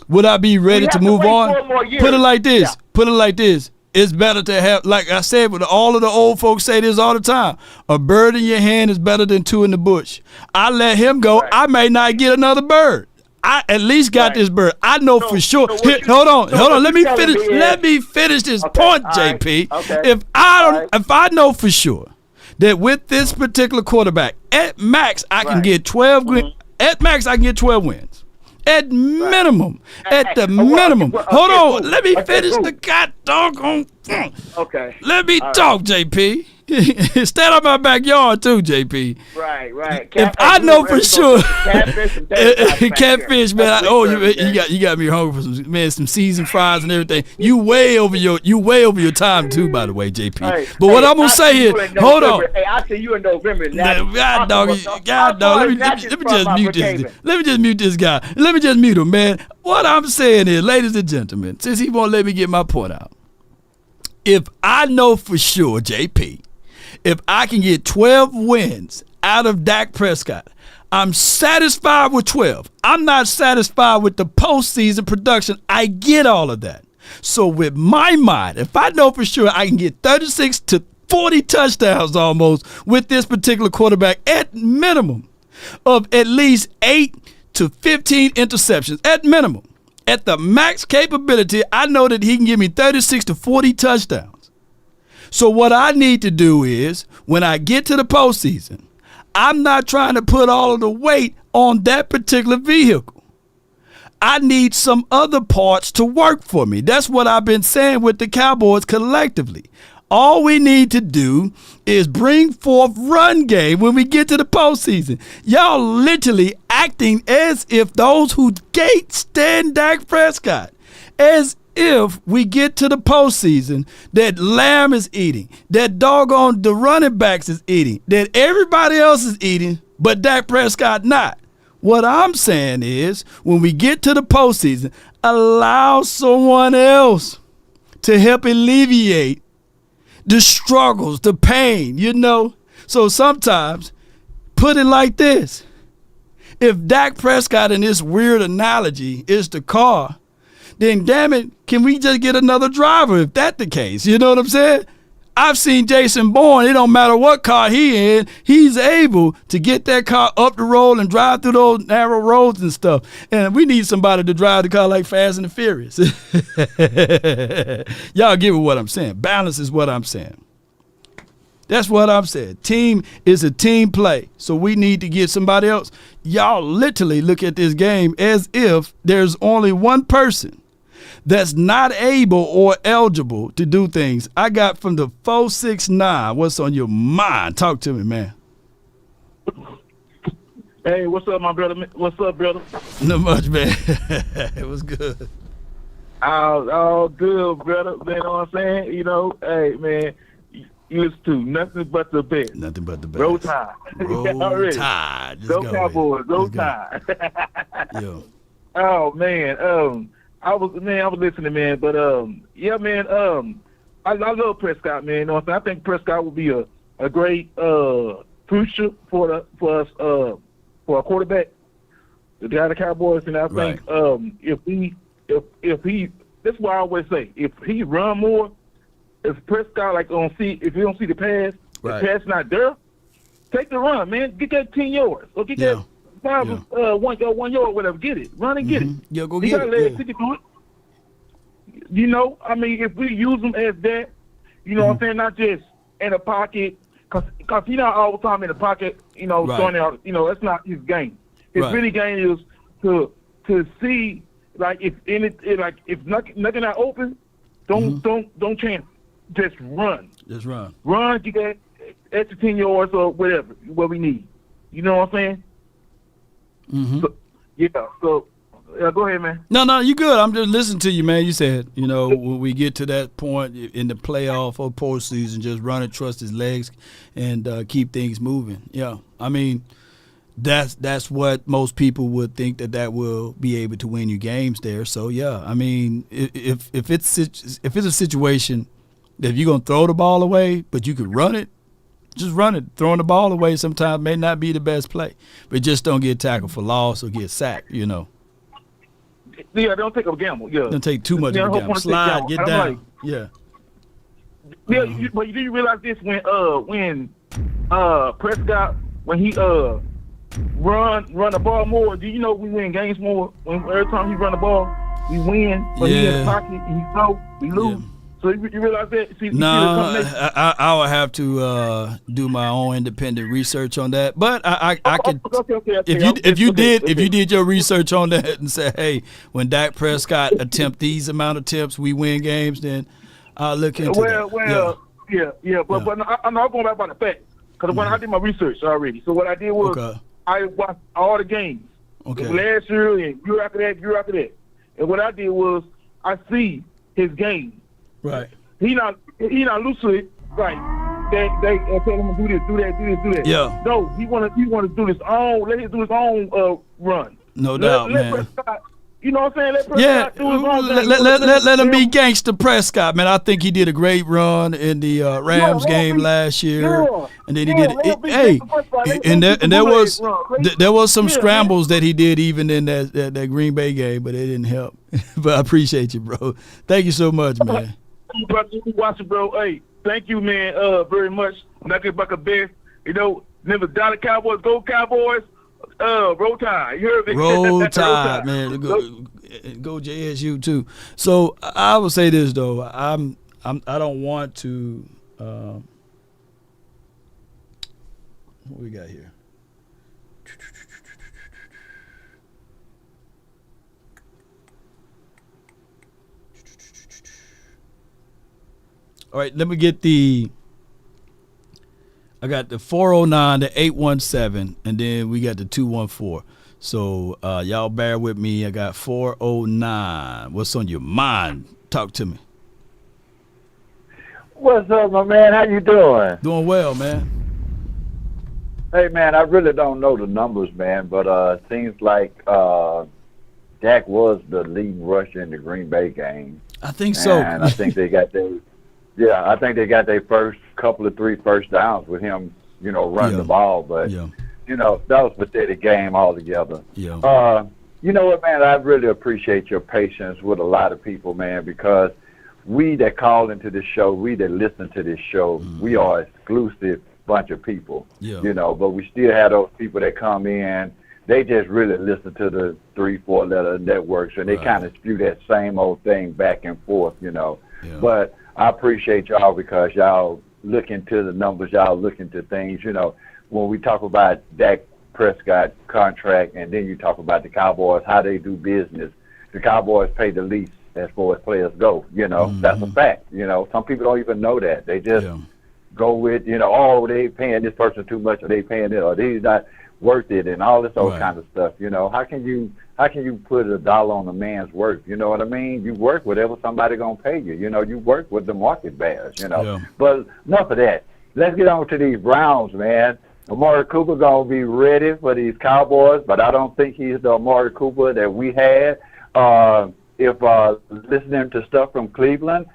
Would I be ready to move on? Put it like this. Yeah. Put it like this. It's better to have, like I said, but all of the old folks say this all the time. A bird in your hand is better than two in the bush. I let him go. Right. I may not get another bird. I at least got this bird. I know for sure. Hold on. Let me finish. Let me finish this point, JP. If I know for sure that with this particular quarterback, at max I can get 12 wins. At max I can get 12 wins. At minimum. At the minimum. Hold on. Let me finish the god doggone thing. Okay. Let me talk, JP. Stand up my backyard too, JP. Right. If I know for sure, catfish, man. You got me hungry for some seasoned fries and everything. You way over your time too, by the way, JP. But what I'm gonna say here, hold on. Hey, I see you in November. God dog. Let me just mute this. Let me just mute this guy. Let me just mute him, man. What I'm saying is, ladies and gentlemen, since he won't let me get my point out, if I know for sure, JP, if I can get 12 wins out of Dak Prescott, I'm satisfied with 12. I'm not satisfied with the postseason production. I get all of that. So with my mind, if I know for sure I can get 36 to 40 touchdowns almost with this particular quarterback at minimum of at least 8 to 15 interceptions at minimum. At the max capability, I know that he can give me 36 to 40 touchdowns. So what I need to do is, when I get to the postseason, I'm not trying to put all of the weight on that particular vehicle. I need some other parts to work for me. That's what I've been saying with the Cowboys collectively. All we need to do is bring forth run game when we get to the postseason. Y'all literally acting as if those who can't stand Dak Prescott, as if we get to the postseason, that Lamb is eating, that doggone the running backs is eating, that everybody else is eating, but Dak Prescott not. What I'm saying is, when we get to the postseason, allow someone else to help alleviate the struggles, the pain, So sometimes, put it like this. If Dak Prescott, in this weird analogy, is the car, then damn it, can we just get another driver if that's the case? You know what I'm saying? I've seen Jason Bourne. It don't matter what car he in, he's able to get that car up the road and drive through those narrow roads and stuff. And we need somebody to drive the car like Fast and the Furious. Y'all get what I'm saying. Balance is what I'm saying. That's what I'm saying. Team is a team play. So we need to get somebody else. Y'all literally look at this game as if there's only one person that's not able or eligible to do things. I got from the 469. What's on your mind? Talk to me, man. Hey, what's up, my brother? What's up, brother? Not much, man. It was good. All good, brother. You know what I'm saying? Hey, man, you listen to nothing but the best. Nothing but the best. Roll Tide. Roll Tide. Go Cowboys. Roll Tide. Yo. Oh, man. I was listening, man, but yeah, man, I love Prescott, man. You know what I'm saying? I think Prescott would be a great future for us for a quarterback. The guy the Cowboys, and I think if he that's what I always say. If he run more, if Prescott if you don't see the pass, the pass not there, take the run, man. Get that 10 yards or get that. 1 yard, whatever. Get it. Run and get it. Yeah, go get it. Let it do it. I mean, if we use them as that, what I'm saying, not just in the pocket, because he's not all the time in the pocket, throwing out, that's not his game. His really game is to see, if nothing not open, don't chance. Just run. Just run. Run, get that. extra 10 yards or whatever, what we need. You know what I'm saying? Mm-hmm. So go ahead, man. No, you good. I'm just listening to you, man. You said, when we get to that point in the playoff or postseason, just run it, trust his legs, and keep things moving. Yeah, I mean, that's what most people would think that will be able to win you games there. So yeah, I mean, if it's a situation that you're gonna throw the ball away, but you could run it, just run it. Throwing the ball away sometimes may not be the best play, but just don't get tackled for loss or get sacked. Yeah, don't take a gamble. Yeah, don't take too much of a gamble. Slide, get down. Yeah, but do you realize this when Prescott when he run the ball more? Do you know we win games more when every time he run the ball we win? But he in the pocket and he throw, we lose. Yeah. So you realize that? I would have to do my own independent research on that. But I could. Okay. If you did your research on that and say, hey, when Dak Prescott attempt these amount of attempts, we win games, then I'll look into that. But I'm not going back by the fact because when I did my research already. So what I did was I watched all the games. Okay. Last year and year after that. And what I did was I see his game. Right. He not lucid. Right. They tell him to do this, do that. Yeah. No, he want to do his own. Let him do his own run. No doubt, man. Prescott, you know what I'm saying? Let Prescott do his own thing. Let him be gangster Prescott, man. I think he did a great run in the Rams game last year, and then he did. There was some scrambles that he did even in that Green Bay game, but it didn't help. But I appreciate you, bro. Thank you so much, man. Watching, bro. Hey, thank you, man, very much. Nothing but the best. Never doubt the Cowboys. Go Cowboys. Roll Tide. You heard me? Roll Tide, man. Go JSU too. So I would say this though. I don't want to. What we got here? All right, let me get I got the 409, the 817, and then we got the 214. So y'all bear with me. I got 409. What's on your mind? Talk to me. What's up, my man? How you doing? Doing well, man. Hey, man, I really don't know the numbers, man, but it seems like Dak was the leading rusher in the Green Bay game. I think so. And I think they got their first couple of 3 first downs with him, running the ball. But, that was a pathetic game altogether. Yeah. You know what, man? I really appreciate your patience with a lot of people, man, because we that call into this show, we that listen to this show, we are exclusive bunch of people, but we still have those people that come in. They just really listen to the 3-4 letter networks, and they kind of spew that same old thing back and forth, But I appreciate y'all because y'all look into the numbers, y'all look into things. When we talk about Dak Prescott contract, and then you talk about the Cowboys, how they do business. The Cowboys pay the least as far as players go. That's a fact. Some people don't even know that. They just go with, they paying this person too much, or they paying it, or they's not worth it, and all this old kind of stuff. How can you put a dollar on a man's worth? You know what I mean? You work whatever somebody gonna pay you. You work what the market bears. But enough of that. Let's get on to these Browns, man. Amari Cooper gonna be ready for these Cowboys, but I don't think he's the Amari Cooper that we had. If listening to stuff from Cleveland,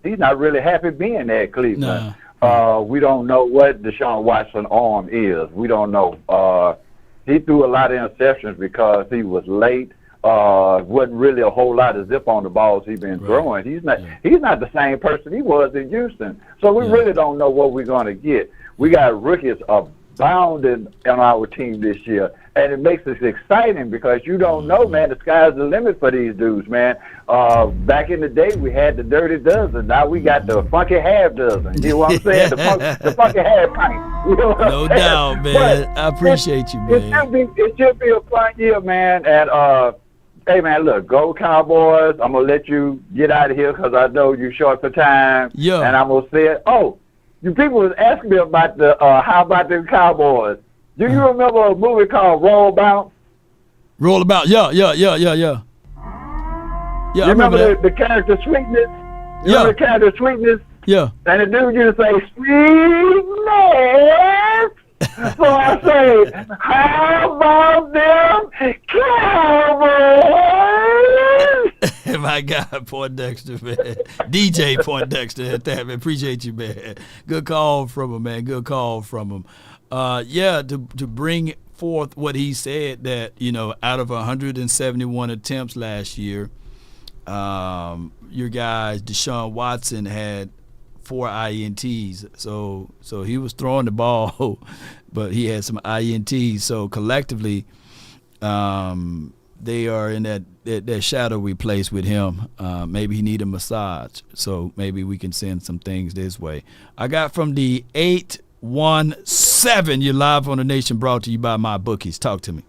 he's not really happy being at Cleveland. We don't know what Deshaun Watson's arm is. We don't know. He threw a lot of interceptions because he was late. Wasn't really a whole lot of zip on the balls he's been throwing. He's not the same person he was in Houston. So we really don't know what we're going to get. We got rookies abounding on our team this year, and it makes us exciting because you don't know, man, the sky's the limit for these dudes, man. Back in the day, we had the dirty dozen. Now we got the funky half dozen. You know what I'm saying? The funky half pint. You know what no doubt, man. I appreciate you, man. It should be a fun year, man. And hey, man, look, go Cowboys. I'm going to let you get out of here because I know you're short for time. Yeah. And I'm going to say it. Oh, you people was asking me about the how about them Cowboys. Do you remember a movie called Roll Bounce? Roll About, yeah. Yeah, you I remember the character Sweetness? You remember the character Sweetness? Yeah. And the dude used to say, Sweetness! So I say, how about them Cowboys? My guy, Poindexter, man. DJ Poindexter at that, man. Appreciate you, man. Good call from him, man. Good call from him. To bring forth what he said that, out of 171 attempts last year, your guy, Deshaun Watson, had 4 INTs. So he was throwing the ball, but he had some INTs. So collectively, they are in that shadowy place with him. Maybe he need a massage. So maybe we can send some things this way. I got from the 817. You're live on the Nation, brought to you by my bookies. Talk to me.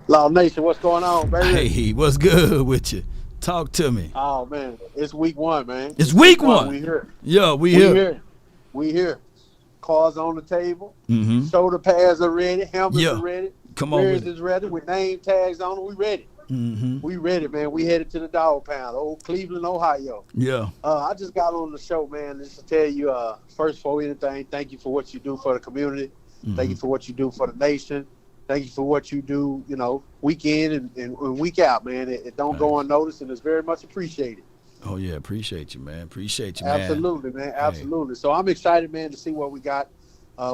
Law Nation, what's going on, baby? Hey, what's good with you? Talk to me. Oh man, it's week 1, man. It's week 1. We here. Yeah, we here. We here. Cars on the table. Mm-hmm. Shoulder pads are ready. Helmets Yeah. are ready. Come on Beers with it. is ready with name tags on them. We ready. Mm-hmm. We ready, man. We headed to the dog pound, old Cleveland, Ohio. Yeah. I just got on the show, man, just to tell you, first before anything, thank you for what you do for the community. Mm-hmm. Thank you for what you do for the nation. Thank you for what you do, week in and week out, man. It don't go unnoticed, and it's very much appreciated. Oh, yeah. Appreciate you, man. Appreciate you, man. Absolutely, man. Absolutely. So I'm excited, man, to see what we got.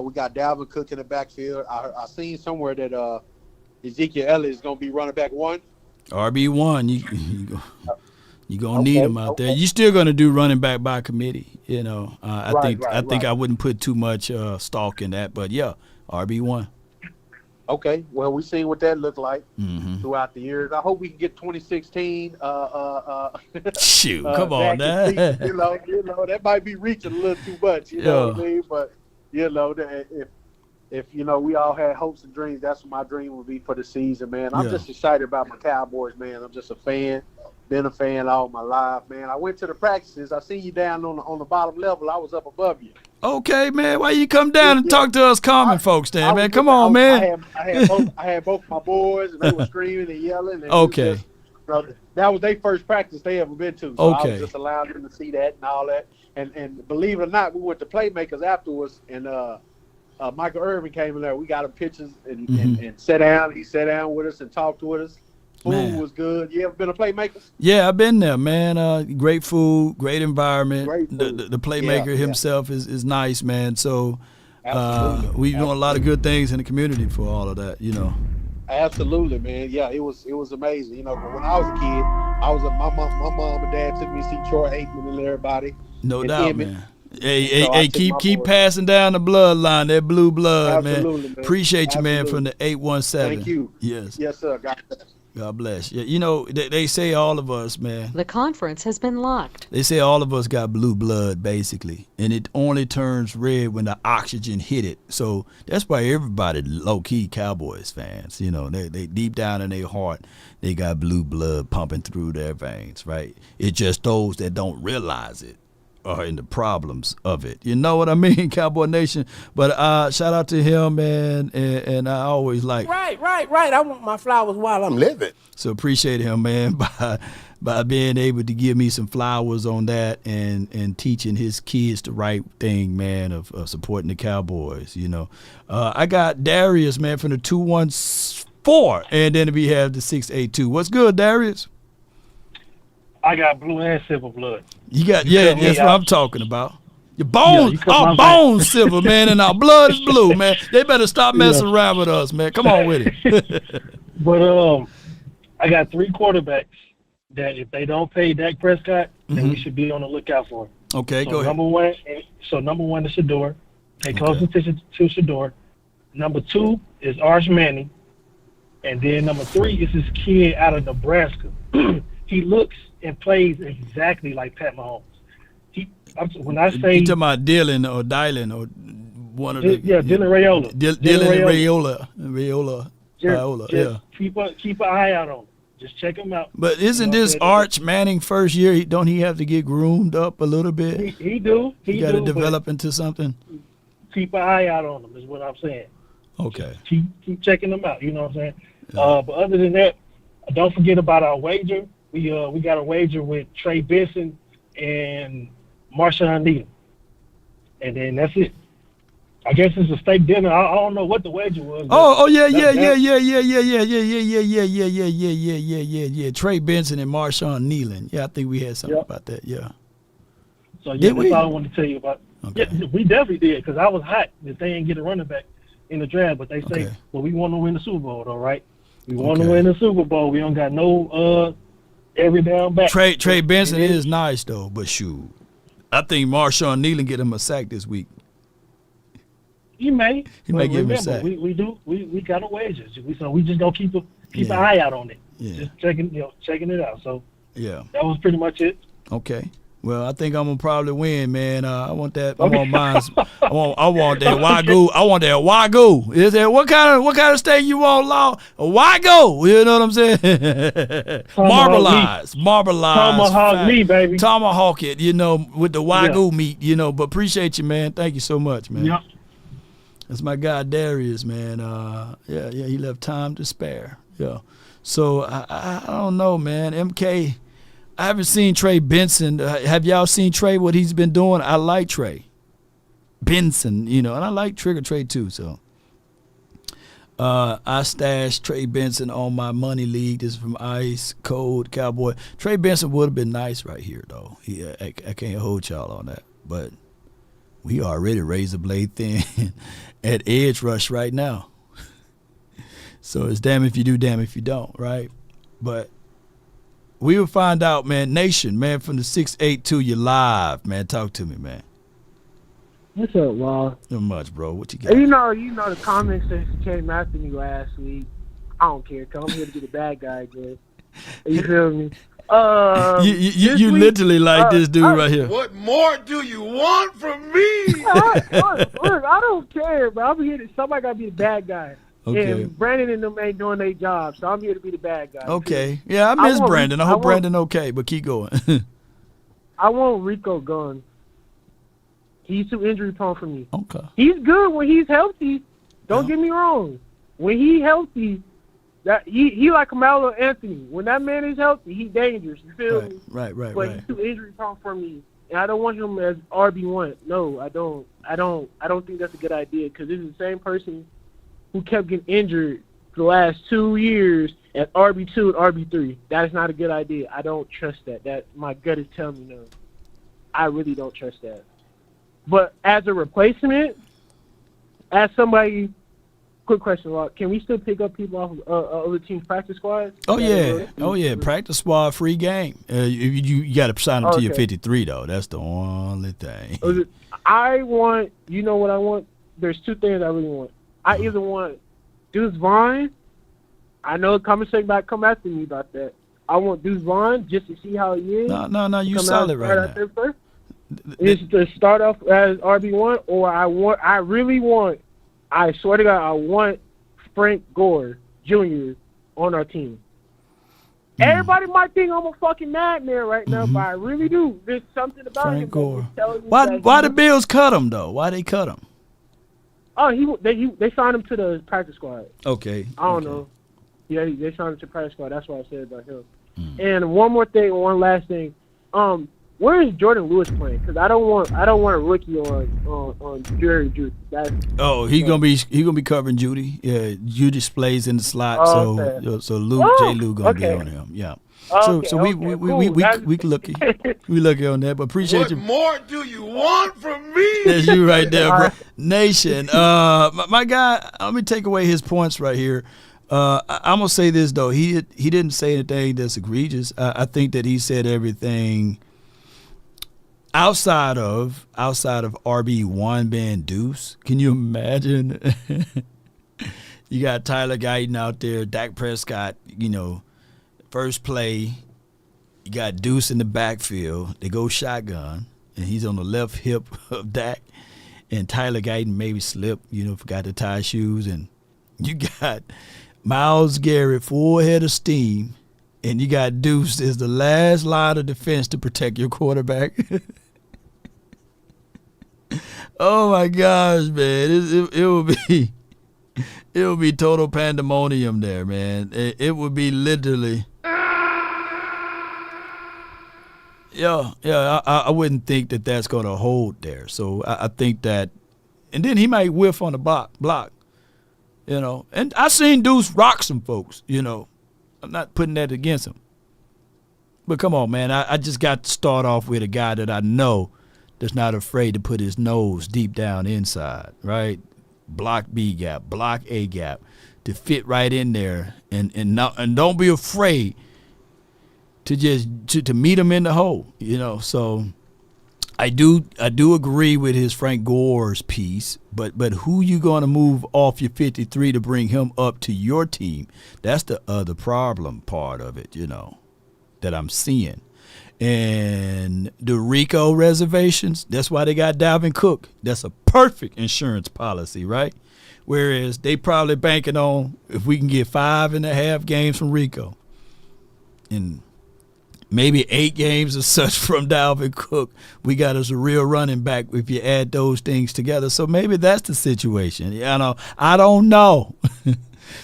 We got Dalvin Cook in the backfield. I seen somewhere that Ezekiel Elliott is going to be running back 1. RB1, you gonna need him out there. You still gonna do running back by committee, I think I wouldn't put too much stock in that, but yeah, RB1. Okay, well, we seen what that looked like throughout the years. I hope we can get 2016. Shoot, come on, now. That might be reaching a little too much. You know what I mean? But if we all had hopes and dreams, that's what my dream would be for the season, man. I'm just excited about my Cowboys, man. I'm just a fan. Been a fan all my life, man. I went to the practices. I seen you down on the bottom level. I was up above you. Okay, man. Why you come down and talk to us common folks then, man? Come on, man. I had both my boys, and they were screaming and yelling. And okay. That was their first practice they ever been to. So I was just allowed them to see that and all that. And believe it or not, we went to Playmakers afterwards, and Michael Irvin came in there. We got him pictures and sat down. He sat down with us and talked with us. Food was good. You ever been a Playmaker? Yeah, I've been there, man. Great food, great environment. Great food. The Playmaker himself is nice, man. So we doing a lot of good things in the community for all of that, Absolutely, man. Yeah, it was amazing. But when I was a kid, my mom and dad took me to see Troy Aikman and everybody. No doubt, Emmett. Man. Hey, keep passing down the bloodline, that blue blood, man. Appreciate you, man, from the 817. Thank you. Yes. Yes, sir. God bless. Yeah, they say all of us, man. The conference has been locked. They say all of us got blue blood, basically, and it only turns red when the oxygen hit it. So that's why everybody low-key Cowboys fans. They deep down in their heart, they got blue blood pumping through their veins, right? It's just those that don't realize it are in the problems of it. You know what I mean, Cowboy Nation? But shout out to him, man, and I always like... Right. I want my flowers while I'm living. So appreciate him, man, by being able to give me some flowers on that and teaching his kids the right thing, man, of supporting the Cowboys, I got Darius, man, from the 214, and then we have the 682. What's good, Darius? I got blue and silver blood. You got, that's what I'm talking about. Your bones, our bones silver, man, and our blood is blue, man. They better stop messing around with us, man. Come on with it. But I got 3 quarterbacks that if they don't pay Dak Prescott, then we should be on the lookout for him. Okay, so go ahead. Number one is Shador. Pay close attention to Shador. Number 2 is Arch Manning. And then number 3 is this kid out of Nebraska. He looks and plays exactly like Pat Mahomes. When I say... You talking about Dylan or one of the... Yeah, Dylan Raiola. Dylan Raiola. Keep an eye out on him. Just check him out. But isn't this Arch Manning first year? Don't he have to get groomed up a little bit? He do. He got to develop into something. Keep an eye out on him is what I'm saying. Okay. Keep checking them out. You know what I'm saying? Yeah. But other than that, don't forget about our wager. We got a wager with Trey Benson and Marshawn Needham, and then that's it. I guess it's a steak dinner. I don't know what the wager was. Yeah. Trey Benson and Marshawn Nealon. Yeah, I think we had something about that. Yeah. So yeah, that's all I wanted to tell you about. Okay. Yeah, we definitely did because I was hot that they didn't get a running back in the draft, but they say, well, we want to win the Super Bowl, though, right? We want to win the Super Bowl. We don't got no every down back. Trey Benson is nice though, but shoot, I think Marshawn Nealon get him a sack this week. He may give him a sack. We got a wager, so we just gonna keep an eye out on it. Yeah. Just checking it out. So yeah, that was pretty much it. Okay. Well, I think I'm gonna probably win, man. I want that. I want mine. I want that Wagyu. I want that Wagyu. Is that what kind of steak you want, Law? A Wagyu. You know what I'm saying? Marbleized. Tomahawk meat, baby. Tomahawk it. You know, with the Wagyu meat. You know, but appreciate you, man. Thank you so much, man. Yep. That's my guy Darius, man. Yeah. He left time to spare. Yeah. So I don't know, man. MK. I haven't seen Trey Benson. Have y'all seen Trey, what he's been doing? I like Trey Benson, and I like Trigger Trey too. So I stashed Trey Benson on my money league. This is from Ice Cold Cowboy. Trey Benson would have been nice right here, though. I can't hold y'all on that. But we already razor blade thin at edge rush right now. So it's damn if you do, damn if you don't, right? But we will find out, man. Nation, man, from the 682, you live, man. Talk to me, man. What's up, Law? Not much, bro. What you got? You know the comment section came after me last week. I don't care, because I'm here to be the bad guy again. You feel me? You literally like this dude right here. What more do you want from me? Look, I don't care, but I'm here to somebody got to be the bad guy. Okay. And Brandon and them ain't doing their job, so I'm here to be the bad guy. Okay. Yeah, I miss Brandon. I hope Brandon okay, but keep going. I want Rico gone. He's too injury prone for me. Okay. He's good when he's healthy. Don't get me wrong. When he's healthy, that he like Carmelo Anthony. When that man is healthy, he's dangerous. You feel me? Right. But he's too injury prone for me, and I don't want him as RB1. No, I don't. I don't think that's a good idea because this is the same person who kept getting injured for the last 2 years at RB2 and RB3. That is not a good idea. I don't trust that. That my gut is telling me no. I really don't trust that. But as a replacement, as somebody, quick question, Rock, can we still pick up people off of other teams' practice squads? Oh yeah, practice squad, free game. You got to sign them to your 53 though. That's the only thing. I want. You know what I want? There's two things I really want. I either want Deuce Vaughn. I know conversation might come after me about that. I want Deuce Vaughn just to see how he is. No, you solid right now. Is to start off as RB1, or I swear to God, I want Frank Gore Jr. on our team. Everybody might think I'm a fucking madman right now, but I really do. There's something about Frank Gore. Why the Bills cut him though? Why they cut him? Oh, they signed him to the practice squad. Okay. I don't know. Yeah, they signed him to the practice squad. That's what I said about him. And one last thing. Where is Jordan Lewis playing? Because I don't want a rookie on Jerry Judy. He gonna be covering Judy. Yeah, Judy plays in the slot, so J. Lou gonna be on him. Yeah. We lucky. We lucky on that, but appreciate you. What more do you want from me? That's you right there, bro. Nation. My guy, let me take away his points right here. I'm gonna say this though. He didn't say anything that's egregious. I think that he said everything outside of RB1 being Deuce. Can you imagine? You got Tyler Guyton out there, Dak Prescott, first play, you got Deuce in the backfield. They go shotgun, and he's on the left hip of Dak. And Tyler Guyton maybe slipped, forgot to tie shoes. And you got Myles Garrett, full head of steam, and you got Deuce as the last line of defense to protect your quarterback. Oh my gosh, man! It would be total pandemonium there, man. It would be literally. Yeah. I wouldn't think that that's going to hold there. So I think that, and then he might whiff on the block, you know. And I seen Deuce rock some folks, you know. I'm not putting that against him. But come on, man. I just got to start off with a guy that I know that's not afraid to put his nose deep down inside, right? Block B gap, block A gap, to fit right in there, and don't be afraid to just to meet him in the hole, you know. So I do agree with his Frank Gore's piece, but who you going to move off your 53 to bring him up to your team? That's the other problem part of it, you know, that I'm seeing. And the Rico reservations, that's why they got Dalvin Cook. That's a perfect insurance policy, right? Whereas they probably banking on if we can get 5.5 games from Rico and maybe 8 games or such from Dalvin Cook, we got us a real running back if you add those things together. So maybe that's the situation. I don't know.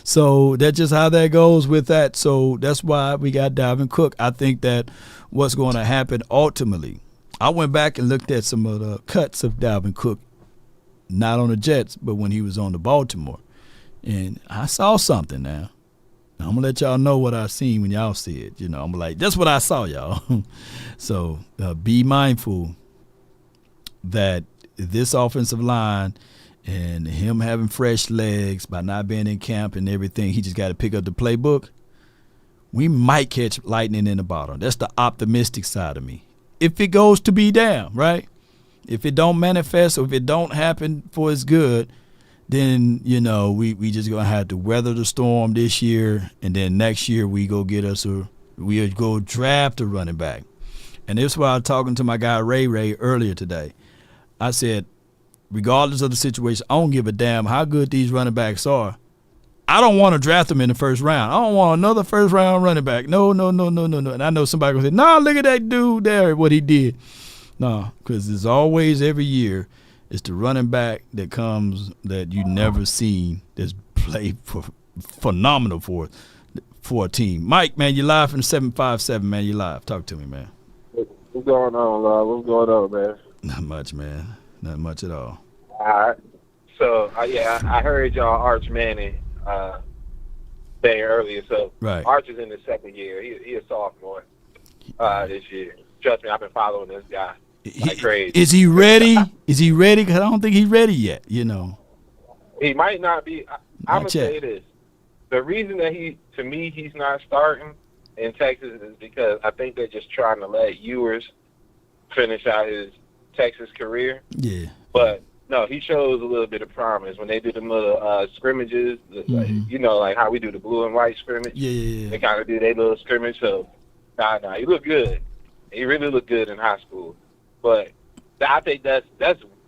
So that's just how that goes with that. So that's why we got Dalvin Cook. I think that what's going to happen ultimately, I went back and looked at some of the cuts of Dalvin Cook, not on the Jets, but when he was on the Baltimore. And I saw something now. I'm going to let y'all know what I seen when y'all see it. You know, I'm like, that's what I saw, y'all. So be mindful that this offensive line and him having fresh legs by not being in camp and everything, he just got to pick up the playbook. We might catch lightning in the bottle. That's the optimistic side of me. If it goes to be down, right? If it don't manifest or if it don't happen for its good, then, you know, we just going to have to weather the storm this year, and then next year we'll go draft a running back. And this is why I was talking to my guy Ray earlier today. I said, regardless of the situation, I don't give a damn how good these running backs are. I don't want to draft them in the first round. I don't want another first-round running back. No. And I know somebody going to say, no, look at that dude there, what he did. No, because there's always every year it's the running back that comes that you never seen that's played phenomenal for a team. Mike, man, you live from 757, man. You live. Talk to me, man. What's going on, love? What's going on, man? Not much, man. Not much at all. All right. So, I heard y'all Arch Manning saying earlier. So, right. Arch is in his second year. He a sophomore this year. Trust me, I've been following this guy like crazy. Is he ready? Is he ready? Because I don't think he's ready yet, you know. He might not be. I'm going to say this. The reason that he's not starting in Texas is because I think they're just trying to let Ewers finish out his Texas career. Yeah. But no, he shows a little bit of promise when they do them little scrimmages. You know, like how we do the blue and white scrimmage. Yeah. They kind of do their little scrimmage. So, nah, he looked good. He really looked good in high school. But I think that's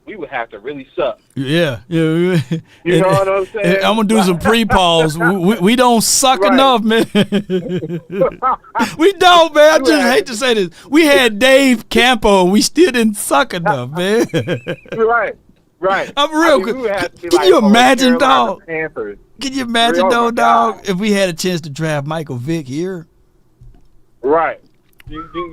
we would have to really suck. Yeah. You know what I'm saying? I'm gonna do some pre-pause. we don't suck enough, man. We don't, man. I just hate to say this. We had Dave Campo, and we still didn't suck enough, man. Right. I'm real good. Can you imagine, dog? Panthers. Can you imagine, dog, if we had a chance to draft Michael Vick here? Right.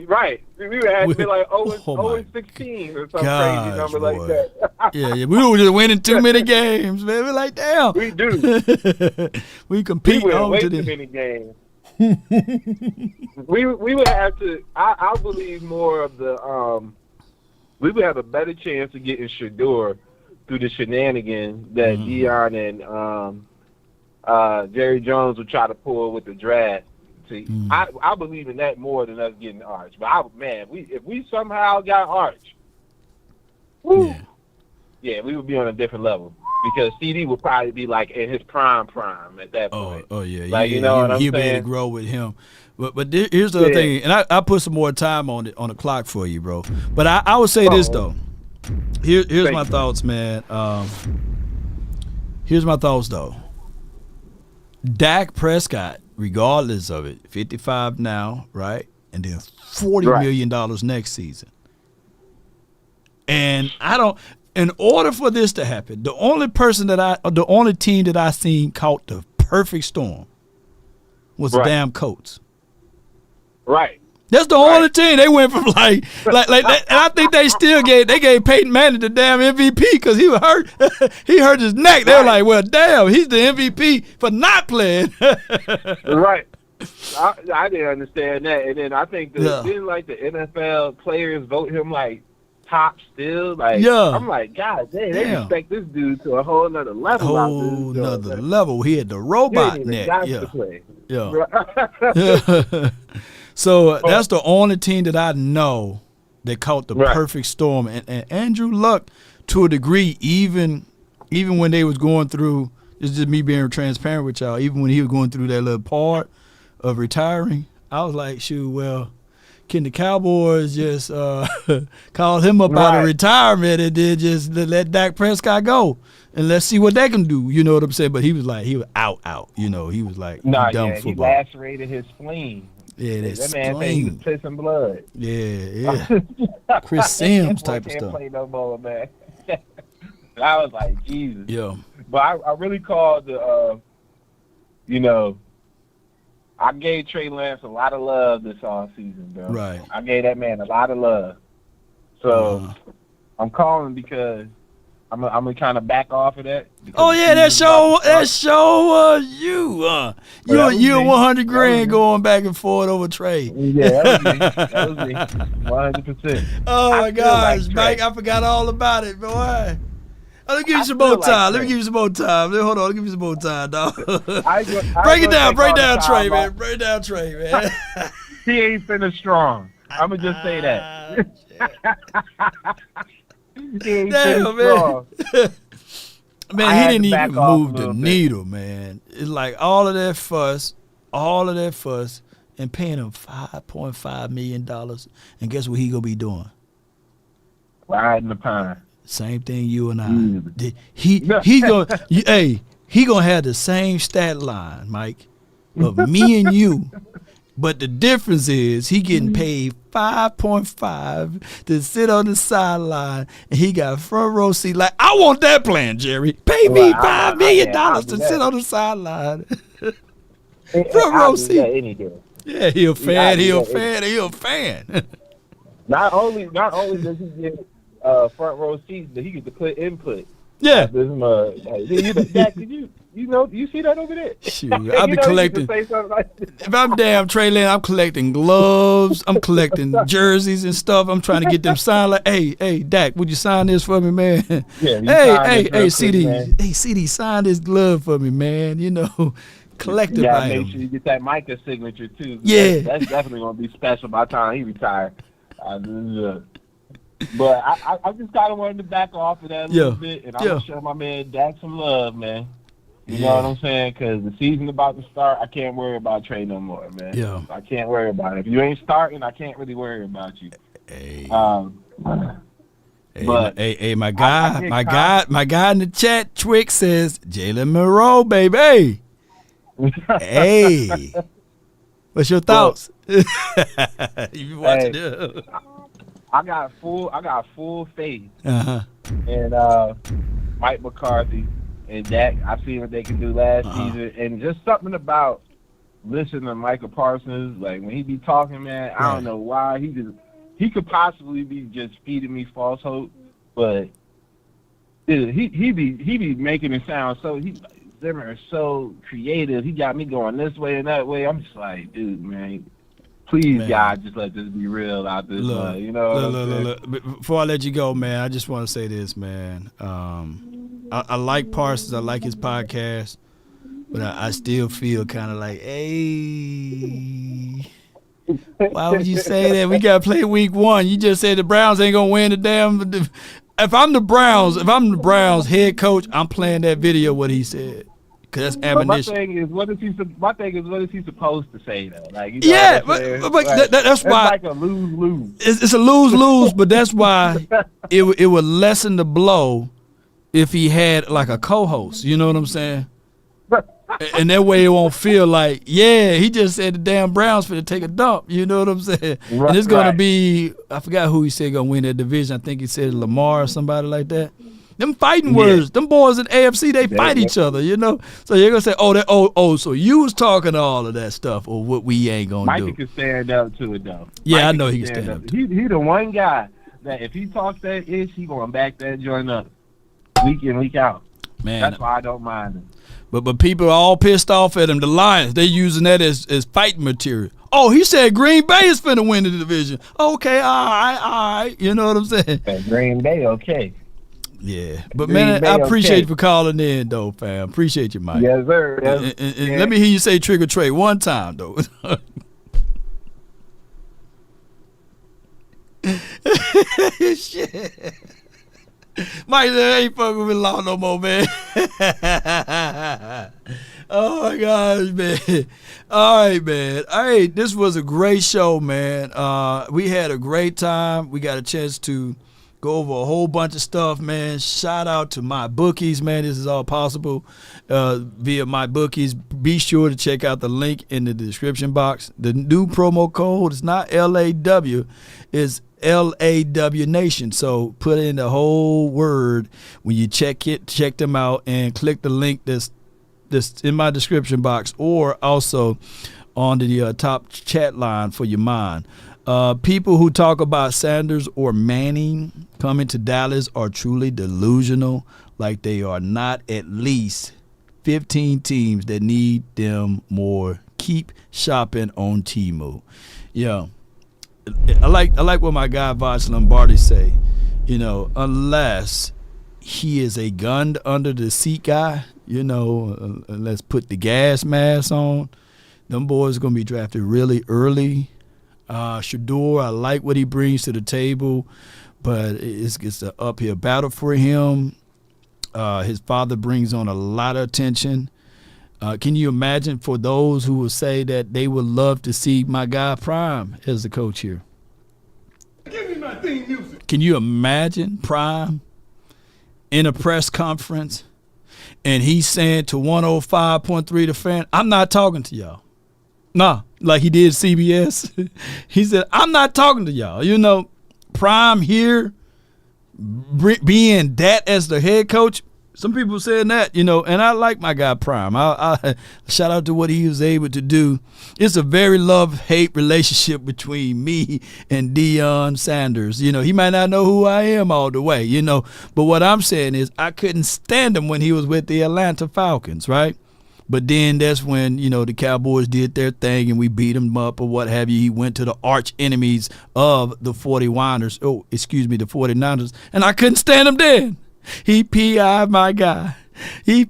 Right. We would have to be like 0-16 or some crazy number like that. Yeah. We were just winning too many games, man. We're like, damn. We do. We compete on to too many games. we would have to. I believe more of the. We would have a better chance of getting Shador through the shenanigans that Dion and Jerry Jones would try to pull with the draft. I believe in that more than us getting Arch. But if we somehow got Arch, we would be on a different level because CD would probably be like in his prime at that point. Oh yeah, like you know what I'm saying. He'll be able to grow with him. But here's the other thing, and I put some more time on the clock for you, bro. But I would say this though. Here's my thoughts, man. Here's my thoughts though. Dak Prescott regardless of it. 55 now, right? And then $40 million next season. And in order for this to happen, the only team that I seen caught the perfect storm was the damn Colts. Right. That's the only team. They went from like and I think they gave Peyton Manning the damn MVP because he was hurt. He hurt his neck. They were like, well, damn, he's the MVP for not playing. Right. I didn't understand that. And then I think didn't like the NFL players vote him like top still? Like, I'm like, God damn, they respect this dude to a whole nother level. Whole nother level. He had the robot neck. So that's the only team that I know that caught the perfect storm. And Andrew Luck, to a degree, even when they was going through, it's just me being transparent with y'all, even when he was going through that little part of retiring, I was like, shoot, well, can the Cowboys just call him up out of retirement and then just let Dak Prescott go? And let's see what they can do. You know what I'm saying? But he was out. You know, he was like, done football. He lacerated his spleen. Yeah, that man said he was pissing blood. Yeah. Chris Sims type of stuff. Can't play no more, man. I was like, Jesus. Yeah. But I really called I gave Trey Lance a lot of love this offseason, bro. Right. I gave that man a lot of love. So I'm calling because I'm gonna kind of back off of that. Oh yeah, that show you. You and 100 grand going back and forth over Trey. Yeah, that was me. 100%. Oh my gosh, Mike, I forgot all about it, boy. Let me give you some more time. Hold on, let me give you some more time, dog. Break it down, Trey, man. Break it down, Trey, man. He ain't finished strong. I'm gonna just say that. Damn, man. Man, he didn't even move the needle, man. It's like all of that fuss, and paying him $5.5 million. And guess what he gonna be doing? Riding the pine. Same thing you and I. He gonna have the same stat line, Mike, of me and you. But the difference is he getting paid $5.5 to sit on the sideline, and he got front row seat. Like, I want that plan, Jerry. Pay me $5 million to sit on the sideline. Front row seat. Yeah, he a fan. Not only does he get front row seats, but he gets to put input. Yeah. Jack, you see that over there? Shoot, I'll be collecting. If I'm damn Trey Lance, I'm collecting gloves. I'm collecting jerseys and stuff. I'm trying to get them signed. Like, hey, Dak, would you sign this for me, man? Yeah, hey, CD, CD, sign this glove for me, man. You know, collective item. Make sure you get that Micah signature too. Yeah, that's definitely gonna be special by the time he retires. But I just kind of wanted to back off of that a little bit, and I'm going to show my man Dak some love, man. You know what I'm saying? Because the season about to start, I can't worry about Trey no more, man. Yeah. I can't worry about it. If you ain't starting, I can't really worry about you. Hey. But my guy in the chat, Twick, says Jalen Monroe, baby. Hey. What's your thoughts? You be watching this. I got full faith in Mike McCarthy and Dak. I've seen what they can do last season, and just something about listening to Michael Parsons. Like when he be talking, man, I don't know why he could possibly be just feeding me false hope, but dude, he be making it sound so Zimmer is so creative. He got me going this way and that way. I'm just like, dude, man. Please, God, just let this be real out this way. You know look. Before I let you go, man, I just want to say this, man. I like Parsons. I like his podcast. But I still feel kind of like, hey, why would you say that? We got to play week 1. You just said the Browns ain't going to win the damn. If I'm the Browns head coach, I'm playing that video what he said. Because that's ammunition. My thing is, what is he supposed to say, though? Like, that's why. It's like a lose-lose. It's a lose-lose, but that's why it would lessen the blow if he had, like, a co-host. You know what I'm saying? And that way it won't feel like, yeah, he just said the damn Browns finna take a dump. You know what I'm saying? Right, and it's going right. to be, I forgot who he said going to win that division. I think he said Lamar or somebody like that. Them fighting words. Them boys in AFC, they fight each other, you know? So you're going to say, so you was talking all of that stuff or what we ain't going to do. Mikey can stand up to it, though. Yeah, Mikey I know he can stand up to it. He the one guy that if he talks that ish, he going to back that joint up week in, week out. Man. That's why I don't mind him. But people are all pissed off at him. The Lions, they using that as fighting material. Oh, he said Green Bay is finna win the division. Okay, all right. You know what I'm saying? Green Bay, okay. Yeah. But, Green man, Bay, I appreciate okay. you for calling in, though, fam. Appreciate you, Mike. Yes, sir. Yes. And let me hear you say Trigger Trey one time, though. Shit. Mike said, I ain't fucking with law no more, man. Oh, my gosh, man. All right, man. Hey, this was a great show, man. We had a great time. We got a chance to go over a whole bunch of stuff, man. Shout out to my bookies, man. This is all possible via my bookies. Be sure to check out the link in the description box. The new promo code is not LAW, it's LAW Nation. So put in the whole word when you check them out, and click the link that's in my description box, or also on the top chat line for your mind. People who talk about Sanders or Manning coming to Dallas are truly delusional, like they are not at least 15 teams that need them more. Keep shopping on Temu. Yeah. I like what my guy Voch Lombardi say, you know, unless he is a gun under the seat guy, you know, let's put the gas mask on. Them boys going to be drafted really early. Shador, I like what he brings to the table, but it's an uphill battle for him. His father brings on a lot of attention. Can you imagine for those who will say that they would love to see my guy Prime as the coach here? Give me my theme music. Can you imagine Prime in a press conference and he's saying to 105.3 The Fan, I'm not talking to y'all. Nah, like he did CBS. He said, I'm not talking to y'all. You know, Prime here being that as the head coach. Some people saying that, you know, and I like my guy Prime. I shout out to what he was able to do. It's a very love-hate relationship between me and Deion Sanders. You know, he might not know who I am all the way, you know, but what I'm saying is I couldn't stand him when he was with the Atlanta Falcons, right? But then that's when, you know, the Cowboys did their thing and we beat him up or what have you. He went to the arch enemies of the 49ers, and I couldn't stand him then. He PI'd my guy. The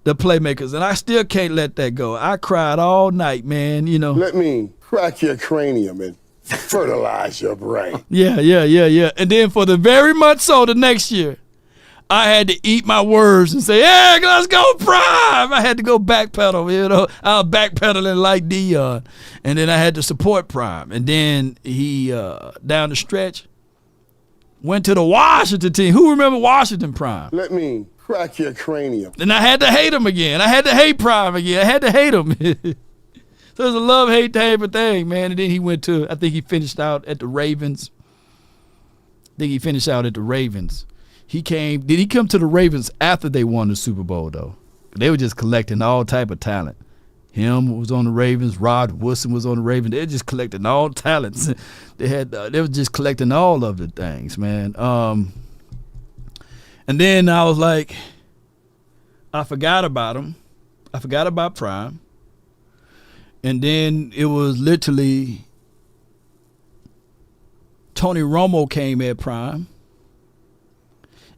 playmakers, and I still can't let that go. I cried all night, man, you know. Let me crack your cranium and fertilize your brain. Yeah. And then for the very much so the next year, I had to eat my words and say, hey, let's go Prime. I had to go backpedal, you know. I was backpedaling like Deion. And then I had to support Prime. And then he, down the stretch, went to the Washington team. Who remember Washington Prime? Let me crack your cranium. And I had to hate him again. I had to hate Prime again. I had to hate him. So it was a love-hate type of thing, man. And then he went to, I think he finished out at the Ravens. Did he come to the Ravens after they won the Super Bowl, though? They were just collecting all type of talent. Him was on the Ravens. Rod Woodson was on the Ravens. They were just collecting all talents. They were just collecting all of the things, man. And then I was like, I forgot about him. I forgot about Prime. And then it was literally Tony Romo came at Prime.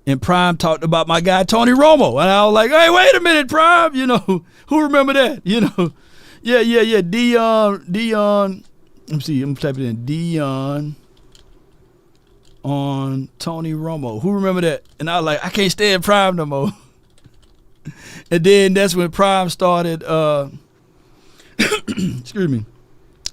And Prime talked about my guy Tony Romo. And I was like, hey, wait a minute, Prime. You know, who remember that? You know, yeah. Deion. Let me see. I'm typing in Deion on Tony Romo. Who remember that? And I was like, I can't stand Prime no more. And then that's when Prime started, excuse me,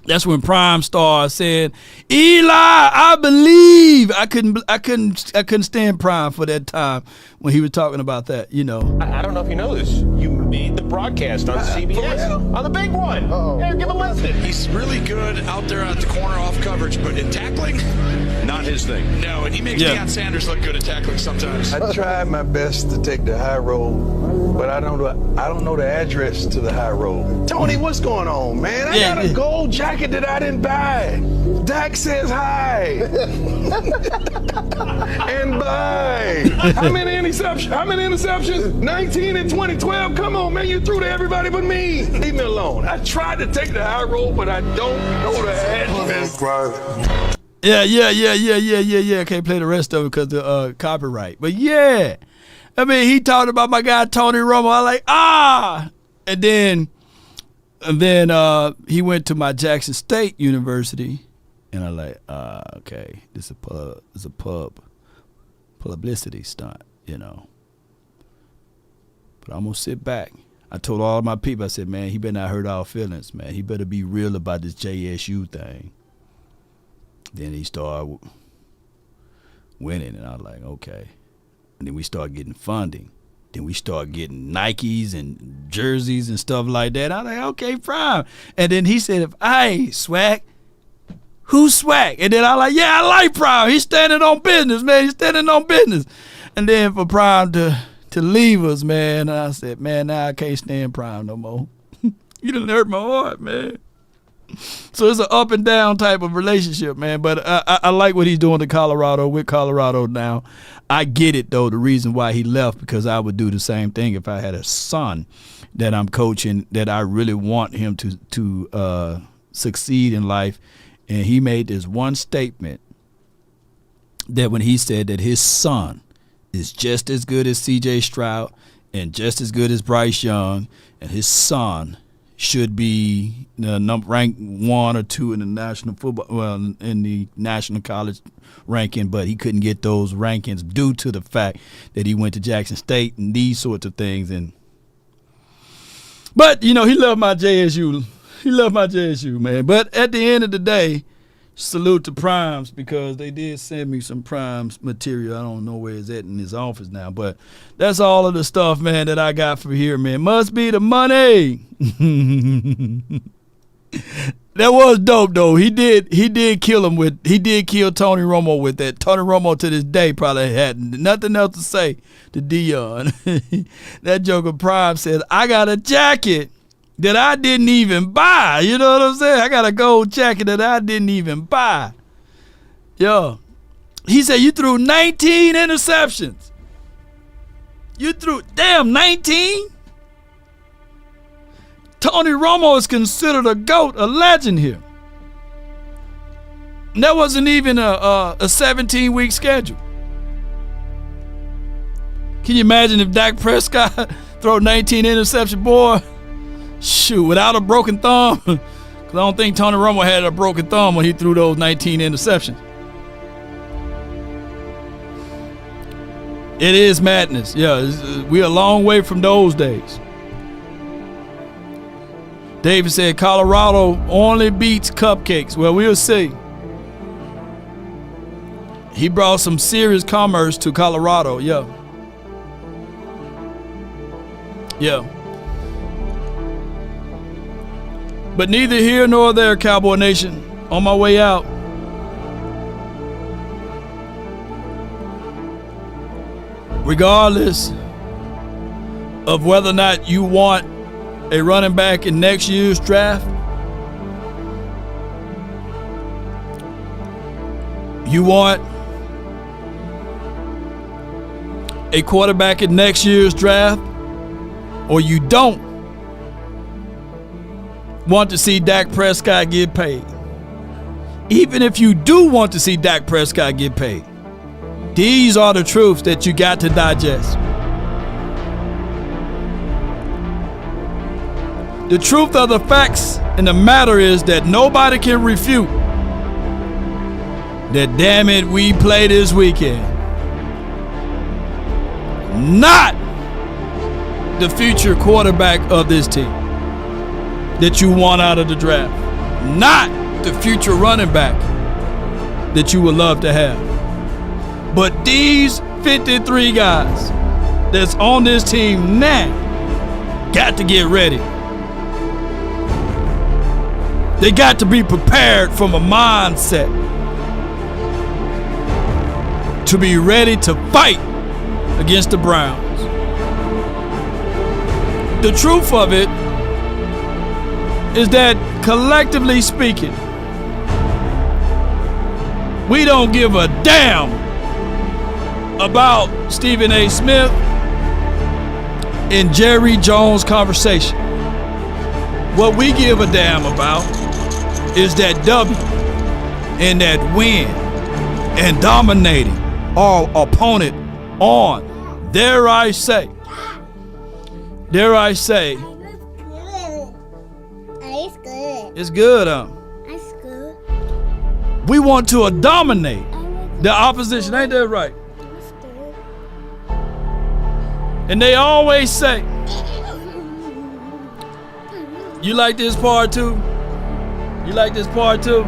That's when Prime started saying, "Eli, I believe." I couldn't stand Prime for that time when he was talking about that. You know. I don't know if you know this. You made the broadcast on CBS on the big one. Yeah, give a listen. He's really good out there at the corner off coverage, but in tackling, not his thing. No, and he makes Deion Sanders look good at tackling sometimes. I tried my best to take the high road, but I don't know the address to the high road. Tony, what's going on, man? I got a gold jacket that I didn't buy. Dak says hi. And bye. How many interceptions? 19 in 2012. Come on, man. You threw to everybody but me. Leave me alone. I tried to take the high road, but I don't know the address. Yeah. Can't play the rest of it because the copyright. But yeah. I mean, he talked about my guy Tony Romo. I like, And then he went to my Jackson State University, and I like, okay, this is a publicity stunt, you know. But I'm gonna sit back. I told all of my people, I said, man, he better not hurt our feelings, man. He better be real about this JSU thing. Then he started winning, and I was like, okay. And then we started getting funding. Then we start getting Nikes and jerseys and stuff like that. I'm like, okay, Prime. And then he said, hey, Swag, who's Swag? And then I'm like, yeah, I like Prime. He's standing on business, man. He's standing on business. And then for Prime to leave us, man, I said, man, now I can't stand Prime no more. You done hurt my heart, man. So it's an up and down type of relationship, man. But I like what he's doing with Colorado now. I get it, though, the reason why he left, because I would do the same thing if I had a son that I'm coaching that I really want him to succeed in life. And he made this one statement that when he said that his son is just as good as C.J. Stroud and just as good as Bryce Young, and his son should be ranked 1 or 2 in the national football, in the national college ranking, but he couldn't get those rankings due to the fact that he went to Jackson State and these sorts of things. But you know, he loved my JSU. He loved my JSU, man. But at the end of the day, salute to Primes, because they did send me some Primes material. I don't know where it's at in his office now, but that's all of the stuff, man, that I got from here, man. Must be the money. That was dope, though. He did kill Tony Romo with that. Tony Romo to this day probably had nothing else to say to Deion. That joker Prime said, I got a jacket that I didn't even buy. You know what I'm saying? I got a gold jacket that I didn't even buy. Yo. He said, you threw 19 interceptions. You threw, 19? Tony Romo is considered a GOAT, a legend here. And that wasn't even a 17-week schedule. Can you imagine if Dak Prescott throw 19 interceptions, boy? Shoot, without a broken thumb. Because I don't think Tony Romo had a broken thumb when he threw those 19 interceptions. It is madness. Yeah, we're a long way from those days. David said Colorado only beats cupcakes. Well, we'll see. He brought some serious commerce to Colorado. Yeah. But neither here nor there, Cowboy Nation. On my way out, regardless of whether or not you want a running back in next year's draft, you want a quarterback in next year's draft, or you don't want to see Dak Prescott get paid. Even if you do want to see Dak Prescott get paid, these are the truths that you got to digest. The truth of the facts and the matter is that nobody can refute that, damn it, we play this weekend. Not the future quarterback of this team that you want out of the draft. not the future running back that you would love to have. But these 53 guys that's on this team now got to get ready. They got to be prepared from a mindset to be ready to fight against the Browns. The truth of it is that collectively speaking, we don't give a damn about Stephen A. Smith and Jerry Jones conversation. What we give a damn about is that W and that win and dominating our opponent on, dare I say, it's good, It's good. We want to dominate the opposition, ain't that right? And they always say, you like this part too? You like this part too?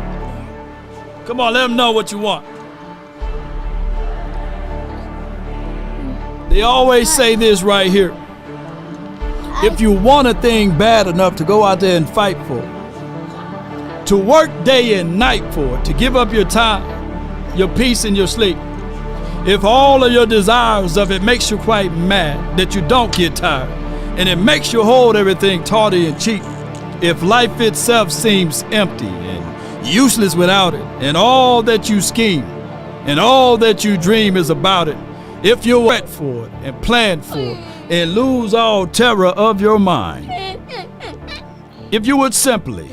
Come on, let them know what you want. They always say this right here. If you want a thing bad enough to go out there and fight for it, to work day and night for it, to give up your time, your peace, and your sleep, if all of your desires of it makes you quite mad that you don't get tired, and it makes you hold everything tawdry and cheap, if life itself seems empty and useless without it, and all that you scheme and all that you dream is about it, if you wait for it and plan for it and lose all terror of your mind, if you would simply,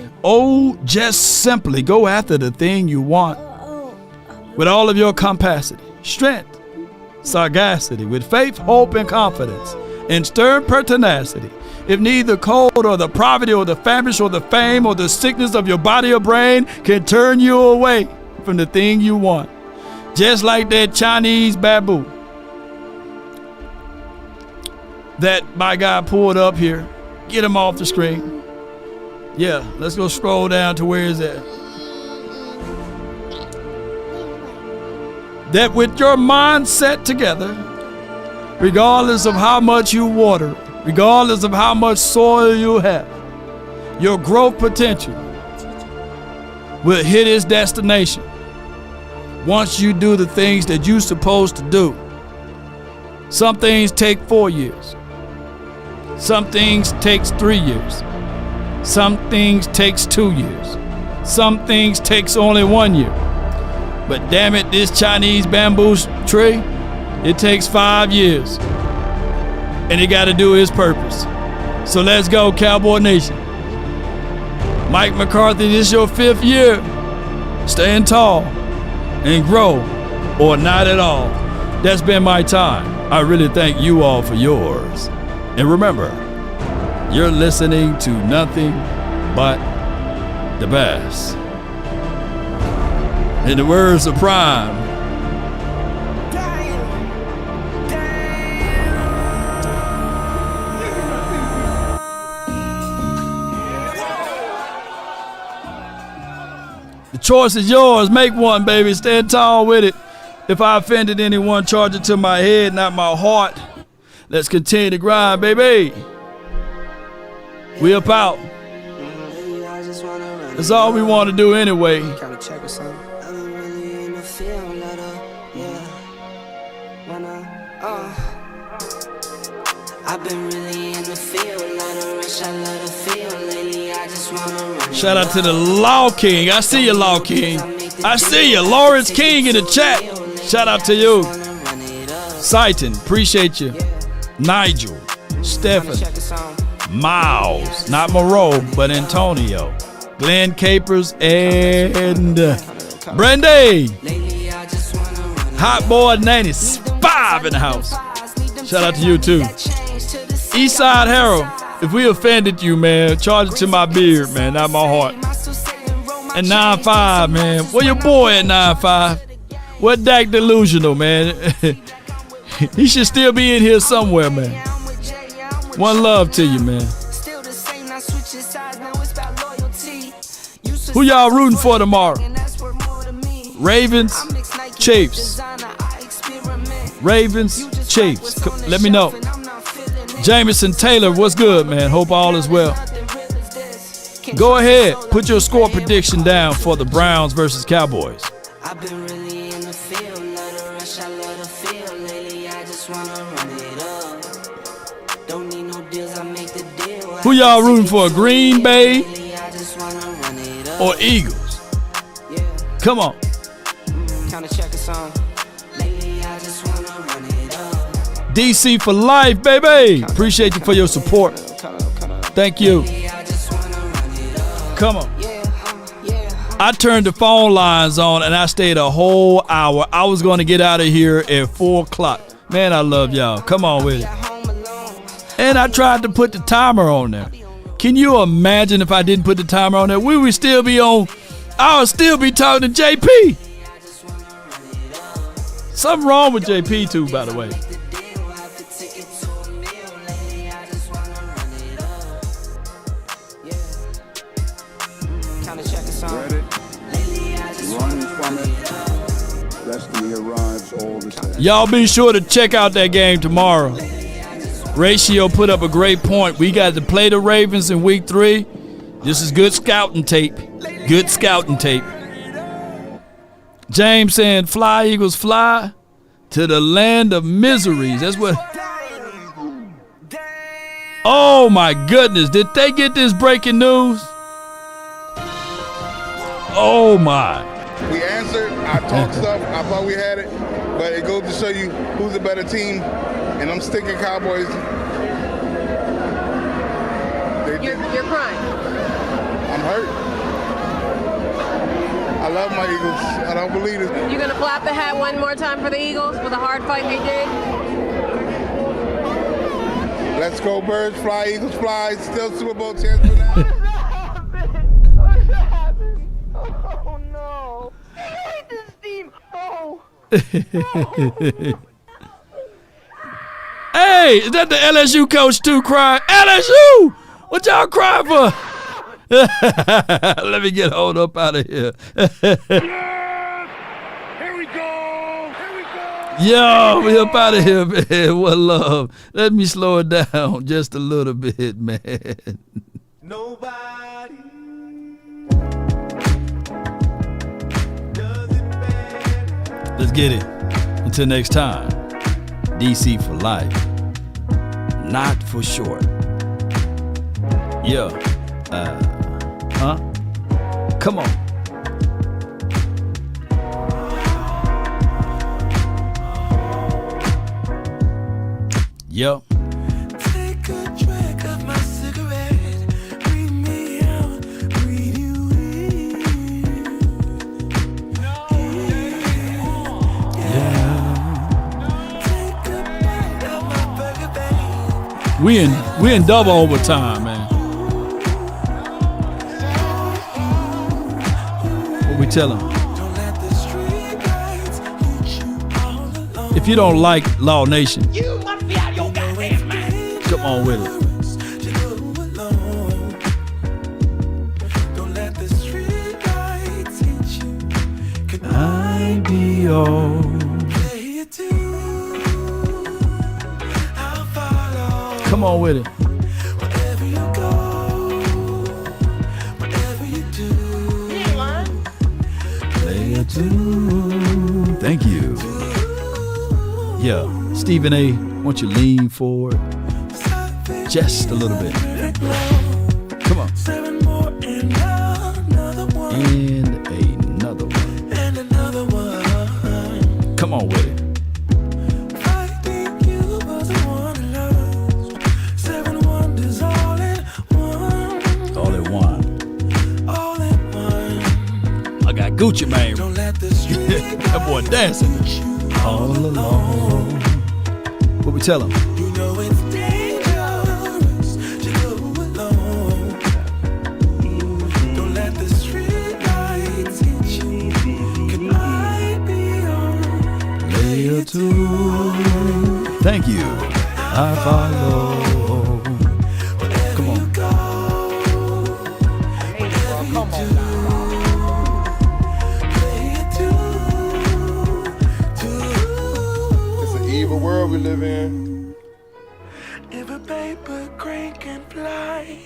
just simply go after the thing you want with all of your capacity, strength, sagacity, with faith, hope, and confidence, and stern pertinacity, if neither cold or the poverty or the famish or the fame or the sickness of your body or brain can turn you away from the thing you want, just like that Chinese baboon that my guy pulled up here. Get him off the screen. Yeah, let's go scroll down to where is that? That with your mind set together, regardless of how much you water, regardless of how much soil you have, your growth potential will hit its destination once you do the things that you're supposed to do. Some things take 4 years. Some things takes 3 years. Some things takes 2 years. Some things takes only 1 year. But damn it, this Chinese bamboo tree, it takes 5 years. And it got to do its purpose. So let's go, Cowboy Nation. Mike McCarthy, this is your 5th year. Stand tall and grow, or not at all. That's been my time. I really thank you all for yours. And remember, you're listening to nothing but the best. In the words of Prime, the choice is yours. Make one, baby. Stand tall with it. If I offended anyone, charge it to my head, not my heart. Let's continue to grind, baby. We up out. That's all we want to do anyway. I've been really in the field, lot of rush, I love the field lately. I just wanna run. Shout out to the Law King. I see you, Law King. I see you, Lawrence King in the chat. Shout out to you. Saiton, appreciate you. Nigel, Stephen, Miles, not Moreau, but Antonio, Glenn Capers, and Brandy. Hot Boy 95 in the house. Shout out to you too. Eastside Harold, if we offended you, man, charge it to my beard, man, not my heart. And 9-5, man. Where your boy at 9-5? What Dak Delusional, man? He should still be in here somewhere, man. One love to you, man. Who y'all rooting for tomorrow? Ravens, Chiefs. Ravens, Chiefs. Let me know. Jameson Taylor, what's good, man? Hope all is well. Go ahead, put your score prediction down for the Browns versus Cowboys. I've been really in the field, love the rush, I love the feel. Lately, I just wanna run it up. Don't need no deals, I make the deal. Who y'all rooting for, Green Bay or Eagles? Come on. Kinda check a song. Lately, I just wanna run it up. DC for life, baby. Appreciate you for your support. Thank you. Come on. I turned the phone lines on and I stayed a whole hour. I was going to get out of here at 4 o'clock. Man, I love y'all. Come on with it. And I tried to put the timer on there. Can you imagine if I didn't put the timer on there? We would still be on. I would still be talking to JP. Something wrong with JP too, by the way. Y'all be sure to check out that game tomorrow. Ratio put up a great point. We got to play the Ravens in week 3. This is good scouting tape. Good scouting tape. James saying, fly, Eagles, fly to the land of miseries. That's what. Oh, my goodness. Did they get this breaking news? Oh, my. We answered. I talked stuff. I thought we had it. But it goes to show you who's a better team. And I'm sticking Cowboys. You're crying. I'm hurt. I love my Eagles. I don't believe it. You gonna flap the hat one more time for the Eagles for the hard fight they did? Let's go Birds, fly, Eagles, fly. Still Super Bowl chance for that. Oh no! I hate this team. Oh. Hey, is that the LSU coach too crying? LSU! What y'all crying for? Let me get hold up out of here. Here we go. Yo, we up out of here, man. What love. Let me slow it down just a little bit, man. Nobody. Let's get it. Until next time, DC for life. Not for short. Yeah. Come on. Yep. Take a drag of my cigarette. Breathe me out. Breathe you in. Take a bite of my burger, babe. We in double overtime, man. What we tell them? If you don't like Law Nation, You must be out of your goddamn mind. come on with it. Don't let the street lights hit you. Can I be all? play it too? I'll follow. Come on with it. Wherever you go, whatever you do. Play it too. Thank you. Yeah, Stephen A., won't you lean forward just a little bit? Come on. And another one. Come on with it. All at one. I got Gucci Mane. That boy dancing. All alone. What we tell him? You know it's dangerous to go alone. Don't let the street lights hit you. Can I be your Layer 2. Thank you. I follow. Come on. wherever you do? can fly,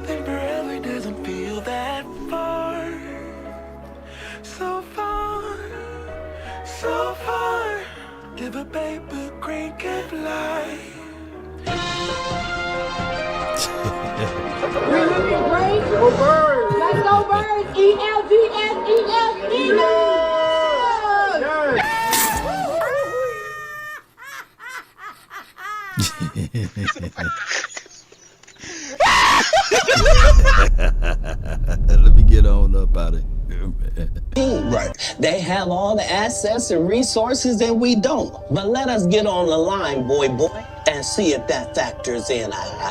then forever doesn't feel that far. So far, so far. If a paper crane can fly. We're looking great. Go birds. Let's go birds. ELGS, Let me get on up out of here. Right. They have all the assets and resources that we don't. But let us get on the line, boy, and see if that factors in.